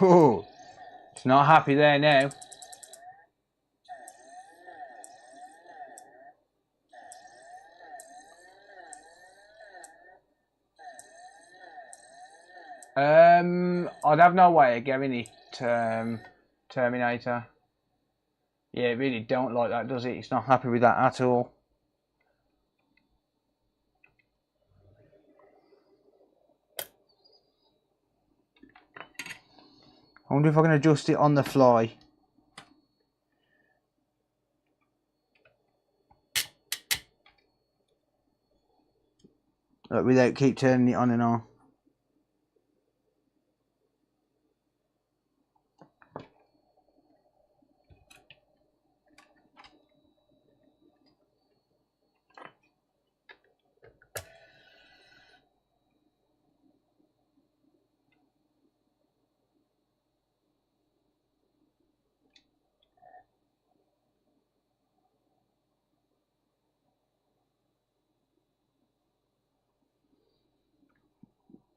Oh, it's not happy there now. I'd have no way of getting it, Terminator. Yeah, it really don't like that, does it? It's not happy with that at all. I wonder if I can adjust it on the fly. Without keep turning it on and on.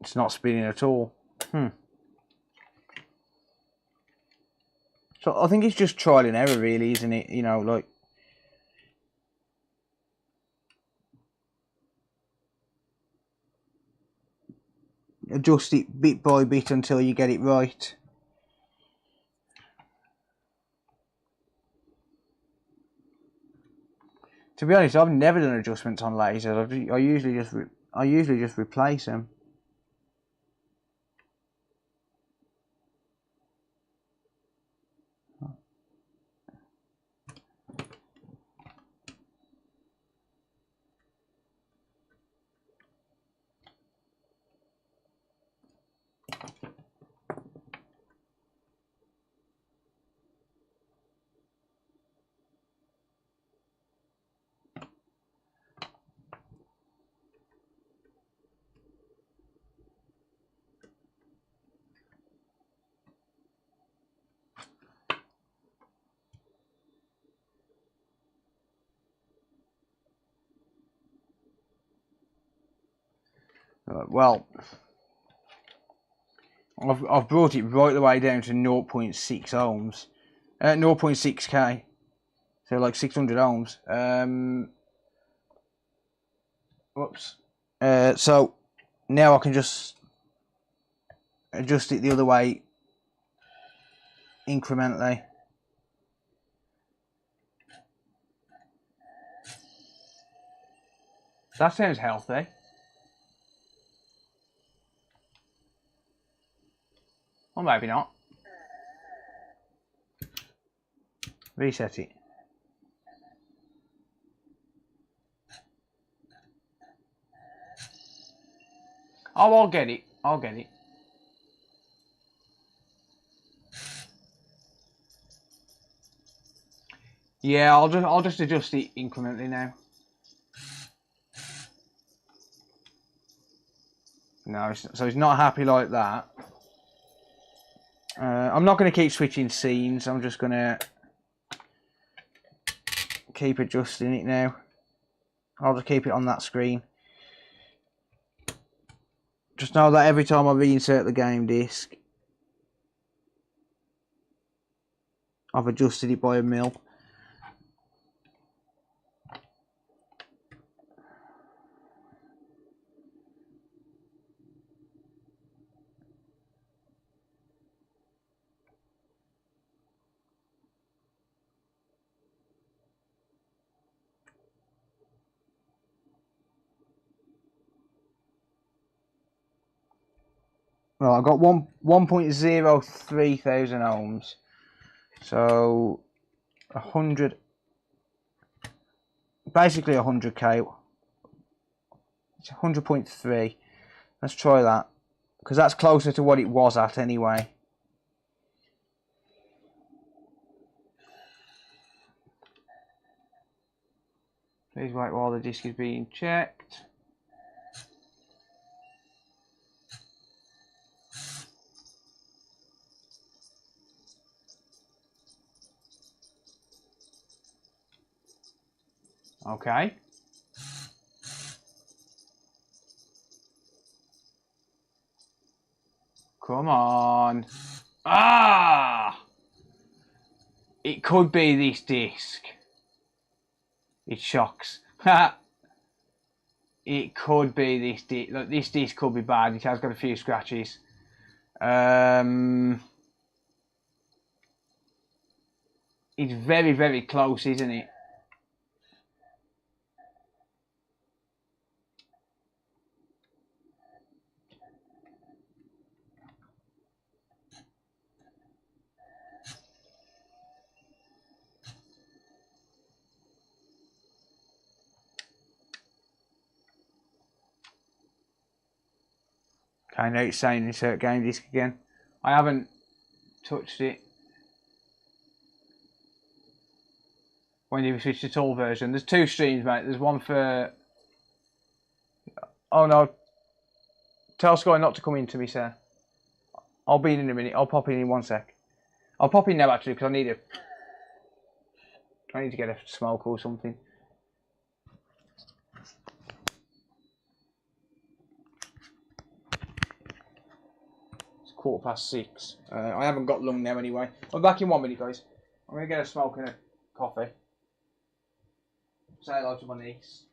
It's not spinning at all. So I think it's just trial and error, really, isn't it? You know, like. Adjust it bit by bit until you get it right. To be honest, I've never done adjustments on lasers. I usually just replace them. Well, I've brought it right the way down to 0.6 ohms, 0.6k, so like 600 ohms. Whoops. So now I can just adjust it the other way incrementally. That sounds healthy. Or maybe not. Reset it. Oh, I'll get it. I'll get it. Yeah, I'll just adjust it incrementally now. No, so he's not happy like that. I'm not going to keep switching scenes. I'm just going to keep adjusting it now. I'll just keep it on that screen. Just know that every time I reinsert the game disc, I've adjusted it by a mil. Well, I've got 1.03 thousand ohms, so 100, basically 100k. It's 100.3. Let's try that, because that's closer to what it was at anyway. Please wait while the disc is being checked. Okay. Come on. Ah! It could be this disc. It shocks. It could be this disc. Look, this disc could be bad. It has got a few scratches. It's very, very close, isn't it? Okay, now it's saying insert game disc again. I haven't touched it. When you switch to tool version, there's two streams, mate. There's one for. Oh no! Tell Sky not to come in to me, sir. I'll be in a minute. I'll pop in 1 sec. I'll pop in now actually because I need to get a smoke or something. It's 6:15. I haven't got long now anyway. I'm back in 1 minute, guys. I'm gonna get a smoke and a coffee. Say hello to my niece.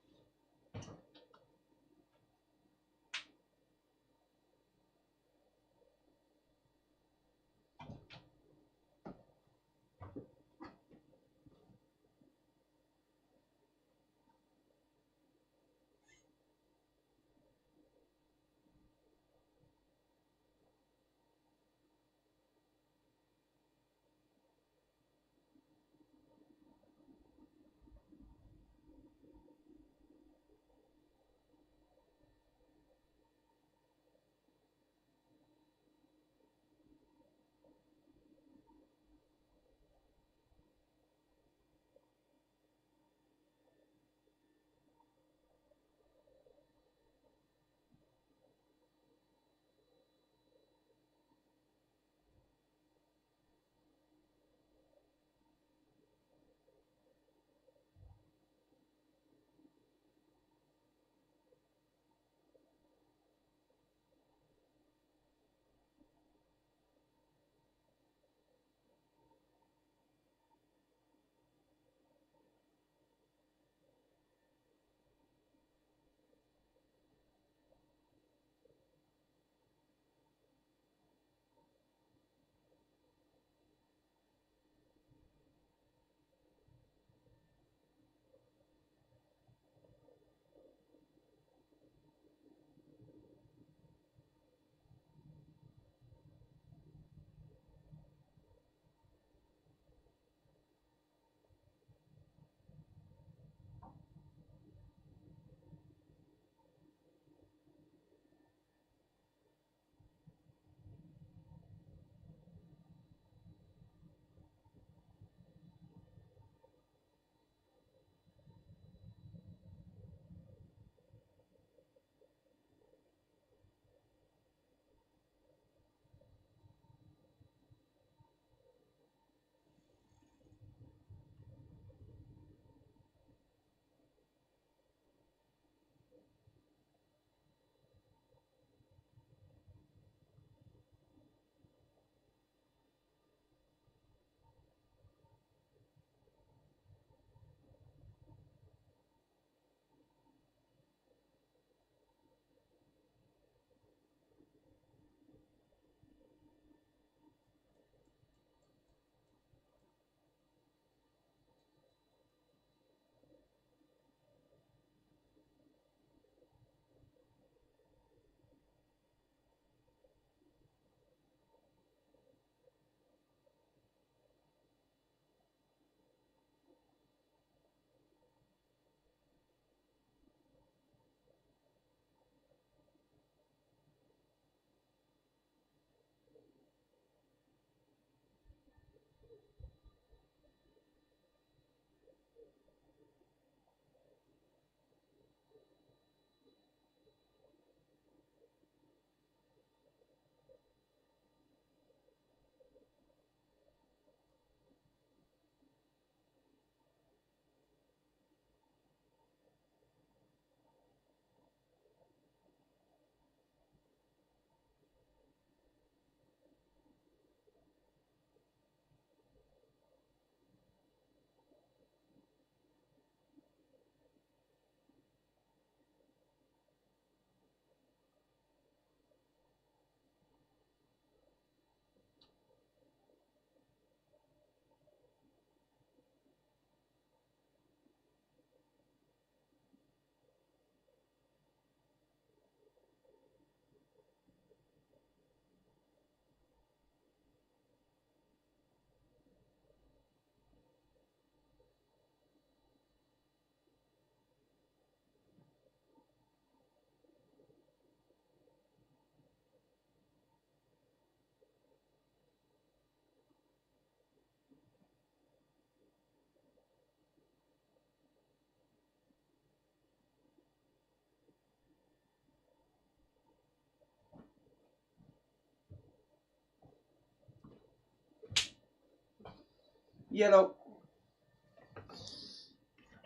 Yellow.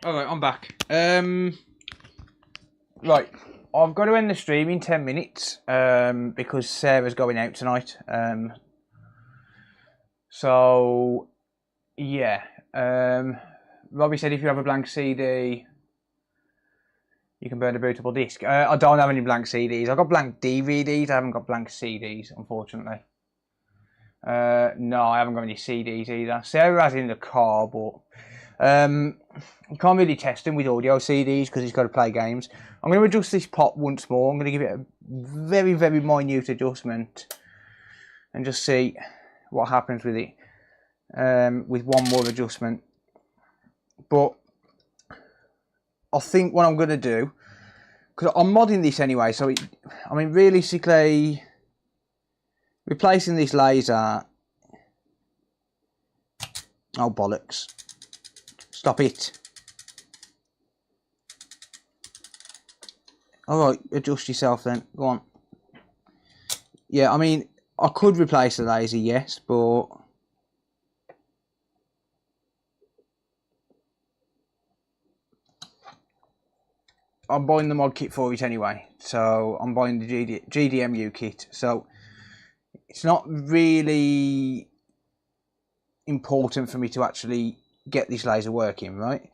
Alright, I'm back. Right, I've got to end the stream in 10 minutes because Sarah's going out tonight. So, yeah. Robbie said if you have a blank CD, you can burn a bootable disc. I don't have any blank CDs. I've got blank DVDs. I haven't got blank CDs, unfortunately. No, I haven't got any CDs either. Sarah has in the car, but you can't really test them with audio CDs because he's got to play games. I'm going to adjust this pot once more. I'm going to give it a very, very minute adjustment and just see what happens with it with one more adjustment. But I think what I'm going to do, because I'm modding this anyway, so I mean realistically replacing this laser, oh bollocks, stop it. Alright, adjust yourself then, go on. Yeah, I mean I could replace the laser, yes, but I'm buying the mod kit for it anyway, so I'm buying the GDMU kit, so it's not really important for me to actually get this laser working, right?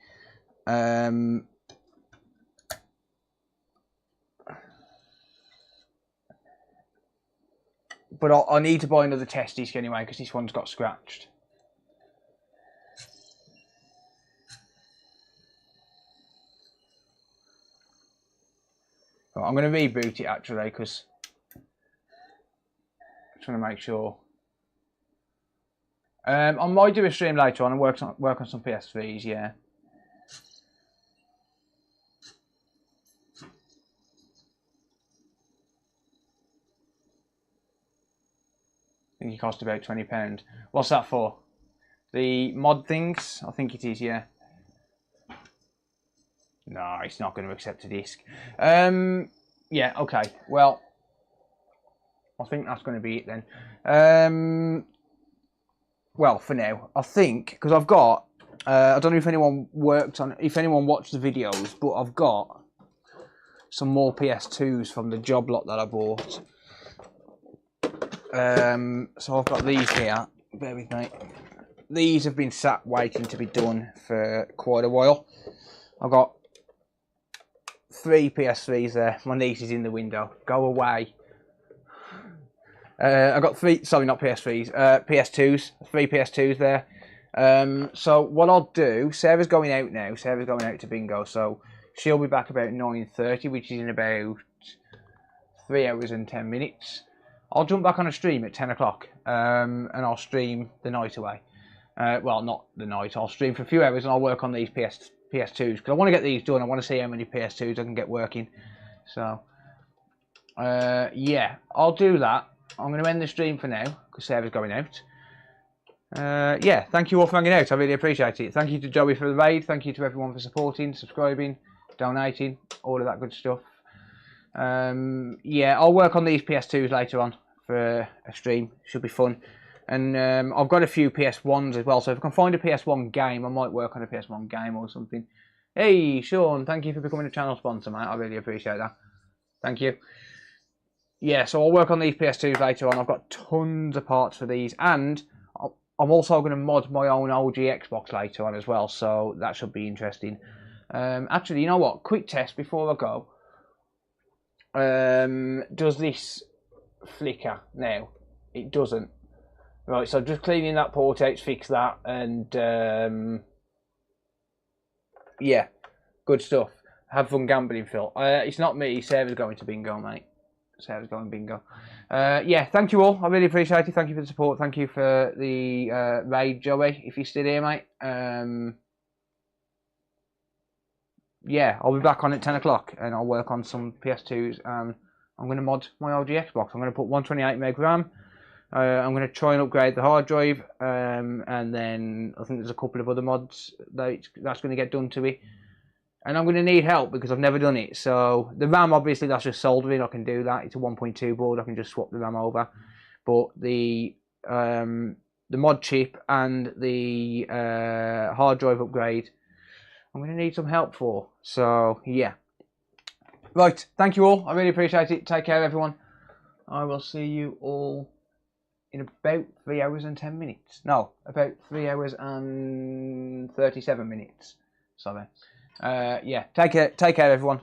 But I need to buy another test disc anyway because this one's got scratched. I'm going to reboot it actually because I'm trying to make sure. I might do a stream later on and work on some PS3s, yeah. I think it cost about £20. What's that for? The mod things? I think it is, yeah. No, it's not going to accept a disc. Yeah, okay. Well, I think that's going to be it then. Well, for now, I think, because I've got, I don't know if anyone watched the videos, but I've got some more PS2s from the job lot that I bought. So I've got these here. Bear with me. These have been sat waiting to be done for quite a while. I've got 3 PS3s there. My niece is in the window. Go away. I've got 3, sorry, not PS3s, PS2s. 3 PS2s there. So what I'll do, Sarah's going out now. Sarah's going out to bingo, so she'll be back about 9:30, which is in about 3 hours and 10 minutes. I'll jump back on a stream at 10 o'clock, and I'll stream the night away. Well, not the night. I'll stream for a few hours and I'll work on these PS2s because I want to get these done. I want to see how many PS2s I can get working. So, yeah, I'll do that. I'm going to end the stream for now because Sarah's going out. Yeah, thank you all for hanging out. I really appreciate it. Thank you to Joey for the raid. Thank you to everyone for supporting, subscribing, donating, all of that good stuff. Yeah, I'll work on these PS2s later on for a stream. Should be fun. And I've got a few PS1s as well, so if I can find a PS1 game, I might work on a PS1 game or something. Hey, Sean, thank you for becoming a channel sponsor, mate. I really appreciate that. Thank you. Yeah, so I'll work on these PS2s later on. I've got tons of parts for these, and I'm also going to mod my own OG Xbox later on as well, so that should be interesting. Actually, you know what? Quick test before I go. Does this flicker now? It doesn't. Right, so just cleaning that port out, fix that, and yeah, good stuff. Have fun gambling, Phil. It's not me. Sarah's going to bingo, mate. Sarah's going bingo. Yeah, thank you all. I really appreciate it. Thank you for the support. Thank you for the raid, Joey, if you're still here, mate. Yeah, I'll be back on at 10 o'clock and I'll work on some PS2s. I'm going to mod my OG Xbox. I'm going to put 128 meg RAM. I'm going to try and upgrade the hard drive. And then I think there's a couple of other mods that's going to get done to it. And I'm going to need help because I've never done it. So the RAM, obviously, that's just soldering. I can do that. It's a 1.2 board. I can just swap the RAM over. But the the mod chip and the hard drive upgrade, I'm going to need some help for. So, yeah. Right, thank you all. I really appreciate it. Take care, everyone. I will see you all in about 3 hours and 10 minutes. No, about 3 hours and 37 minutes. Sorry. Yeah, take care, everyone.